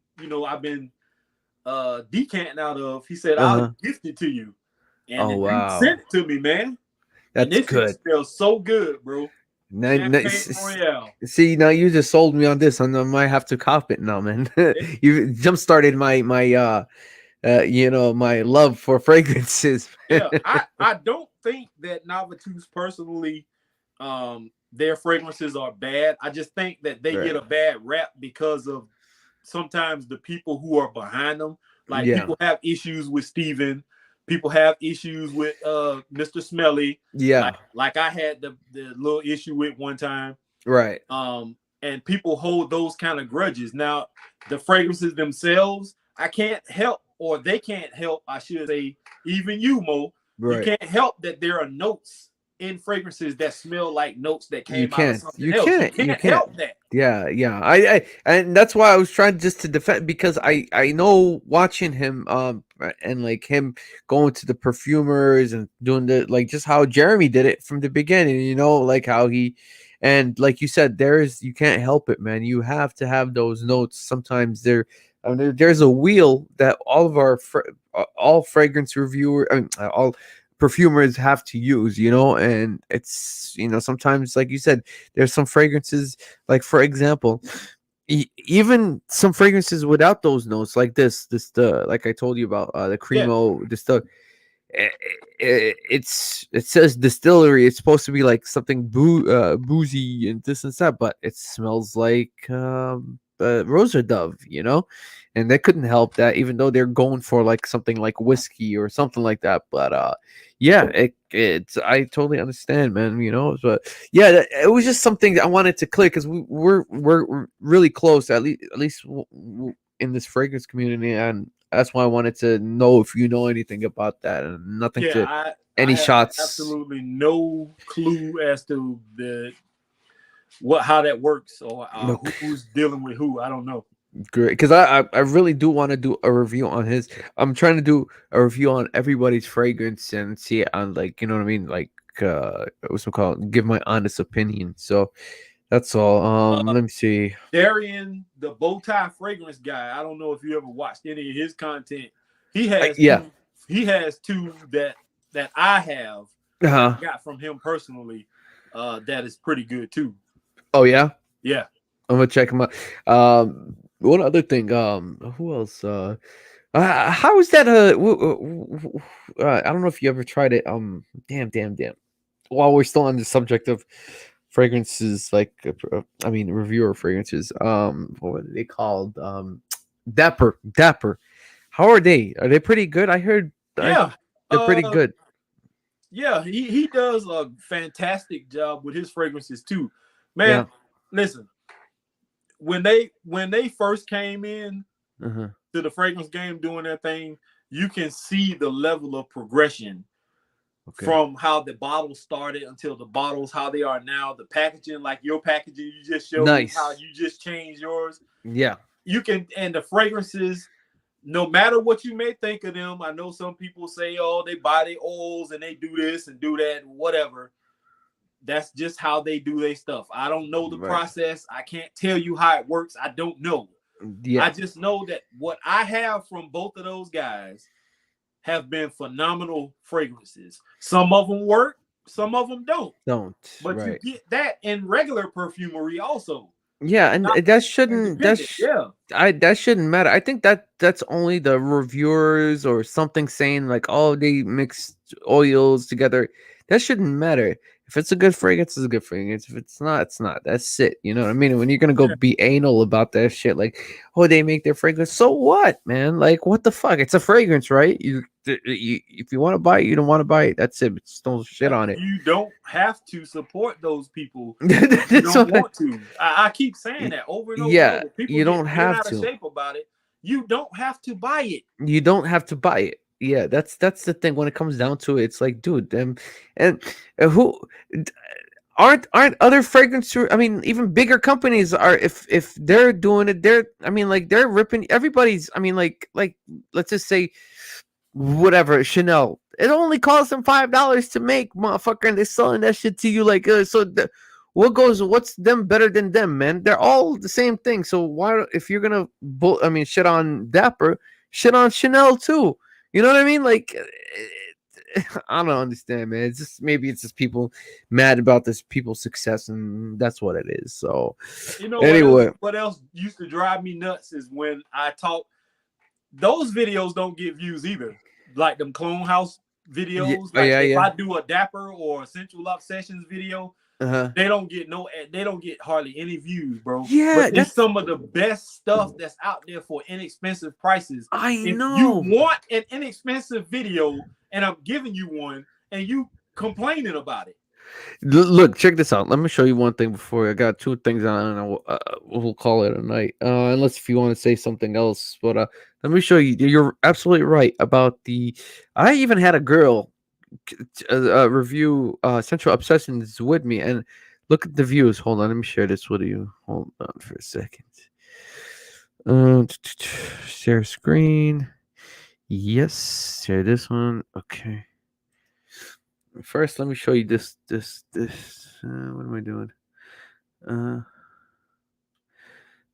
been decanting out of. He said, I'll gift it to you. And then he sent it to me, man. That's good. It smells so good, bro. See, now you just sold me on this. I might have to cop it now, man. You jump started my my love for fragrances. Yeah, I don't think that Navitus personally, their fragrances are bad. I just think that they get a bad rap because of sometimes the people who are behind them. Like, people have issues with Steven. People have issues with Mr. Smelly. Yeah. Like I had the little issue with one time. Right. And people hold those kind of grudges. Now, the fragrances themselves, I can't help or they can't help, I should say, even you, Mo, you Right. can't help that there are notes in fragrances that smell like notes that You came out of can't. something You else. You can't. You can't can't. help that. Yeah, yeah. And that's why I was trying just to defend, because I know watching him and like him going to the perfumers and doing the, like, just how Jeremy did it from the beginning, like how he, and like you said, you can't help it, man. You have to have those notes. Sometimes there's a wheel that all of our all fragrance reviewer, all perfumers have to use, and it's, sometimes, like you said, there's some fragrances, like, for example, even some fragrances without those notes, like the, like I told you about, the Yeah. Cremo, the stuff. It says distillery. It's supposed to be like something boozy and this and that, but it smells like Rosa Dove, and they couldn't help that, even though they're going for like something like whiskey or something like that. But yeah, it's, I totally understand, man. But yeah, it was just something that I wanted to click, because we're really close, at least in this fragrance community, and that's why I wanted to know if you know anything about that, and nothing Yeah, to I any have shots. absolutely no clue as to how that works, or Look, who's dealing with who. I don't know. great, because I really do want to do a review on his. I'm trying to do a review on everybody's fragrance and see it on, like, you know what I mean, like, what's it called? Give my honest opinion. So that's all. Uh, Let me see. Darian, the bow tie fragrance guy. I don't know if you ever watched any of his content. He has Yeah. two. He has two that I have that I Uh-huh. got from him personally. That is pretty good too. Oh yeah. Yeah. I'm gonna check him out. One other thing. Who else? How is that? I don't know if you ever tried it. Damn. While we're still on the subject of fragrances, like, I mean, reviewer fragrances. What are they called? Dapper. How are they? Are they pretty good? I heard Yeah. they're pretty Uh, good. yeah. He does a fantastic job with his fragrances too. Man, Yeah. listen. When they first came in Uh-huh. to the fragrance game doing their thing, you can see the level of progression Okay. from how the bottles started until the bottles how they are now. The packaging, like your packaging, you just showed how Nice. you just changed yours. Yeah. You can, and the fragrances, no matter what you may think of them, I know some people say, oh, they buy their oils and they do this and do that, whatever. That's just how they do their stuff. I don't know the Right. process. I can't tell you how it works. I don't know. I Yeah. just know that what I have from both of those guys have been phenomenal fragrances. Some of them work, some of them don't. Don't. But you Right. get that in regular perfumery also, Yeah, and not that shouldn't independent. Yeah. that shouldn't matter. I think that's only the reviewers or something saying like, oh, they mixed oils together. That shouldn't matter. If it's a good fragrance, it's a good fragrance. If it's not, it's not. That's it. You know what I mean? When you're gonna go Yeah. be anal about that shit, like, oh, they make their fragrance. So what, man? Like, what the fuck? It's a fragrance, right? If you want to buy it, you don't want to buy it. That's it. Just don't shit on it. You don't have to support those people if you That's don't what want to. I keep saying that over and over and yeah, over. People you don't get bent have out of to. shape about it. You don't have to buy it. You don't have to buy it. Yeah, that's the thing. When it comes down to it, it's like, dude, them and who d- aren't other fragrance? I mean, even bigger companies are. If they're doing it, I mean, like, they're ripping everybody's. I mean, like let's just say whatever Chanel. It only costs them $5 to make, motherfucker, and they're selling that shit to you like, what's them better than them, man? They're all the same thing. So why, if you're gonna shit on Dapper, shit on Chanel too? You know what I mean? Like, I don't understand, man. It's just, maybe it's just people mad about this people's success, and that's what it is. So You know what else? anyway, What else used to drive me nuts is when I talk. Those videos don't get views either. Like them Clone House yeah, videos. oh, Like yeah, if yeah, I do a Dapper or a Central Obsessions video, uh-huh. they don't get they don't get hardly any views, bro. But Yeah, it's that's, some of the best stuff that's out there for inexpensive prices. I If you know. want an inexpensive video and I'm giving you one and you complaining about it. Look, check this out. Let me show you one thing before I got two things on, and we'll call it a night. Unless if you want to say something else, but let me show you. You're absolutely right about the. I even had a girl review Central Obsessions with me, and look at the views. Hold on, let me share this with you. Hold on for a second. Share screen. Yes, share this one. Okay. First, let me show you this. What am I doing? Uh,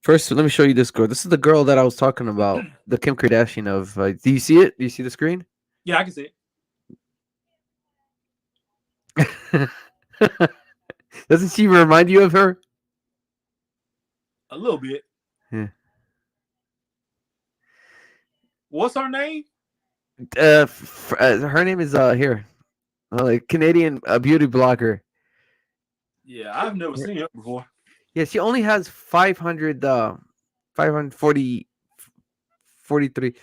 First, let me show you this girl. This is the girl that I was talking about, the Kim Kardashian of. Do you see it? Do you see the screen? Yeah, I can see Doesn't she remind you of her? a little bit. Yeah. What's her name? Her name is here, like Canadian beauty blogger. Yeah, I've never seen her before. Yeah, she only has 500, 540, 43.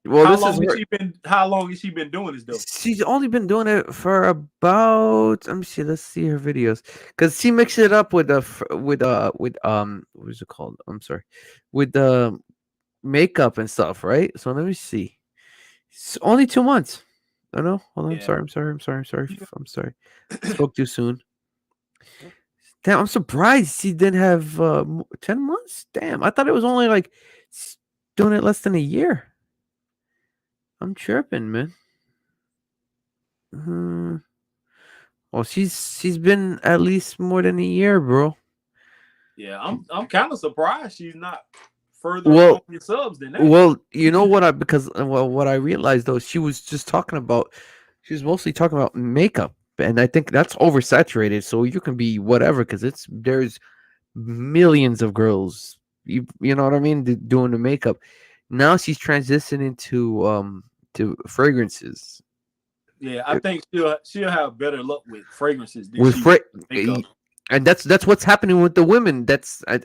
Well, How this is long has her. she been? How long has she been doing this though? She's only been doing it for about. Let me see. Let's see her videos, because she mixed it up with what is it called? I'm sorry, with the makeup and stuff, right? So let me see. It's only 2 months. Oh no, hold on. I'm Yeah. sorry. I'm sorry. I'm sorry. I'm sorry. I'm sorry. Spoke too soon. Damn, I'm surprised she didn't have 10 months. Damn, I thought it was only like doing it less than a year. I'm tripping, man. Hmm. Well, she's been at least more than a year, bro. Yeah, I'm kind of surprised she's not further along Well, in subs than that. well, you know what? Because well, what I realized though, she was just talking about. She was mostly talking about makeup, and I think that's oversaturated. So you can be whatever, because there's millions of girls. You know what I mean? Doing the makeup. Now she's transitioning to fragrances. Yeah, I think she'll have better luck with fragrances than with she will fra- makeup. and that's what's happening with the women.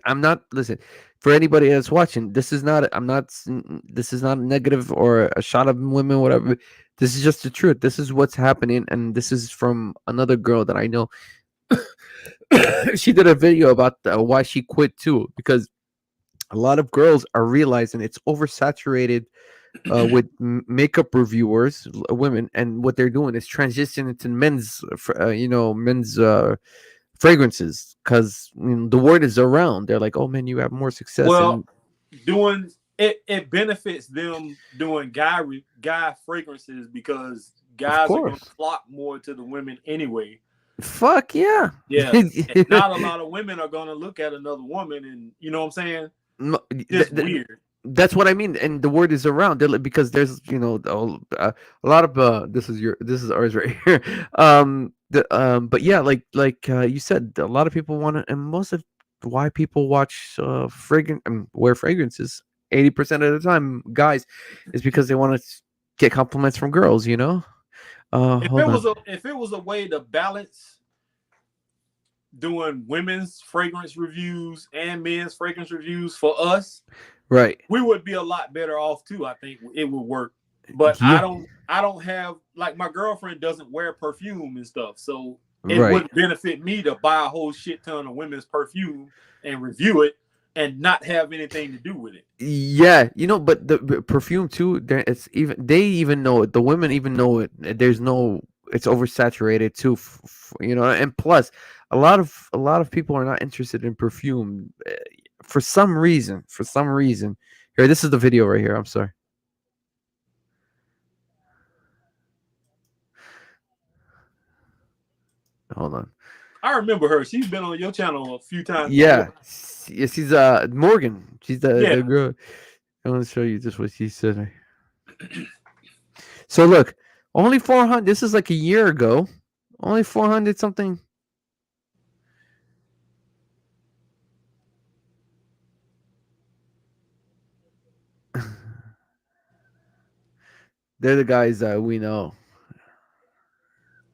I'm not, listen, for anybody that's watching, this is not, this is not a negative or a shot of women, whatever. This is just the truth. This is what's happening, and this is from another girl that I know. She did a video about why she quit too, because a lot of girls are realizing it's oversaturated with makeup reviewers, women, and what they're doing is transitioning to men's fragrances, because the word is around. They're like, oh man, you have more success. Well, And doing it benefits them doing guy fragrances because of guys are going to course, flock more to the women anyway. fuck yeah. Yeah, not a lot of women are going to look at another woman, and you know what I'm saying. No, Just weird. that's what I mean, and the word is around. Because there's a lot of this is ours right here. But yeah, like you said, a lot of people want to, and most of why people watch fragrant wear fragrances 80% of the time, guys, is because they want to get compliments from girls. Hold on. If it was a way to balance doing women's fragrance reviews and men's fragrance reviews for us, Right. we would be a lot better off too. I think it would work. But Yeah. I don't have, like, my girlfriend doesn't wear perfume and stuff. So it Right. wouldn't benefit me to buy a whole shit ton of women's perfume and review it and not have anything to do with it. Yeah, but the perfume too. They even know it. The women even know it. There's no. It's oversaturated too. And plus, a lot of people are not interested in perfume for some reason. For some reason, here, this is the video right here. I'm sorry. Hold on. I remember her. She's been on your channel a few times Yeah, before. yes, she's Morgan. She's the Yeah. girl. I want to show you just what she said. So look, only 400. This is like a year ago. Only 400 something. They're the guys that we know.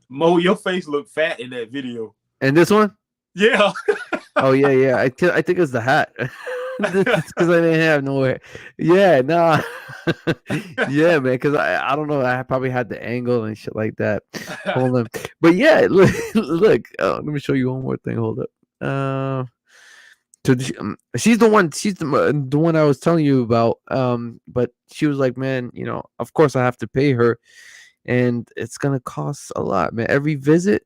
Mo, your face looked fat in that video. And this one? Yeah. Oh yeah, yeah. I think it's the hat. because I didn't have nowhere. Yeah, nah. Yeah, man. Because I don't know. I probably had the angle and shit like that. Hold on. But yeah, look. Let me show you one more thing. Hold up. So she's the one. She's the one I was telling you about. But she was like, man, of course I have to pay her, and it's gonna cost a lot, man. Every visit,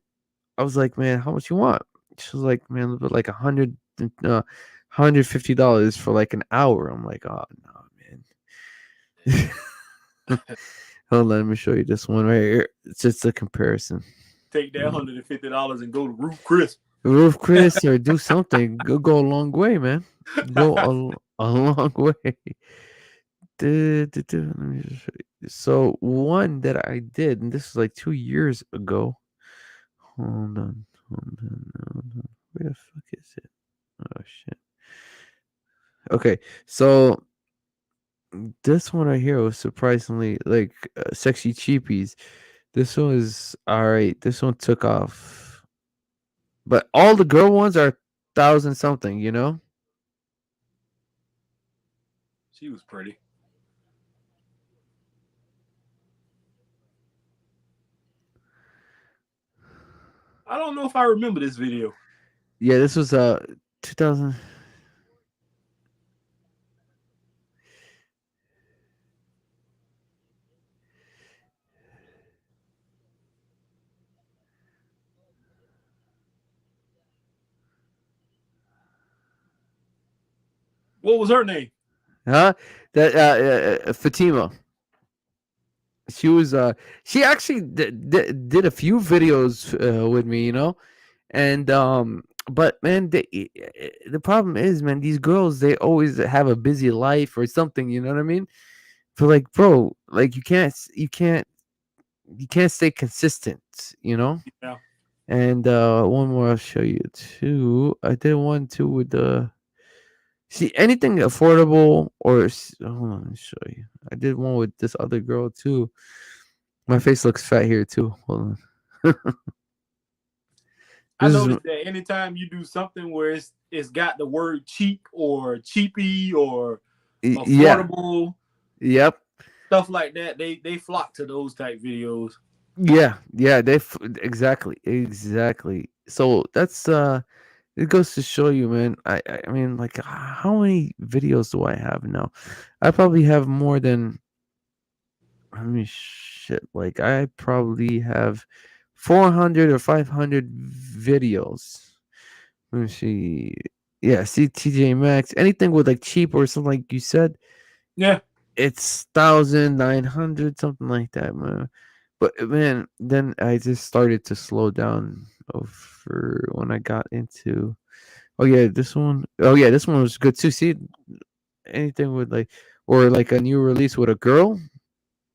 I was like, man, how much you want? She was like, man, like $150 for like an hour. I'm like, oh no, man. Hold on, let me show you this one right here. It's just a comparison. Take that $150 and go to Roof Chris. Roof Chris or do something. Go a long way, man. Go a long way. Let me just show you. So one that I did, and this is like 2 years ago. Hold on. Where the fuck is it? Oh shit. Okay, so this one right here was surprisingly like sexy cheapies. This one is all right. This one took off, but all the girl ones are 1,000 something. She was pretty. I don't know if I remember this video. Yeah, this was 2000. What was her name? Huh? That Fatima. She was she actually did a few videos with me, and but man, the problem is, man, these girls, they always have a busy life or something, you know what I mean? For like, bro, like you can't stay consistent, you know? Yeah. And one more I'll show you too. I did one too with the see anything affordable or hold on, let me show you. I did one with this other girl too. My face looks fat here too. Hold on. I This is noticed that anytime you do something where it's got the word cheap or cheapy or yeah. affordable, Yep. stuff like that, they flock to those type videos. Yeah, exactly. So that's it goes to show you, man. I mean, like, how many videos do I have now? I probably have more than, I mean, shit, like I probably have 400 or 500 videos. Let me see. Yeah, see TJ Maxx, anything with like cheap or something like you said, Yeah. it's 1,900 something like that, man. But man, then I just started to slow down over when I got into. Oh yeah, this one. Oh yeah, this one was good too. See, anything with like or like a new release with a girl,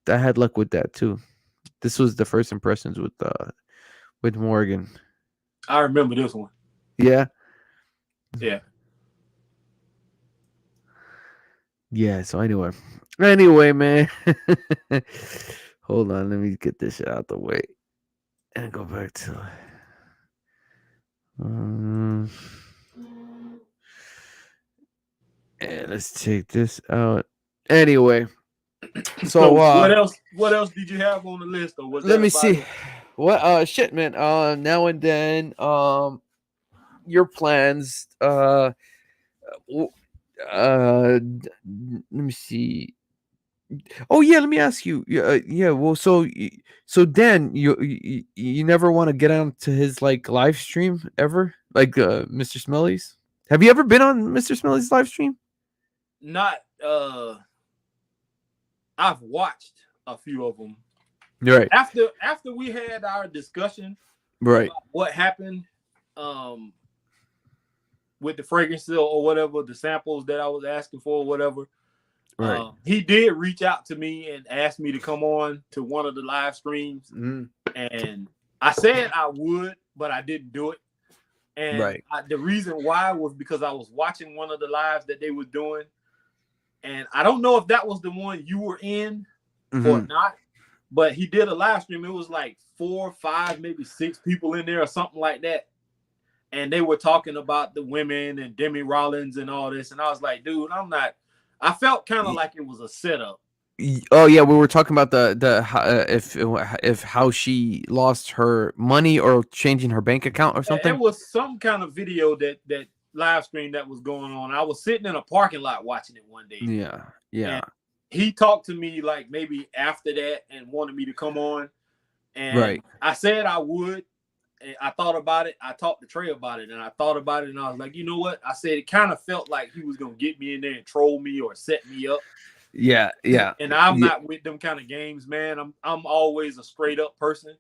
I had luck with that too. This was the first impressions with Morgan. I remember this one. Yeah, Yeah. yeah. So anyway, man. Hold on, let me get this shit out the way and go back to. Um, and let's take this out. Anyway, so So what else did you have on the list, or was let that me about see. it? What shit, man. Now and then your plans w- let me see. Oh yeah, let me ask you. Yeah. Well, so Dan, you never want to get on to his like live stream ever, like Mr. Smelly's. Have you ever been on Mr. Smelly's live stream? Not I've watched a few of them. Right. After we had our discussion Right. about what happened um with the fragrance or whatever, the samples that I was asking for or whatever. Right. He did reach out to me and asked me to come on to one of the live streams. Mm. And I said I would, but I didn't do it. And the reason why was because I was watching one of the lives that they were doing. And I don't know if that was the one you were in or not, but he did a live stream. It was like 4, 5, maybe 6 people in there or something like that. and they were talking about the women and Demi Rollins and all this, and I was like, dude, I'm not. I felt kind of like it was a setup. Oh yeah, we were talking about if how she lost her money or changing her bank account or It something. was some kind of video that live stream that was going on. I was sitting in a parking lot watching it one day, Yeah, and yeah, he talked to me like maybe after that and wanted me to come on, and right. I said I would. And I thought about it. I talked to Trey about it, and I thought about it, and I was like, you know what? I said it kind of felt like he was gonna get me in there and troll me or set me up. Yeah, yeah, And I'm yeah, not with them kind of games, man. I'm always a straight up person,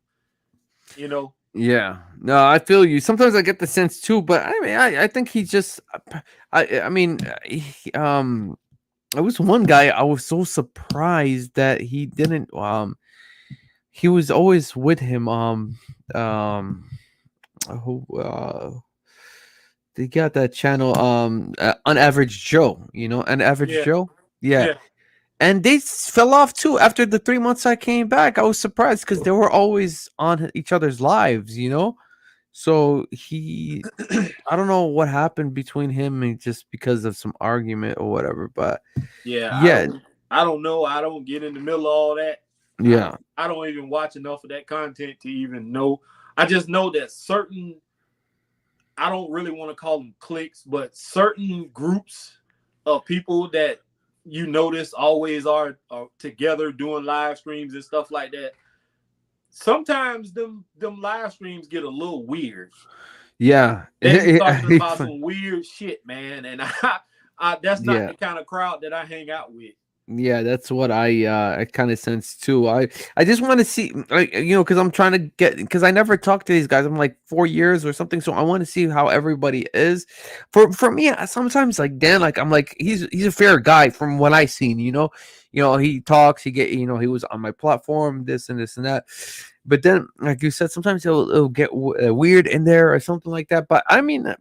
you know. yeah. No, I feel you. Sometimes I get the sense too, but I mean, I think he just, I mean, I was one guy. I was so surprised that he didn't. He was always with him. Who they got that channel. On average Joe. You know, on average Yeah, Joe. Yeah, yeah, and they fell off too after the 3 months I came back. I was surprised because they were always on each other's lives. You know, so he. I don't know what happened between him and just because of some argument or whatever, but yeah. yeah, I don't know. I don't get in the middle of all that. yeah, I don't even watch enough of that content to even know. I just know that certain, I don't really want to call them cliques, but certain groups of people that you notice always are together doing live streams and stuff like that. Sometimes them live streams get a little weird. yeah. They be talking about some weird shit, man, and that's not Yeah, the kind of crowd that I hang out with. yeah, that's what I kind of sense too. I just want to see, because I'm trying to get because I never talked to these guys. I'm like 4 years or something, so I want to see how everybody is. For me, sometimes like Dan, like I'm like he's a fair guy from what I seen. He talks, he was on my platform, this and this and that. But then, like you said, sometimes it'll get weird in there or something like that. But I mean,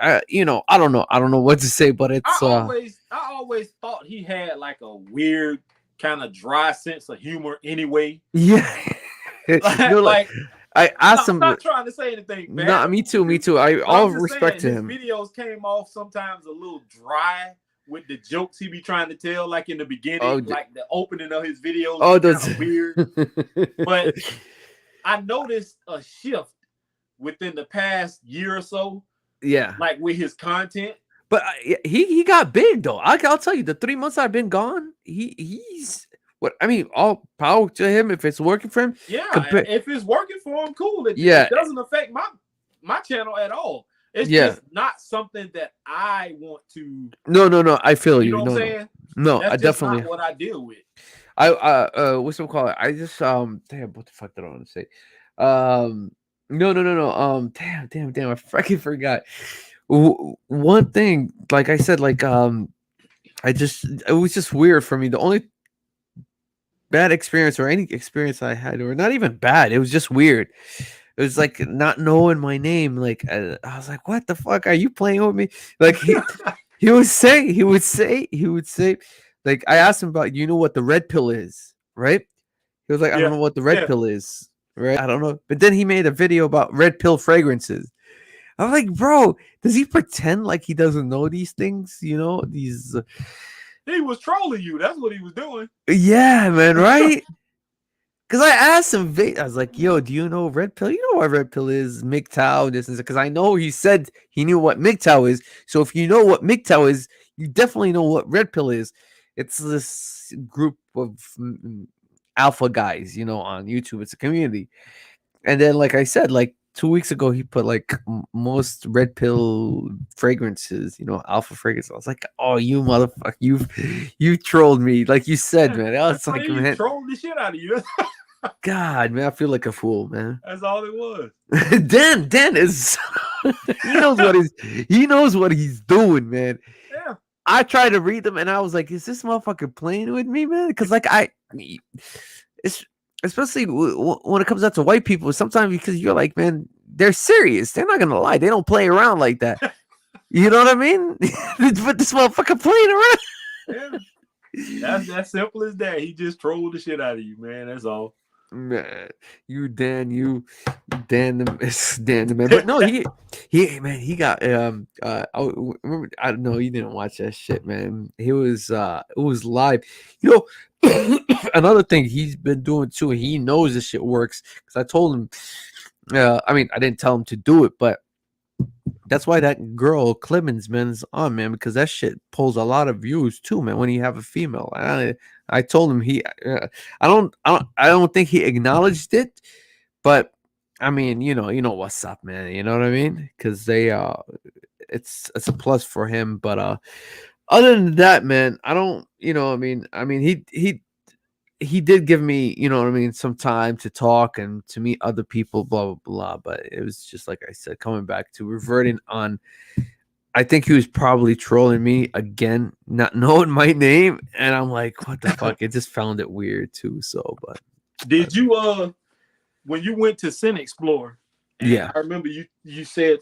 I don't know what to say, but I it's always I always thought he had like a weird kind of dry sense of humor anyway. yeah. like, Like like I asked I'm him. not trying to say anything bad No, me about too, me him, too. I but all I'm just respect saying to his him. videos came off sometimes a little dry with the jokes he be trying to tell, like in the beginning, Oh, like the opening of his videos oh, be kind those. of weird. But I noticed a shift within the past year or so, Yeah, like with his content. but he got big though. I'll tell you, the 3 months I've been gone, he's what I mean. All power to him if it's working for him. Yeah, Compare, if it's working for him, cool. It yeah, doesn't affect my channel at all. It's yeah. just not something that I want to. No, no, no. I feel You you. know what I'm No, no, saying? no. I That's just definitely. not what I deal with. What's it called? I just damn, what the fuck did I want to say? Um, no, no, no, no. Damn. I fucking forgot. One thing, like I said, like it was just weird for me. The only bad experience or any experience I had, or not even bad, it was just weird. It was like not knowing my name. Like I was like, "What the fuck are you playing with me?" Like he would say, like I asked him about, what the red pill is, right? He was like, I don't Yeah, know what the red yeah. pill is, right? I don't know. But then he made a video about red pill fragrances. I'm like, bro, does he pretend like he doesn't know these things? These. He was trolling you. That's what he was doing. Yeah, man, right? Because I asked him, I was like, yo, do you know red pill? You know what red pill is? MGTOW, this and that. Because I know he said he knew what MGTOW is. So if you know what MGTOW is, you definitely know what red pill is. It's this group of alpha guys, on YouTube. It's a community. And then, like I said, like 2 weeks ago, he put like most red pill fragrances, alpha fragrance. I was like, oh, you motherfucker, you trolled me, like you said, man. I was like, He man, trolled the shit out of you. God, man, I feel like a fool, man. That's all it was. Dan is he knows what he's doing, man. Yeah. I tried to read them and I was like, is this motherfucker playing with me, man? Because like it's especially when it comes out to white people, sometimes because you're like, man, they're serious. They're not gonna lie. They don't play around like that. You know what I mean? But this motherfucker playing around. Yeah. That's simple as that. He just trolled the shit out of you, man. That's all. Man, Dan the it's Dan the man. But no, he man, he got remember, I don't know, you didn't watch that shit, man. He was it was live. You know, another thing he's been doing too, he knows this shit works because I told him I mean, I didn't tell him to do it, but that's why that girl Clemens man's on, man, because that shit pulls a lot of views too, man. When you have a female, I told him I don't think he acknowledged it, but I mean, you know what's up, man. You know what I mean? Because they it's a plus for him. But other than that, man, I don't, he did give me, some time to talk and to meet other people, blah blah blah. But it was just like I said, coming back to reverting on. I think he was probably trolling me again, not knowing my name, and I'm like, what the fuck? It just found it weird too. So, but Did you when you went to Sin Explorer? And yeah, I remember you said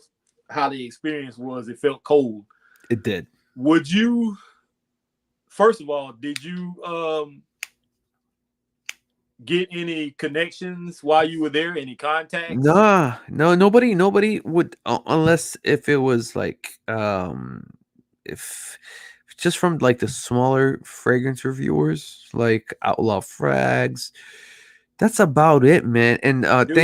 how the experience was. It felt cold. it did. Would you? First of all, did you get any connections while you were there? Any contacts? Nah, no, nobody would unless if it was like if just from like the smaller fragrance reviewers like Outlaw Frags. That's about it, man. And Dude,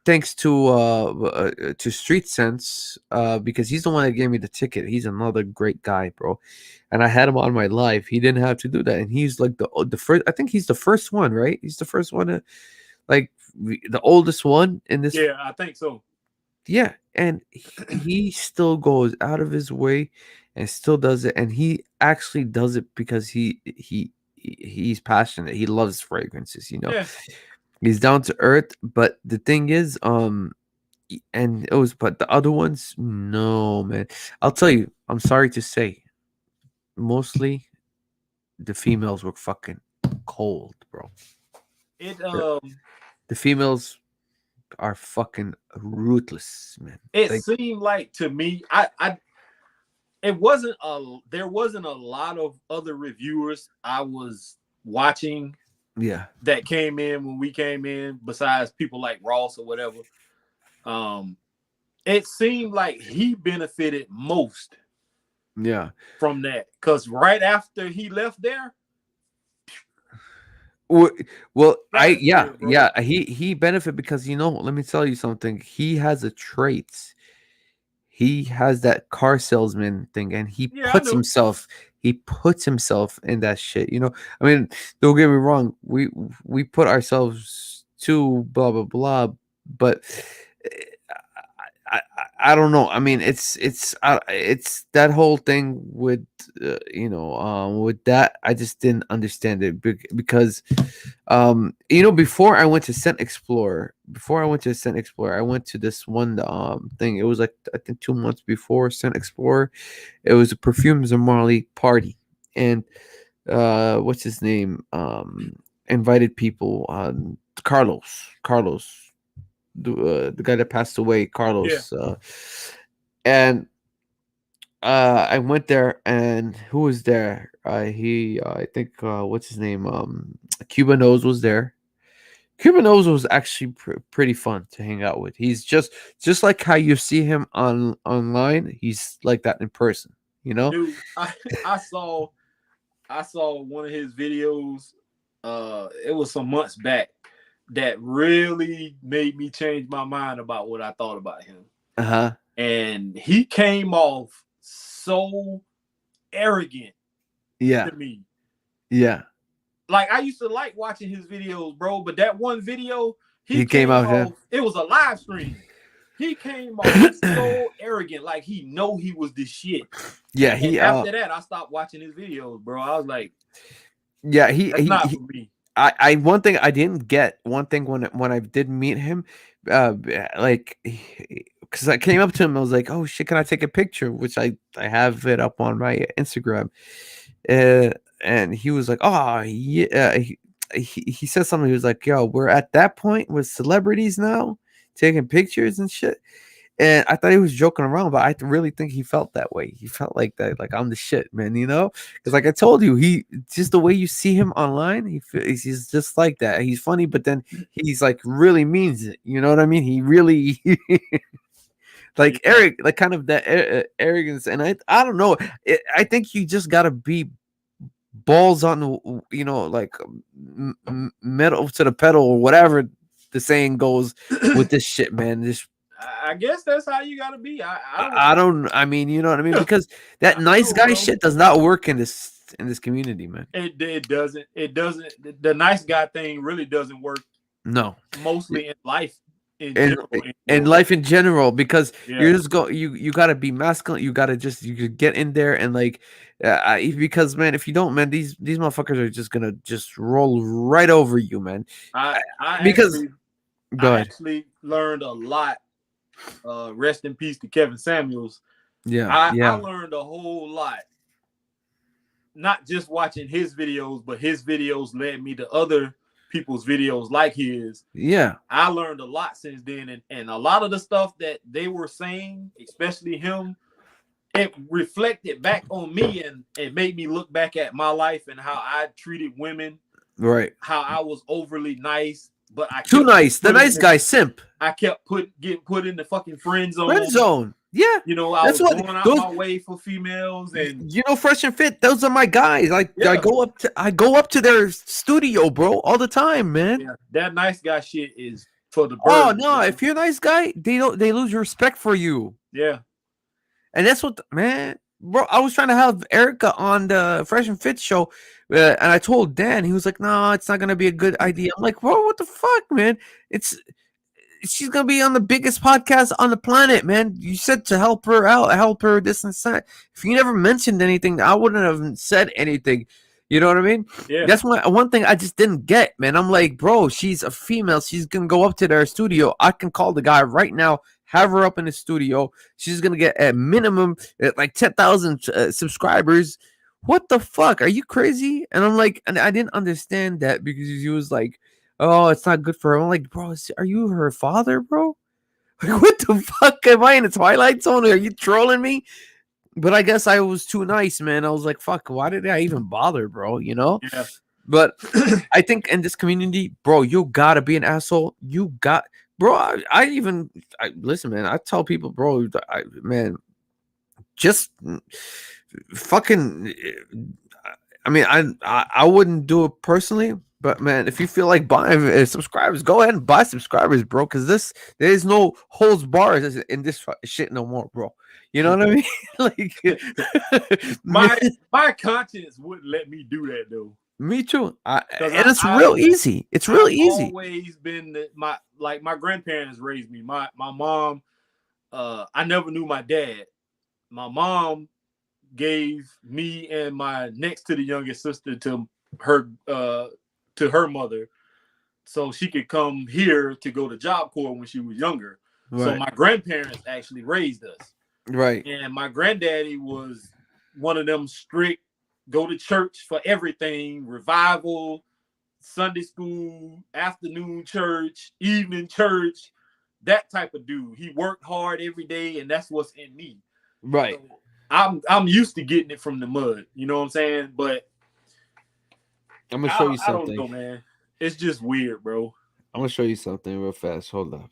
thanks to Street Sense because he's the one that gave me the ticket. He's another great guy, bro. And I had him on my live. He didn't have to do that, and he's like the first. I think he's the first one, right? He's the first one to like the oldest one in this. yeah, I think so. Yeah, and he still goes out of his way and still does it, and he actually does it because he's passionate. He loves fragrances, you know. Yeah, He's down to earth, but the thing is, and it was, but the other ones, no, man. I'll tell you, I'm sorry to say, mostly the females were fucking cold, bro. it The, the females are fucking ruthless, man. it Like, seemed like to me, I it wasn't a there wasn't a lot of other reviewers I was watching yeah, that came in when we came in, besides people like Ross or whatever. Um, it seemed like he benefited most yeah. from that because right after he left there, Well, stratosphere, bro. yeah. He benefit because let me tell you something. He has a trait. He has that car salesman thing, and Yeah, I knew. he puts himself in that shit. I mean, don't get me wrong. We put ourselves to blah blah blah, but eh, I don't know. I mean, it's that whole thing with with that. I just didn't understand it because before I went to Scent Explorer, I went to this one thing. It was like I think 2 months before Scent Explorer. It was a Perfumes and Marley party, and what's his name invited people. Carlos, the guy that passed away, Yeah, Carlos, and I went there, and who was there? I think what's his name? Cuba Nose was there. Cuba Nose was actually pretty fun to hang out with. He's just like how you see him online. He's like that in person. You know? dude. I saw I saw one of his videos. It was some months back that really made me change my mind about what I thought about him. Uh huh. And he came off so arrogant Yeah. to me. Yeah. Like I used to like watching his videos, bro, but that one video, he He came came out here. off, it was a live stream. He came off so arrogant, like he know he was the shit. Yeah. And after that, I stopped watching his videos, bro. I was like, Yeah. that's not for me. I one thing I didn't get one thing when I did meet him, like because I came up to him, I was like, "Oh shit, can I take a picture?" Which I have it up on my Instagram, and he was like, "Oh yeah." He said something. He was like, "Yo, we're at that point with celebrities now taking pictures and shit." And I thought he was joking around, but I really think he felt that way. He felt like that, like I'm the shit, man. Because like I told you, he just the way you see him online, he's just like that. He's funny, but then he's like really means it. You know what I mean? He really like Yeah. Eric, like kind of that arrogance. And I don't know. I think you just gotta be balls on the, like metal to the pedal or whatever the saying goes with this shit, man. This I guess that's how you gotta be. I don't I don't. I mean, you know what I mean? Because that I nice don't know, guy bro. shit does not work in this community, man. It doesn't. It doesn't. The nice guy thing really doesn't work No, mostly in life in and general and anymore. life in general, because Yeah. you're just you gotta be masculine. You gotta just you could get in there and like, because man, if you don't, man, these motherfuckers are just gonna just roll right over you, man. I I- I Because actually go I ahead. actually learned a lot. Rest in peace to Kevin Samuels. Yeah, I yeah, learned a whole lot, not just watching his videos, but his videos led me to other people's videos like his. yeah. I learned a lot since then, and a lot of the stuff that they were saying, especially him, it reflected back on me, and it made me look back at my life and how I treated women, Right. how I was overly nice, but Too nice. The nice guy simp. I kept getting put in the fucking friend Friend zone. zone. Yeah. You know, I That's was what going out those. my way for females, and Fresh and Fit. Those are my guys. I yeah, go up to their studio, bro, all the time, man. yeah, that nice guy shit is for the Oh birds, no, bro. if you're a nice guy, they lose respect for you, Yeah, and that's what man, bro. I was trying to have Erica on the Fresh and Fit show, and I told Dan, he was like, "No, it's not gonna be a good idea." I'm like, "Bro, what the fuck, man? It's she's gonna be on the biggest podcast on the planet, man. You said to help her out, help her this and that. If you never mentioned anything, I wouldn't have said anything. You know what I mean? yeah, That's one thing I just didn't get, man. I'm like, bro, she's a female. She's gonna go up to their studio. I can call the guy right now, have her up in the studio. She's gonna get a minimum like 10,000 subscribers. What the fuck? Are you crazy? And I'm like, and I didn't understand that because he was like, oh, it's not good for her. I'm like, bro, are you her father, bro? Like, what the fuck? Am I in a Twilight Zone? Are you trolling me? But I guess I was too nice, man. I was like, fuck, why did I even bother, bro? yeah, But I think in this community, bro, you gotta be an asshole. You got, bro. Listen, man. I tell people, bro, man, just fucking. I mean, I wouldn't do it personally, but man, if you feel like buying subscribers, go ahead and buy subscribers, bro. Because there's no holds bars in this shit no more, bro. You know what I mean? my Man, my conscience wouldn't let me do that though. me too. Because And it's real easy. It's real I've easy. always been my grandparents raised me. My mom, I never knew my dad. My mom gave me and my next to the youngest sister to her mother, so she could come here to go to Job Corps when she was younger. So Right. my grandparents actually raised us. Right. And my granddaddy was one of them strict, go to church for everything, revival, Sunday school, afternoon church, evening church, that type of dude. He worked hard every day, and that's what's in me. Right. So I'm used to getting it from the mud. You know what I'm saying? But I'm gonna show you I don't something. know, man. It's just weird, bro. I'm gonna show you something real fast. Hold up.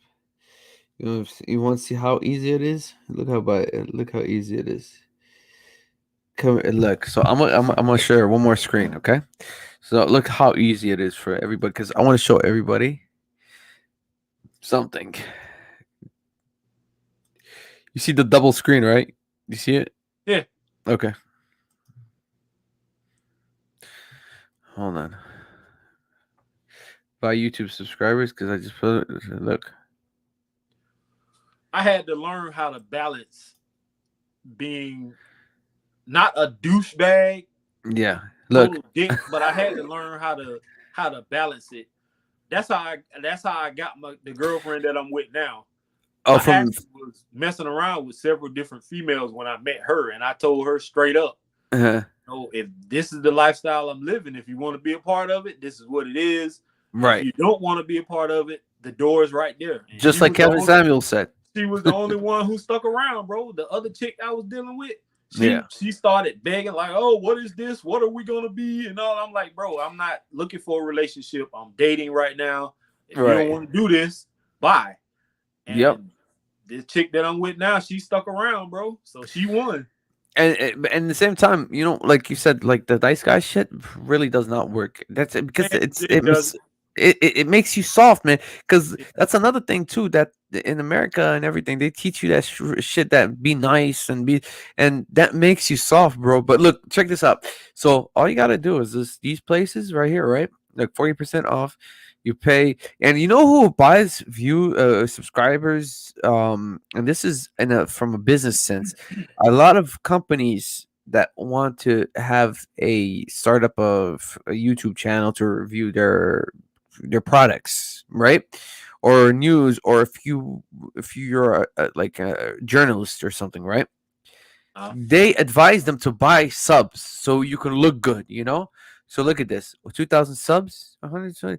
You want to see how easy it is? Look how easy it is. Come look. So I'm gonna share one more screen. Okay. So look how easy it is for everybody because I want to show everybody something. You see the double screen, right? You see it? Yeah. Okay. Hold on. Buy YouTube subscribers because I just put it. Look. I had to learn how to balance being not a douchebag, Yeah. Look. total dick, but I had to learn how to balance it. That's how I got the girlfriend that I'm with now. Oh, I from actually was messing around with several different females when I met her, and I told her straight up, "No, if this is the lifestyle I'm living, if you want to be a part of it, this is what it is. If right. you don't want to be a part of it, the door is right there." And Just she like was the Kevin only- Samuel said. she was the only one who stuck around, bro. The other chick I was dealing with, Yeah. she started begging like, "Oh, what is this? What are we gonna be?" And all. I'm like, bro, I'm not looking for a relationship. I'm dating right now. If you don't Right. want to do this, bye. Yep. And this chick that I'm with now, she stuck around, bro. So she won. And at the same time, you know, like you said, like the dice guy shit really does not work. That's it because Man, it does. it makes you soft, man. Because that's another thing too, that in America and everything, they teach you that shit, that be nice and be, and that makes you soft, bro. But look, check this out. So all you gotta do is these places right here, right? Like 40% off. You pay, and you know who buys subscribers, and this is from a business sense. A lot of companies that want to have a startup of a YouTube channel to review their products, right? Or news, or if you're like a journalist or something, right? Uh, They advise them to buy subs so you can look good, you know. So look at this: 2,000 subs, 120,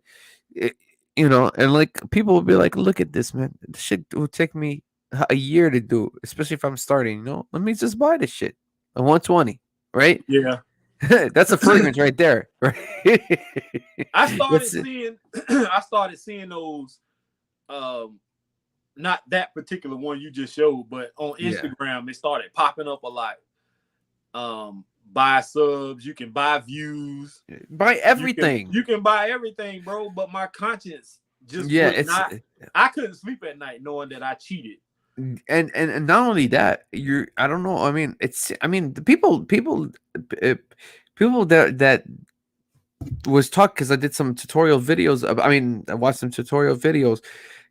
it, you know, and like people will be like, "Look at this, man. This shit will take me a year to do, especially if I'm starting. You know, let me just buy this shit at 120, right? yeah. That's a fragrance right there, right? I started That's seeing I started seeing those um not that particular one you just showed, but on yeah. Instagram it started popping up a lot. Buy subs, you can buy views, Buy everything. you can buy everything, bro. But my conscience just Yeah, would it's not. I couldn't sleep at night knowing that I cheated. and not only that, you're I don't know. I mean, the uh, people that was taught, because I did some tutorial videos. I watched some tutorial videos.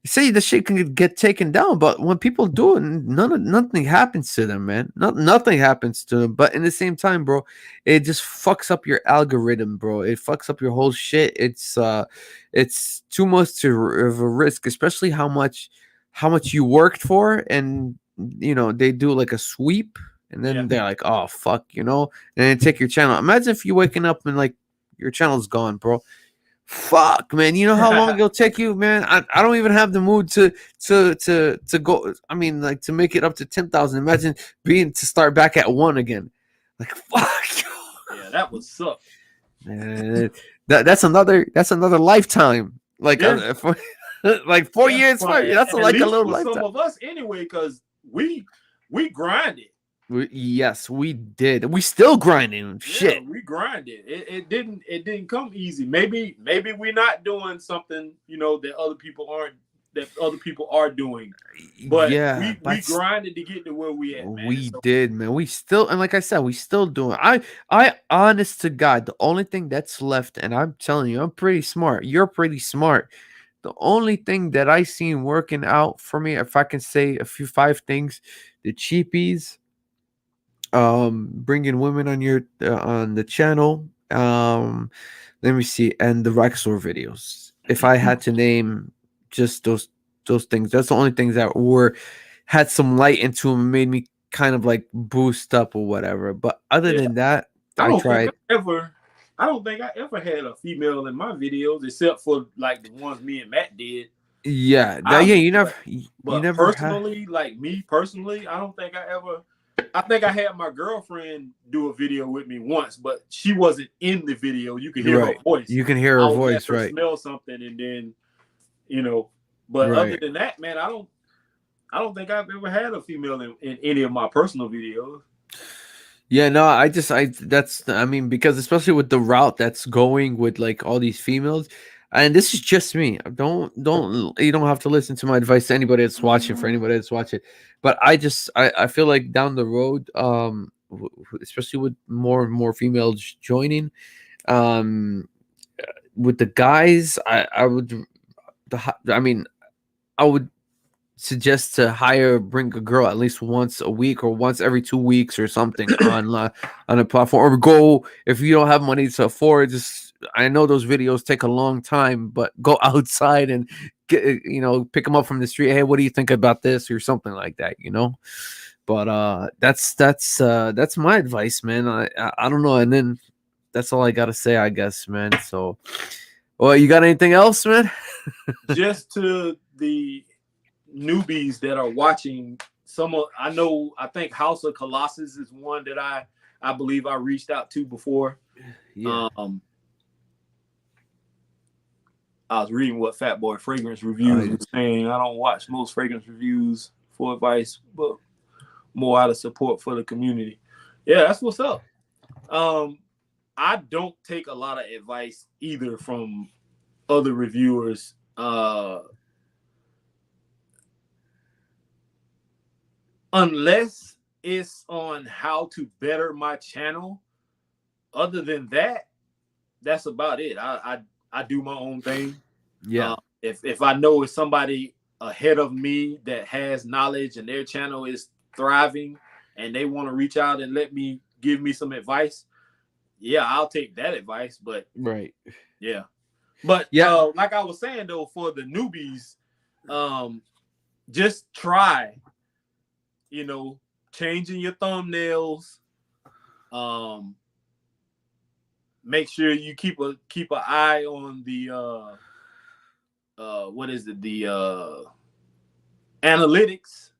Say the shit can get taken down, but when people do it, nothing happens to them, man. Nothing happens to them. But in the same time, bro, it just fucks up your algorithm, bro. It fucks up your whole shit. It's too much of a risk, especially how much you worked for, and you know they do like a sweep, and Yeah, then they're like, oh fuck, you know, and then take your channel. Imagine if you waking up and like your channel's gone, bro. Fuck, man. You know how long it'll take you, man? I don't even have the mood to go. I mean, like to make it up to 10,000. Imagine being to start back at one again. Like fuck, yeah, that would suck. man. That's another lifetime. Like Yeah, like 4 years. well, That's at like a least little for some lifetime. of us anyway, because we grinded. Yes, we did. We still grinding. Yeah, Shit. we grinded. It didn't come easy. Maybe we're not doing something that other people are doing, but Yeah, we but grinded to get to where we at, man. we So did, man. We still, and like I said, we still doing. I, honest to God, the only thing that's left, and I'm telling you, I'm pretty smart. You're pretty smart. The only thing that I seen working out for me, if I can say a few five things, the cheapies, bringing women on the channel, let me see, and the Rexor videos. If I had to name just those things, that's the only things that were had some light into them, and made me kind of like boost up or whatever. But other yeah, than that, I I don't think tried. I don't think I ever had a female in my videos except for like the ones me and Matt did. Yeah, I yeah. You never, but you but never had. personally, like me personally, I don't think I ever. I think I had my girlfriend do a video with me once, but she wasn't in the video. You could hear her Right. voice. You can hear I her would let voice, her right? smell something, and then you know. But other Right. than that, man, I don't think I've ever had a female in any of my personal videos. Yeah, no, I mean, because especially with the route that's going with like all these females, and this is just me. You don't have to listen to my advice to anybody that's watching, for anybody that's watching. But I feel like down the road, especially with more and more females joining, um, with the guys, I would, I mean, I would suggest to bring a girl at least once a week or once every 2 weeks or something on a platform, or go if you don't have money to afford. Just, I know those videos take a long time, but go outside and pick them up from the street. Hey, what do you think about this, or something like that, but that's my advice, man. I don't know, and then that's all I gotta say, I guess, man. So, well, you got anything else, man? Just to the newbies that are watching, I think House of Colossus is one that I believe I reached out to before. Yeah. I was reading what Fat Boy Fragrance Reviews was saying. I don't watch most fragrance reviews for advice, but more out of support for the community. Yeah, that's what's up. I don't take a lot of advice either from other reviewers. Unless it's on how to better my channel. Other than that, that's about it. I do my own thing. Yeah. If I know it's somebody ahead of me that has knowledge and their channel is thriving and they want to reach out and give me some advice, yeah, I'll take that advice. But right. Yeah. But yeah, like I was saying though, for the newbies, just try, changing your thumbnails. Make sure you keep an eye on the what is it? The analytics.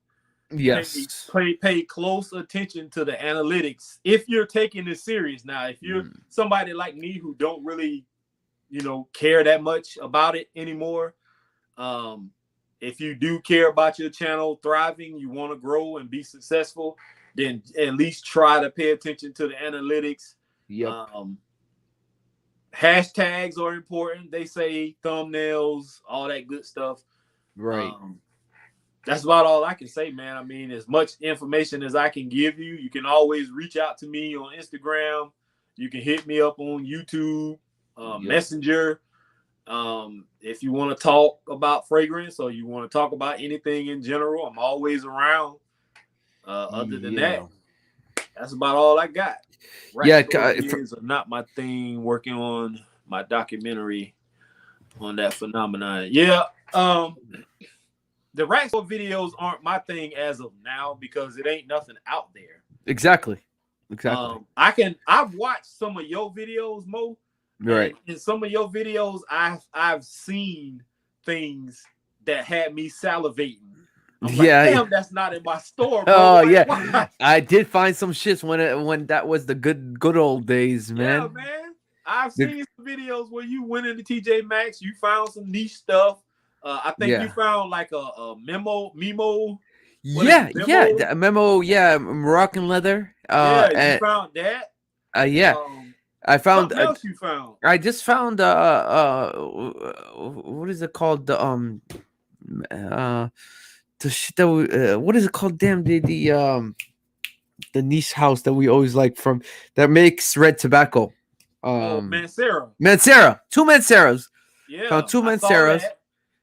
Yes. Pay close attention to the analytics if you're taking this serious. Now, if you're somebody like me who don't really, care that much about it anymore, if you do care about your channel thriving, you want to grow and be successful, then at least try to pay attention to the analytics. Yep. Hashtags are important. They say thumbnails, all that good stuff. Right. That's about all I can say, man. I mean, as much information as I can give you, you can always reach out to me on Instagram. You can hit me up on YouTube, Messenger. If you want to talk about fragrance or you want to talk about anything in general, I'm always around. Other than that, that's about all I got. Videos are not my thing. Working on my documentary on that phenomenon. Yeah. The rack videos aren't my thing as of now because it ain't nothing out there. Exactly. I've watched some of your videos, Mo. Right. In some of your videos, I've seen things that had me salivating. I'm like, damn, that's not in my store, bro. Oh, like, yeah. I did find some shits when that was the good old days, man. Yeah, man. I've seen some videos where you went into TJ Maxx, you found some niche stuff. I think you found like a memo. Yeah, the memo. Yeah, Moroccan leather. You found that. Yeah. I found something else you found. I just found what is it called? The shit that what is it called? Damn, the niche house that we always like from that makes red tobacco. Mancera. 2 Manceras. Yeah. Found 2 Manceras.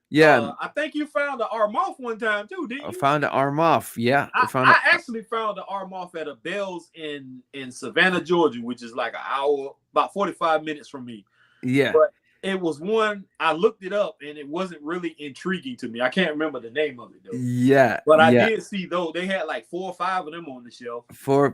Yeah. I think you found the Armoff one time too, didn't you? I found the Armoff. Yeah. I actually found the Armoff at a Bell's in Savannah, Georgia, which is like an hour, about 45 minutes from me. Yeah. But it was one, I looked it up and it wasn't really intriguing to me. I can't remember the name of it though. Yeah. But I did see though, they had like 4 or 5 of them on the shelf.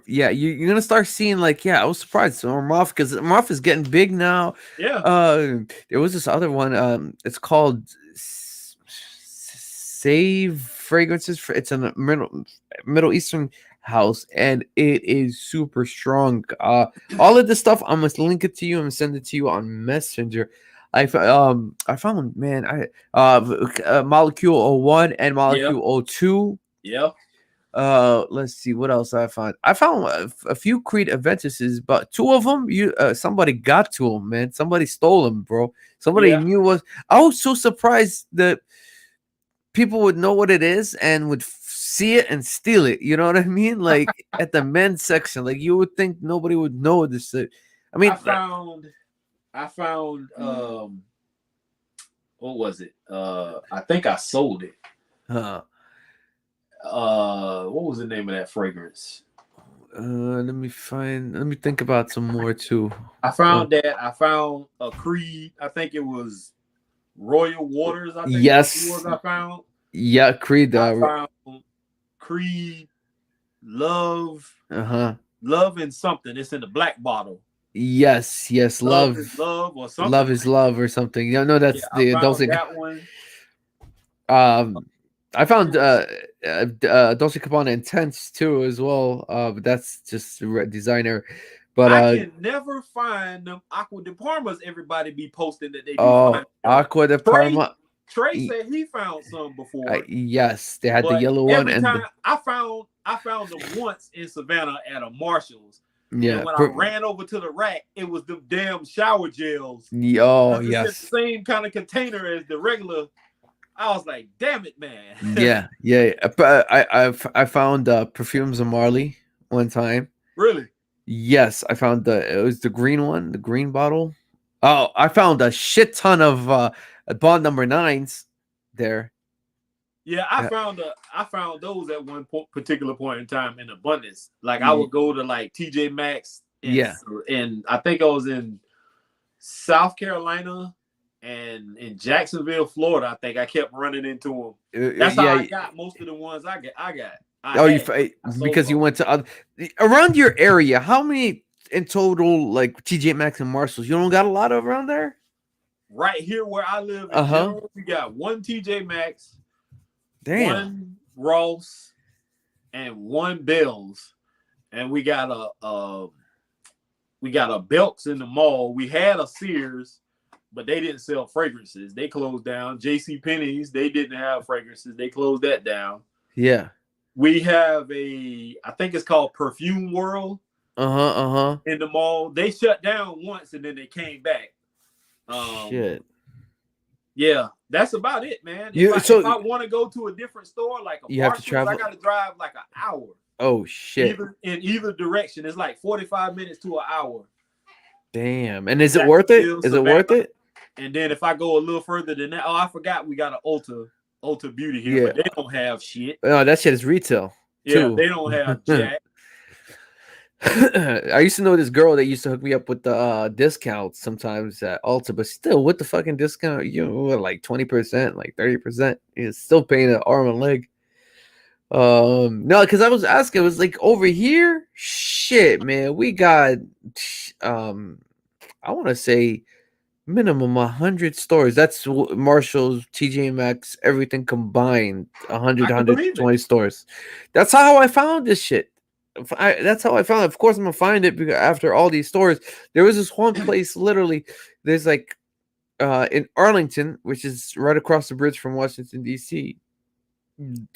You're gonna start seeing like, I was surprised. So Armoff, because Armoff is getting big now. Yeah. There was this other one, it's called Save Fragrances. It's a Middle Eastern house and it is super strong. All of this stuff, I'm gonna link it to you and send it to you on Messenger. I found, man, Molecule 01 and Molecule 02. Yeah. Let's see what else I found. I found a few Creed Aventuses, but 2 of them, somebody got to them, man. Somebody stole them, bro. Somebody knew I was so surprised that people would know what it is and would see it and steal it. You know what I mean? Like at the men's section, like you would think nobody would know this. I mean, I found what was it? I think I sold it. What was the name of that fragrance? Let me think about some more too. I found I found a Creed. I think it was Royal Waters. I think yes. I found. Yeah, Creed. I found Creed Love. Love and something. It's in the black bottle. Yes. Love is love or something. Love is love or something. No, that's the adult thing. That one. I found Dolce Gabbana Intense too as well. But that's just designer. But I can never find them Aqua de Parmas. Everybody be posting that they be oh, finding them. Aqua de Trey Parma. Trey said he found some before, Yes, they had the but yellow one every and time I found them once in Savannah at a Marshalls, and yeah. when I ran over to the rack, it was the damn shower gels Oh because it's in the yes. same kind of container as the regular. I was like, damn it, man. Yeah, yeah. But I found perfumes of Marley one time. Really? Yes, I found it was the green one, the green bottle. Oh, I found a shit ton of bond number nines there. Yeah, Uh, I found those at one particular point in time in abundance. Like I would go to like TJ Maxx yeah, and I think I was in South Carolina and in Jacksonville, Florida. I think I kept running into them. That's how yeah. I got most of the ones I got. I Oh, had. I sold because you them went to other, around your area. How many in total, like TJ Maxx and Marshalls? You don't got a lot of around there. right here where I live Uh in huh. general. We got one TJ Maxx, Damn. one Ross, and one Bell's, and we got a Belks in the mall. We had a Sears, but they didn't sell fragrances. They closed down. J.C. Penney's, they didn't have fragrances. They closed that down. Yeah. We have I think it's called Perfume World Uh huh. Uh huh. in the mall. They shut down once and then they came back. Shit. Yeah, that's about it, man. You If I want to go to a different store like a you have to Marshalls, I travel. got to drive like an hour. Oh shit. Either direction. It's like 45 minutes to an hour. Damn. And is it worth it? Is it worth it? And then if I go a little further than that, I forgot we got an Ulta Beauty here, Yeah. but they don't have shit. Oh, that shit is retail. Yeah, Too. they don't have jack. I used to know this girl that used to hook me up with the discounts sometimes at Ulta, but still, with the fucking discount, like 20%, like 30%, it's still paying an arm and leg. No, because I was asking, it was like over here, shit, man, we got, um, I want to say minimum 100 stores. That's Marshalls, TJ Maxx, everything combined, 100, I can believe 120 it. stores. That's how I found this shit. That's how I found it. Of course, I'm gonna find it because after all these stores, there was this one place. Literally, there's like in Arlington, which is right across the bridge from Washington D.C. In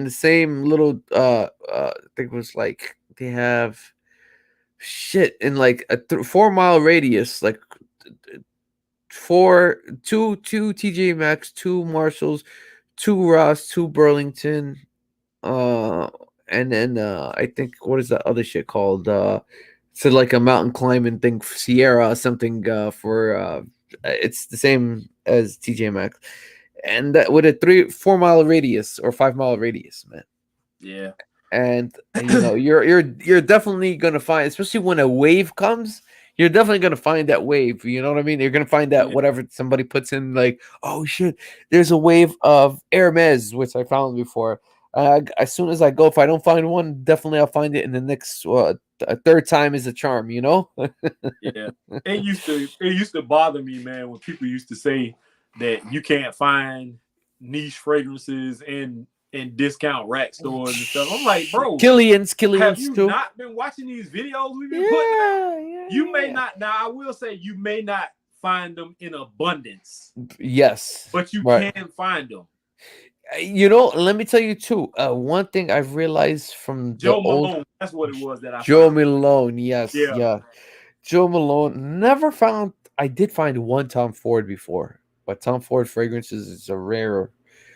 the same little I think it was like they have shit in like a 4 mile radius, like two TJ Maxx, two Marshalls, two Ross, two Burlington, uh and then I think what is that other shit called? So like a mountain climbing thing, Sierra something for it's the same as TJ Maxx. And that with a 4 mile radius or 5 mile radius, man. Yeah. And you're definitely gonna find, especially when a wave comes, you're definitely gonna find that wave. You know what I mean? You're gonna find that Yeah. whatever somebody puts in, like, oh shit, there's a wave of Hermes, which I found before. As soon as I go, if I don't find one, definitely I'll find it in the next. A third time is a charm, you know. Yeah. It used to bother me, man, when people used to say that you can't find niche fragrances in discount rack stores and stuff. I'm like, bro, Killian's have you too. not been watching these videos we've been putting out? Yeah, You may not. Now, I will say you may not find them in abundance, yes, but you right. can find them. Let me tell you too. One thing I've realized from the Joe old Malone, that's what it was that I Joe found. Malone, yes, Yeah, yeah. Joe Malone never found. I did find one Tom Ford before, but Tom Ford fragrances is a rare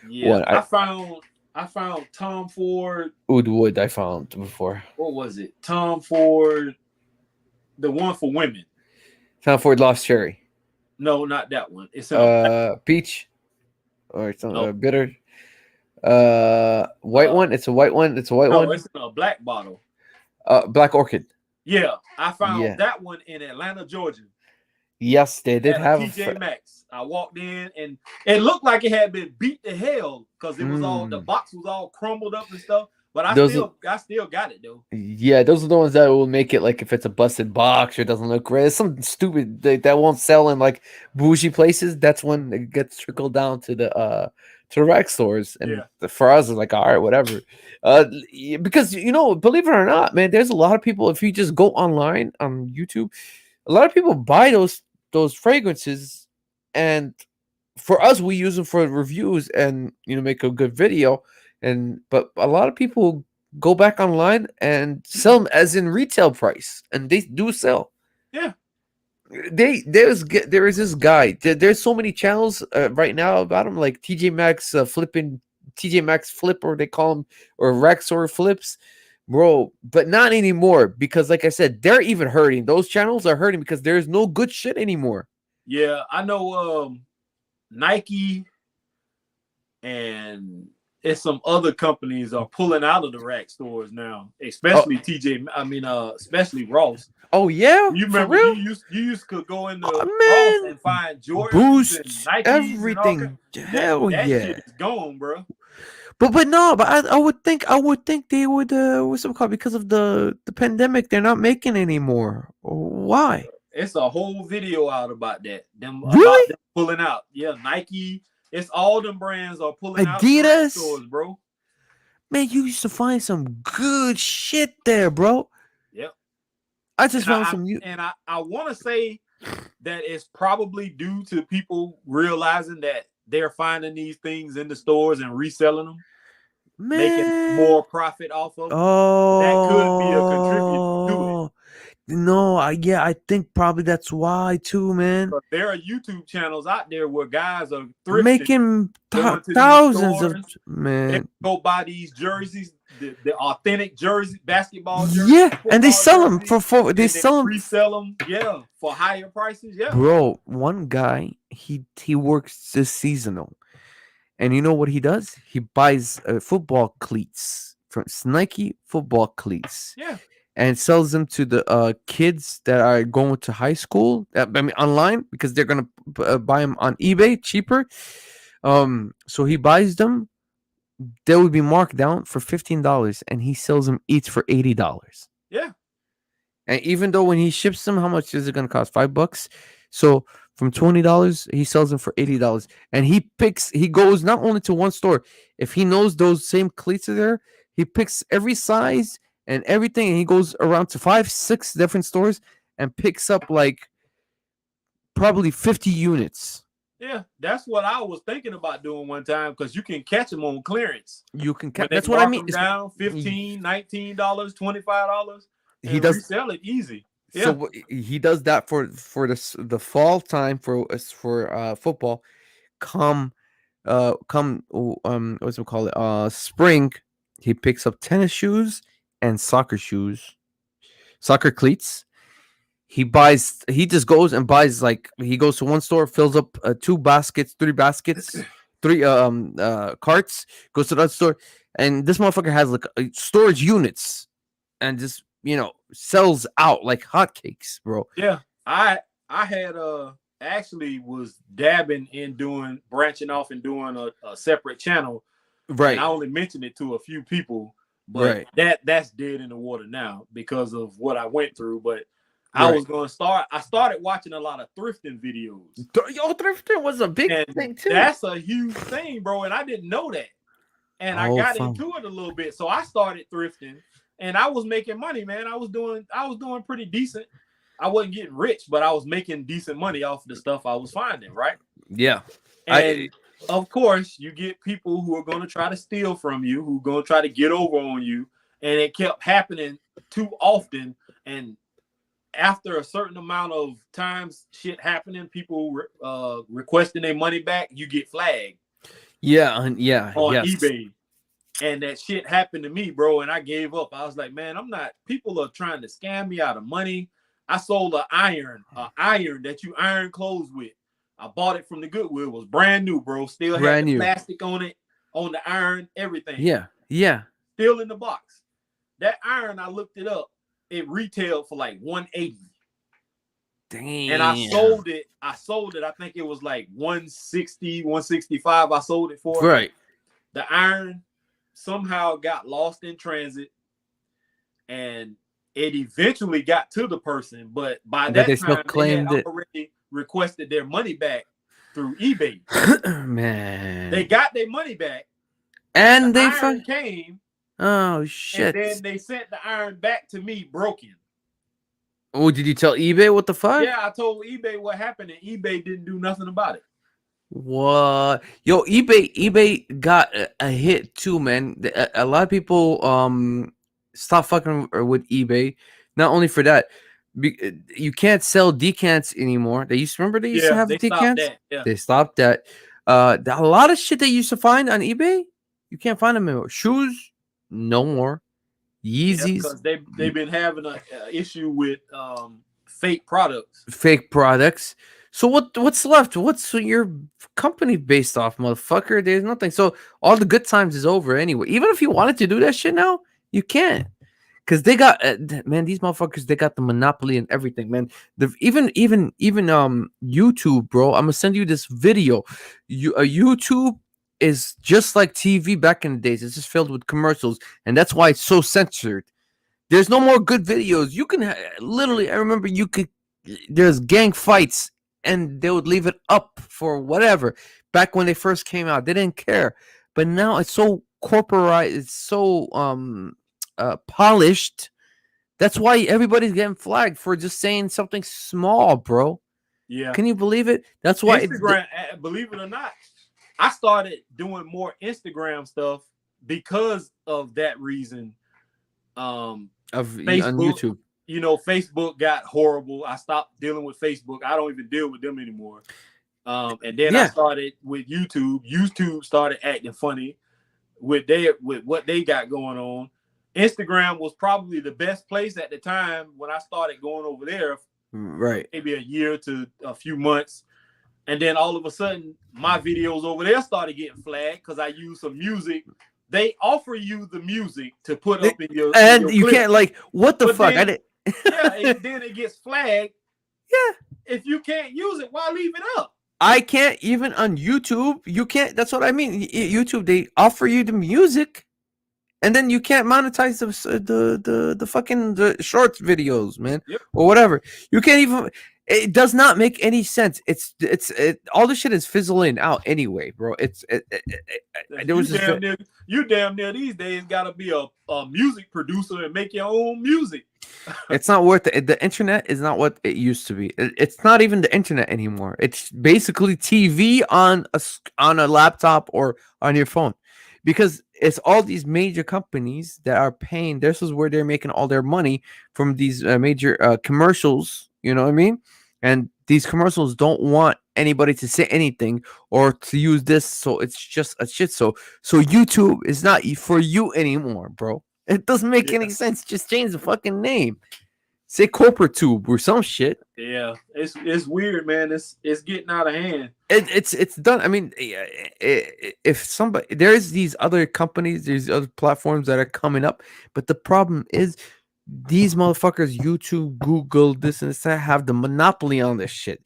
yeah. one. I found Tom Ford. Oud Wood I found before. What was it? Tom Ford, the one for women. Tom Ford Lost Cherry. No, not that one. It's in a black. Peach or something No, bitter. White uh, one. It's a white one. It's a white no, one. it's in a black bottle. Black Orchid. Yeah, I found Yeah. that one in Atlanta, Georgia, Yes, they did at a have. TJ Maxx. I walked in and it looked like it had been beat to hell because it was the box was all crumbled up and stuff. But I still got it though. Yeah, those are the ones that will make it like if it's a busted box or doesn't look great. It's something stupid that won't sell in like bougie places. That's when it gets trickled down to to the rack stores, and Yeah. for us, it's like, all right, whatever. Because believe it or not, man, there's a lot of people. If you just go online on YouTube, a lot of people buy those fragrances, and for us, we use them for reviews and make a good video. But a lot of people go back online and sell them as in retail price, and they do sell. Yeah. There is this guy. There's so many channels right now about him, like TJ Maxx flipping, TJ Maxx flip, or they call him, or Rexor flips, bro. But not anymore, because, like I said, they're even hurting. Those channels are hurting because there's no good shit anymore. Yeah, I know. Nike and it's some other companies are pulling out of the rack stores now, especially especially Ross. Oh yeah, You for remember real? you used to go into Man, Ross and find Jordans Boost, and Nikes everything. and all Hell that yeah. shit is gone, bro. But I would think they would what's it called, because of the pandemic, they're not making anymore. Why? It's a whole video out about that. Really? Them pulling out. Yeah, Nike. It's all them brands are pulling out Adidas stores, bro. Man, you used to find some good shit there, bro. Yep. I just found some new. And I want to say that it's probably due to people realizing that they're finding these things in the stores and reselling them, making more profit off of them. That could be a contributor to it. No, I think probably that's why too, man. But there are YouTube channels out there where guys are thrifting, making thousands of, man. They go buy these jerseys, the authentic jersey, basketball jerseys. Yeah, and they sell them for they sell them, resell them, yeah, for higher prices. Yeah, bro. One guy, he works this seasonal, and you know what he does? He buys football cleats from Nike, football cleats. Yeah. And sells them to the kids that are going to high school. Online, because they're gonna buy them on eBay cheaper. So he buys them. They would be marked down for $15, and he sells them each for $80. Yeah. And even though when he ships them, how much is it gonna cost? $5. So from $20, he sells them for $80. And he goes not only to one store. If he knows those same cleats are there, he picks every size and everything, and he goes around to 5-6 different stores and picks up like probably 50 units. Yeah, that's what I was thinking about doing one time, because you can catch them on clearance. You can catch. That's what I mean. Down $15, $19, $25. He does resell it easy. Yeah. So he does that for the fall time for football. Come what's it called? Spring, he picks up tennis shoes and soccer cleats. He just goes and buys, like, he goes to one store, fills up 3 baskets, 3 carts, goes to the other store, and this motherfucker has like storage units, and just sells out like hotcakes, bro. Yeah, I had actually was dabbing in branching off and doing a separate channel, right? And I only mentioned it to a few people. But that's dead in the water now because of what I went through. But I was going to start. I started watching a lot of thrifting videos. Yo, thrifting was a big thing too. That's a huge thing, bro. And I didn't know that. And I got into it a little bit. So I started thrifting, and I was making money, man. I was doing pretty decent. I wasn't getting rich, but I was making decent money off the stuff I was finding, right? Yeah. And of course, you get people who are going to try to steal from you, who are going to try to get over on you. And it kept happening too often. And after a certain amount of times shit happening, people requesting their money back, you get flagged. Yeah. On eBay. And that shit happened to me, bro. And I gave up. I was like, man, people are trying to scam me out of money. I sold an iron that you iron clothes with. I bought it from the Goodwill. It was brand new, bro. Still had the plastic on it, on the iron, everything. Yeah. Still in the box. That iron, I looked it up. It retailed for like $180. Damn. And I sold it. I think it was like $160, $165. I sold it for. Right. The iron somehow got lost in transit, and it eventually got to the person. But by that time, they had already requested their money back. through eBay. Man. They got their money back. And The they iron came, oh and shit. then they sent the iron back to me broken. Oh, did you tell eBay what the fuck? Yeah, I told eBay what happened, and eBay didn't do nothing about it. What? Yo, eBay got a hit too, man. A lot of people stop fucking with eBay. Not only for that, you can't sell decants anymore. They used to remember they used to Yeah, have they stopped decants. that. Yeah, They stopped that. A lot of shit they used to find on eBay, you can't find them anymore. Shoes, no more. yeah, Yeezys, because they've been having a issue with fake products. fake products. So what's left? What's your company based off, motherfucker? There's nothing. So all the good times is over anyway. Even if you wanted to do that shit now, you can't. Cause they got man, these motherfuckers, they got the monopoly and everything, man. Even YouTube, bro. I'm gonna send you this video. YouTube is just like TV back in the days. It's just filled with commercials, and that's why it's so censored. There's no more good videos. You can literally, I remember there's gang fights and they would leave it up for whatever. Back when they first came out, they didn't care. But now it's so corporate, it's so polished. That's why everybody's getting flagged for just saying something small, bro. Yeah, Can you believe it? That's why Instagram. Believe it or not, I started doing more Instagram stuff because of that reason. Facebook, on YouTube. You know, Facebook got horrible. I stopped dealing with Facebook. I don't even deal with them anymore. And then I started with YouTube. YouTube started acting funny with what they got going on. Instagram was probably the best place at the time when I started going over there. Right. Maybe a year to a few months. And then all of a sudden, my videos over there started getting flagged because I used some music. They offer you the music to put up in your and in your you clip. Can't like what the But fuck? then, then it gets flagged. Yeah. If you can't use it, why leave it up? I can't even on YouTube. You can't. That's what I mean. YouTube, they offer you the music, and then you can't monetize the fucking the shorts videos, man, or whatever. You can't even. It does not make any sense. All this shit is fizzling out anyway, bro. There was you damn near these days gotta be a music producer and make your own music. It's not worth it. The internet is not what it used to be. It's not even the internet anymore. It's basically TV on a laptop or on your phone, because it's all these major companies that are paying. This is where they're making all their money from these major commercials. You know what I mean? And these commercials don't want anybody to say anything or to use this, so it's just a shit. So YouTube is not for you anymore, bro. It doesn't make any sense. Just change the fucking name. Say corporate tube or some shit. Yeah, it's weird, man. It's getting out of hand. It's done. I mean, if somebody, there's these other companies, there's other platforms that are coming up, but the problem is these motherfuckers, YouTube, Google, this and that, have the monopoly on this shit.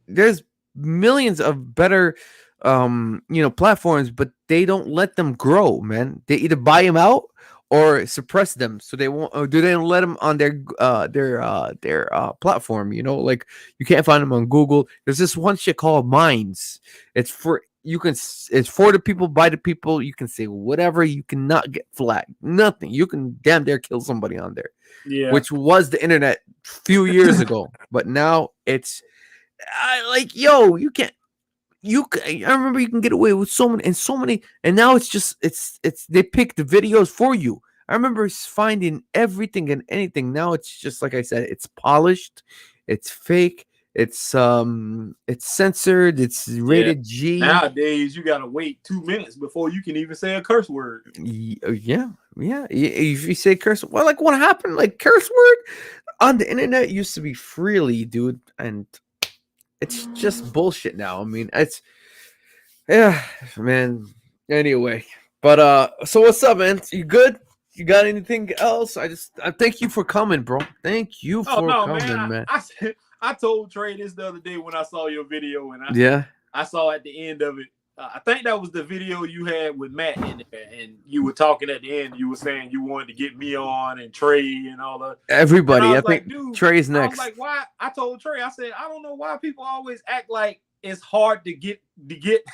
There's millions of better platforms, but they don't let them grow, man. They either buy them out or suppress them, so they won't, or do they let them on their platform. Like you can't find them on Google. There's this one shit called Minds. It's for the people, by the people. You can say whatever. You cannot get flagged. Nothing. You can damn dare kill somebody on there. Yeah. Which was the internet a few years ago, but now it's yo, you can't. I remember you can get away with so many, and now it's they pick the videos for you. I remember finding everything and anything. Now it's just like I said, it's polished, it's fake, it's censored, it's rated G. Nowadays you gotta wait 2 minutes before you can even say a curse word. Yeah. If you say curse, well, like what happened? Like curse word on the internet used to be freely, dude, and it's just bullshit now. I mean, man. Anyway, but so what's up, man? You good? You got anything else? I thank you for coming, bro. Thank you for coming, man. I told Trey this the other day when I saw your video, and I saw at the end of it, I think that was the video you had with Matt in there, and you were talking at the end. You were saying you wanted to get me on and Trey and all that. And I Everybody, I was think like, dude, Trey's I was like, next. why? I told Trey, I said, I don't know why people always act like it's hard to get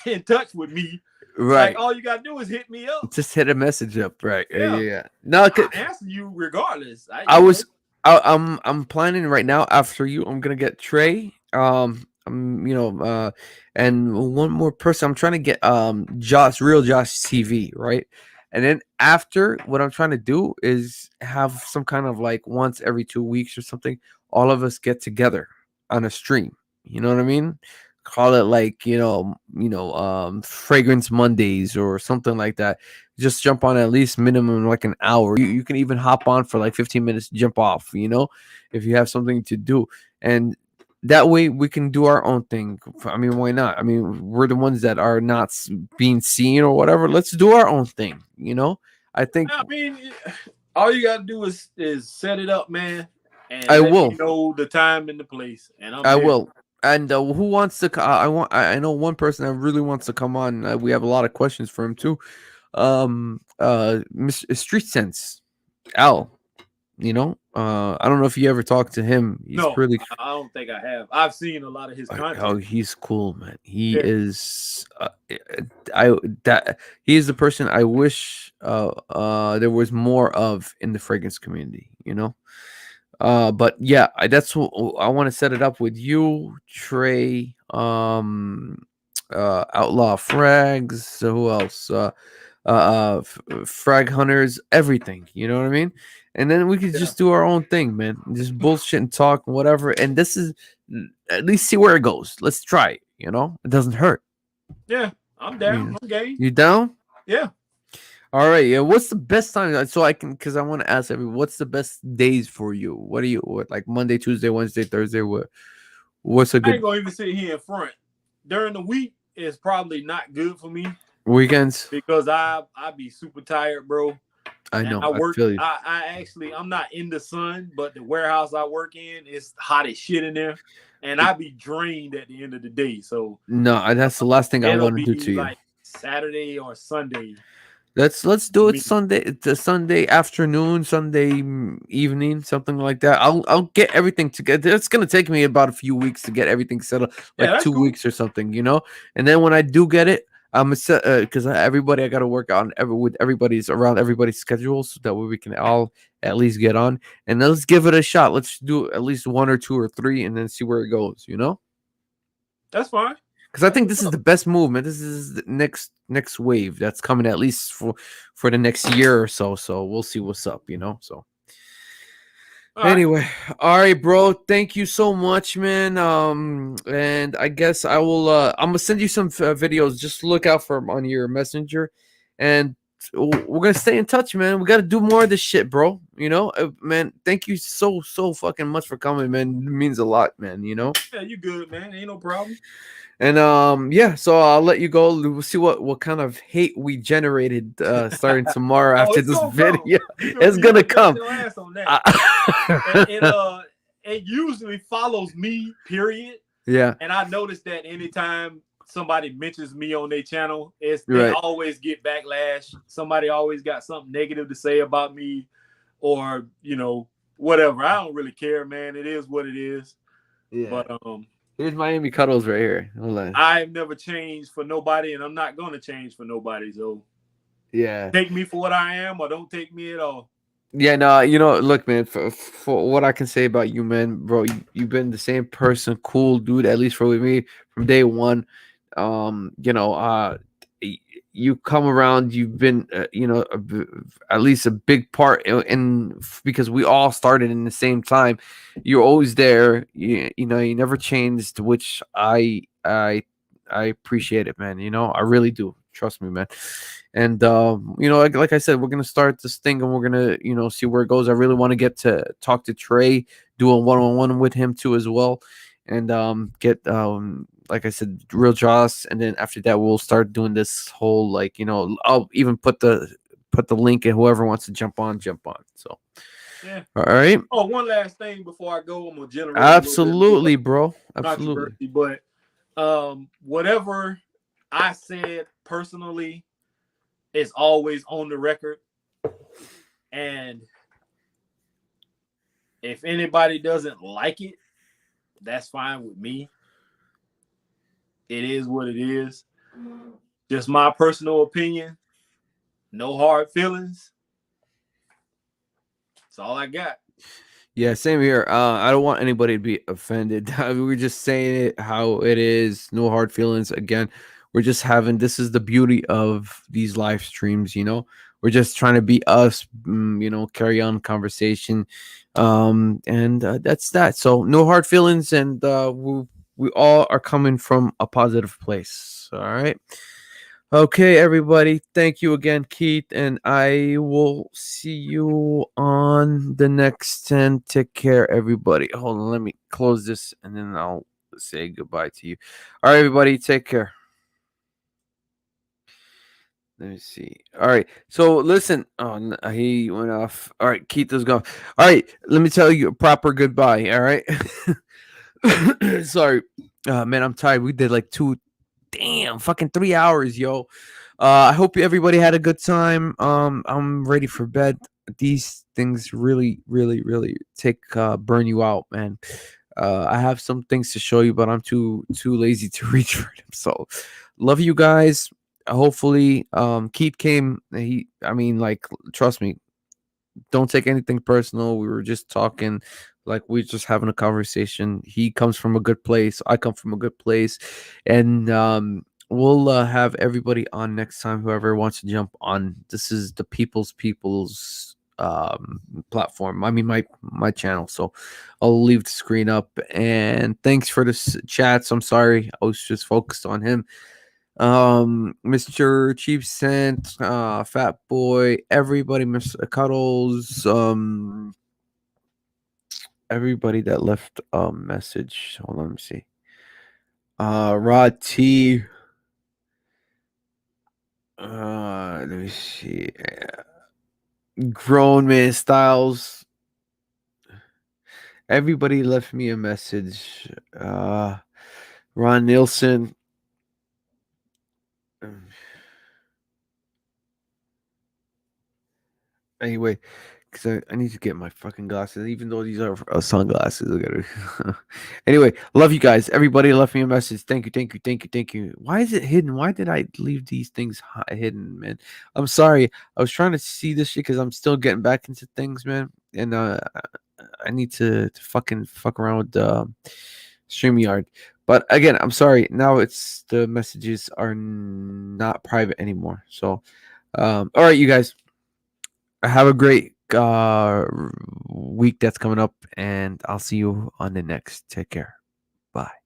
in touch with me. Like Right. all you gotta do is hit me up. Just hit a message up. Right. Yeah, Yeah. No, I answer you regardless. I was I'm planning right now after you. I'm gonna get Trey. And one more person. I'm trying to get Josh, real Josh TV, right? And then after, what I'm trying to do is have some kind of like once every 2 weeks or something. All of us get together on a stream. You know what I mean? Call it like fragrance Mondays or something like that. Just jump on at least minimum like an hour. You can even hop on for like 15 minutes, jump off, if you have something to do. And that way we can do our own thing. I mean, why not? I mean, we're the ones that are not being seen or whatever. Let's do our own thing. I think I mean, all you gotta do is set it up, man, and I let me will. know the time and the place, and I'm I there. will. And who wants to? I know one person that really wants to come on. We have a lot of questions for him too. Street Sense Al. I don't know if you ever talked to him. He's No, really I don't think I have. I've seen a lot of his oh, content. he's cool, man. He Yeah, is. I that he is the person I wish there was more of in the fragrance community. But yeah, that's what I want to set it up with you, Trey, Outlaw Frags. So who else? Frag hunters, everything. You know what I mean? And then we could yeah, just do our own thing, man. Just bullshit and talk and whatever. And this is at least see where it goes. Let's try it. It doesn't hurt. yeah. I'm I down. mean, I'm game. you down? Yeah. All right. Yeah. What's the best time? So I can, because I want to ask everyone, what's the best days for you? What, like Monday, Tuesday, Wednesday, Thursday? What's a I ain't good gonna even sit here in front. During the week is probably not good for me weekends? because I be super tired, bro. I And know. I I work. feel you. I actually I'm not in the sun, but the warehouse I work in is hot as shit in there, and I be drained at the end of the day. So No, that's the last thing I it'll want to do be to you. like Saturday or Sunday Let's for do it me. Sunday afternoon, Sunday evening, something like that. I'll get everything together. It's gonna take me about a few weeks to get everything settled, Yeah, like that's two cool. weeks or something. And then when I do get it, I'm because everybody I gotta work on with everybody's around everybody's schedules, so that way we can all at least get on. And then let's give it a shot. Let's do at least one or two or three, and then see where it goes. That's fine. Because I That's think what's this is up. the best movement. This is the next wave that's coming at least for the next year or so. So we'll see what's up. So All right. anyway, all right, bro. Thank you so much, man. And I guess I will. I'm gonna send you some videos. Just look out for 'em on your messenger, and we're gonna stay in touch, man. We gotta do more of this shit, bro. Man. Thank you so fucking much for coming, man. It means a lot, man. Yeah, you good, man. Ain't no problem. And yeah, so I'll let you go. We'll see what kind of hate we generated starting tomorrow Oh, after it's this gonna come. video. You It's you gonna can bet come. your ass on that. It, it I- uh it usually follows me, period. yeah, And I noticed that anytime somebody mentions me on their channel, they right. always get backlash. Somebody always got something negative to say about me, or whatever. I don't really care, man. It is what it is. Yeah. But Here's Miami Cuddles right here. Hold on. I've never changed for nobody, and I'm not gonna change for nobody. So Yeah. take me for what I am, or don't take me at all. Yeah, no, look, man, for what I can say about you, man, bro, you've been the same person, cool dude, at least for with me from day one. Y- you come around, you've been, at least a big part because we all started in the same time. You're always there, you never changed, which I appreciate it, man. I really do. Trust me, man. And like I said, we're gonna start this thing, and we're gonna see where it goes. I really want to get to talk to Trey, do a one-on-one with him too as well, and get like I said, real Joss, and then after that we'll start doing this whole I'll even put the link, and whoever wants to jump on, jump on. So Yeah. all right, Oh, one last thing before I go, I'm gonna generate a little bit more absolutely, bro, absolutely. controversy, but whatever I said personally, it's always on the record. And if anybody doesn't like it, that's fine with me. It is what it is. Just my personal opinion. No hard feelings. That's all I got. Yeah, same here. I don't want anybody to be offended. We're just saying it how it is. No hard feelings. Again, we're just having. This is the beauty of these live streams. We're just trying to be us. Carry on conversation, and that's that. So no hard feelings, and we all are coming from a positive place. All right. Okay, everybody. Thank you again, Keith, and I will see you on the next 10. Take care, everybody. Hold on, let me close this and then I'll say goodbye to you. All right, everybody. Take care. Let me see. All right. So listen. Oh, he went off. All right, Keith is gone. All right. Let me tell you a proper goodbye. All right. Sorry. Man, I'm tired. We did like fucking 3 hours, yo. I hope everybody had a good time. I'm ready for bed. These things really, really, really burn you out, man. I have some things to show you, but I'm too lazy to reach for them. So, love you guys. Hopefully, Keith came. Like, trust me, don't take anything personal. We were just talking, like we're just having a conversation. He comes from a good place. I come from a good place, and we'll have everybody on next time. Whoever wants to jump on. This is the people's platform. I mean my channel. So I'll leave the screen up. And thanks for the chats. I'm sorry, I was just focused on him. Mr. Chief Scent, Fat Boy, everybody, Mr. Cuddles, everybody that left a message. Hold on, let me see. Rod T. Let me see. Grown Man Styles. Everybody left me a message. Ron Nielsen. Anyway, because I need to get my fucking glasses, even though these are sunglasses. I gotta. Anyway, love you guys. Everybody left me a message. Thank you, thank you, thank you, thank you. Why is it hidden? Why did I leave these things hidden, man? I'm sorry. I was trying to see this shit because I'm still getting back into things, man. And I need to fucking fuck around with the StreamYard. But again, I'm sorry. Now it's the messages are not private anymore. So, all right, you guys. Have a great week that's coming up, and I'll see you on the next. Take care. Bye.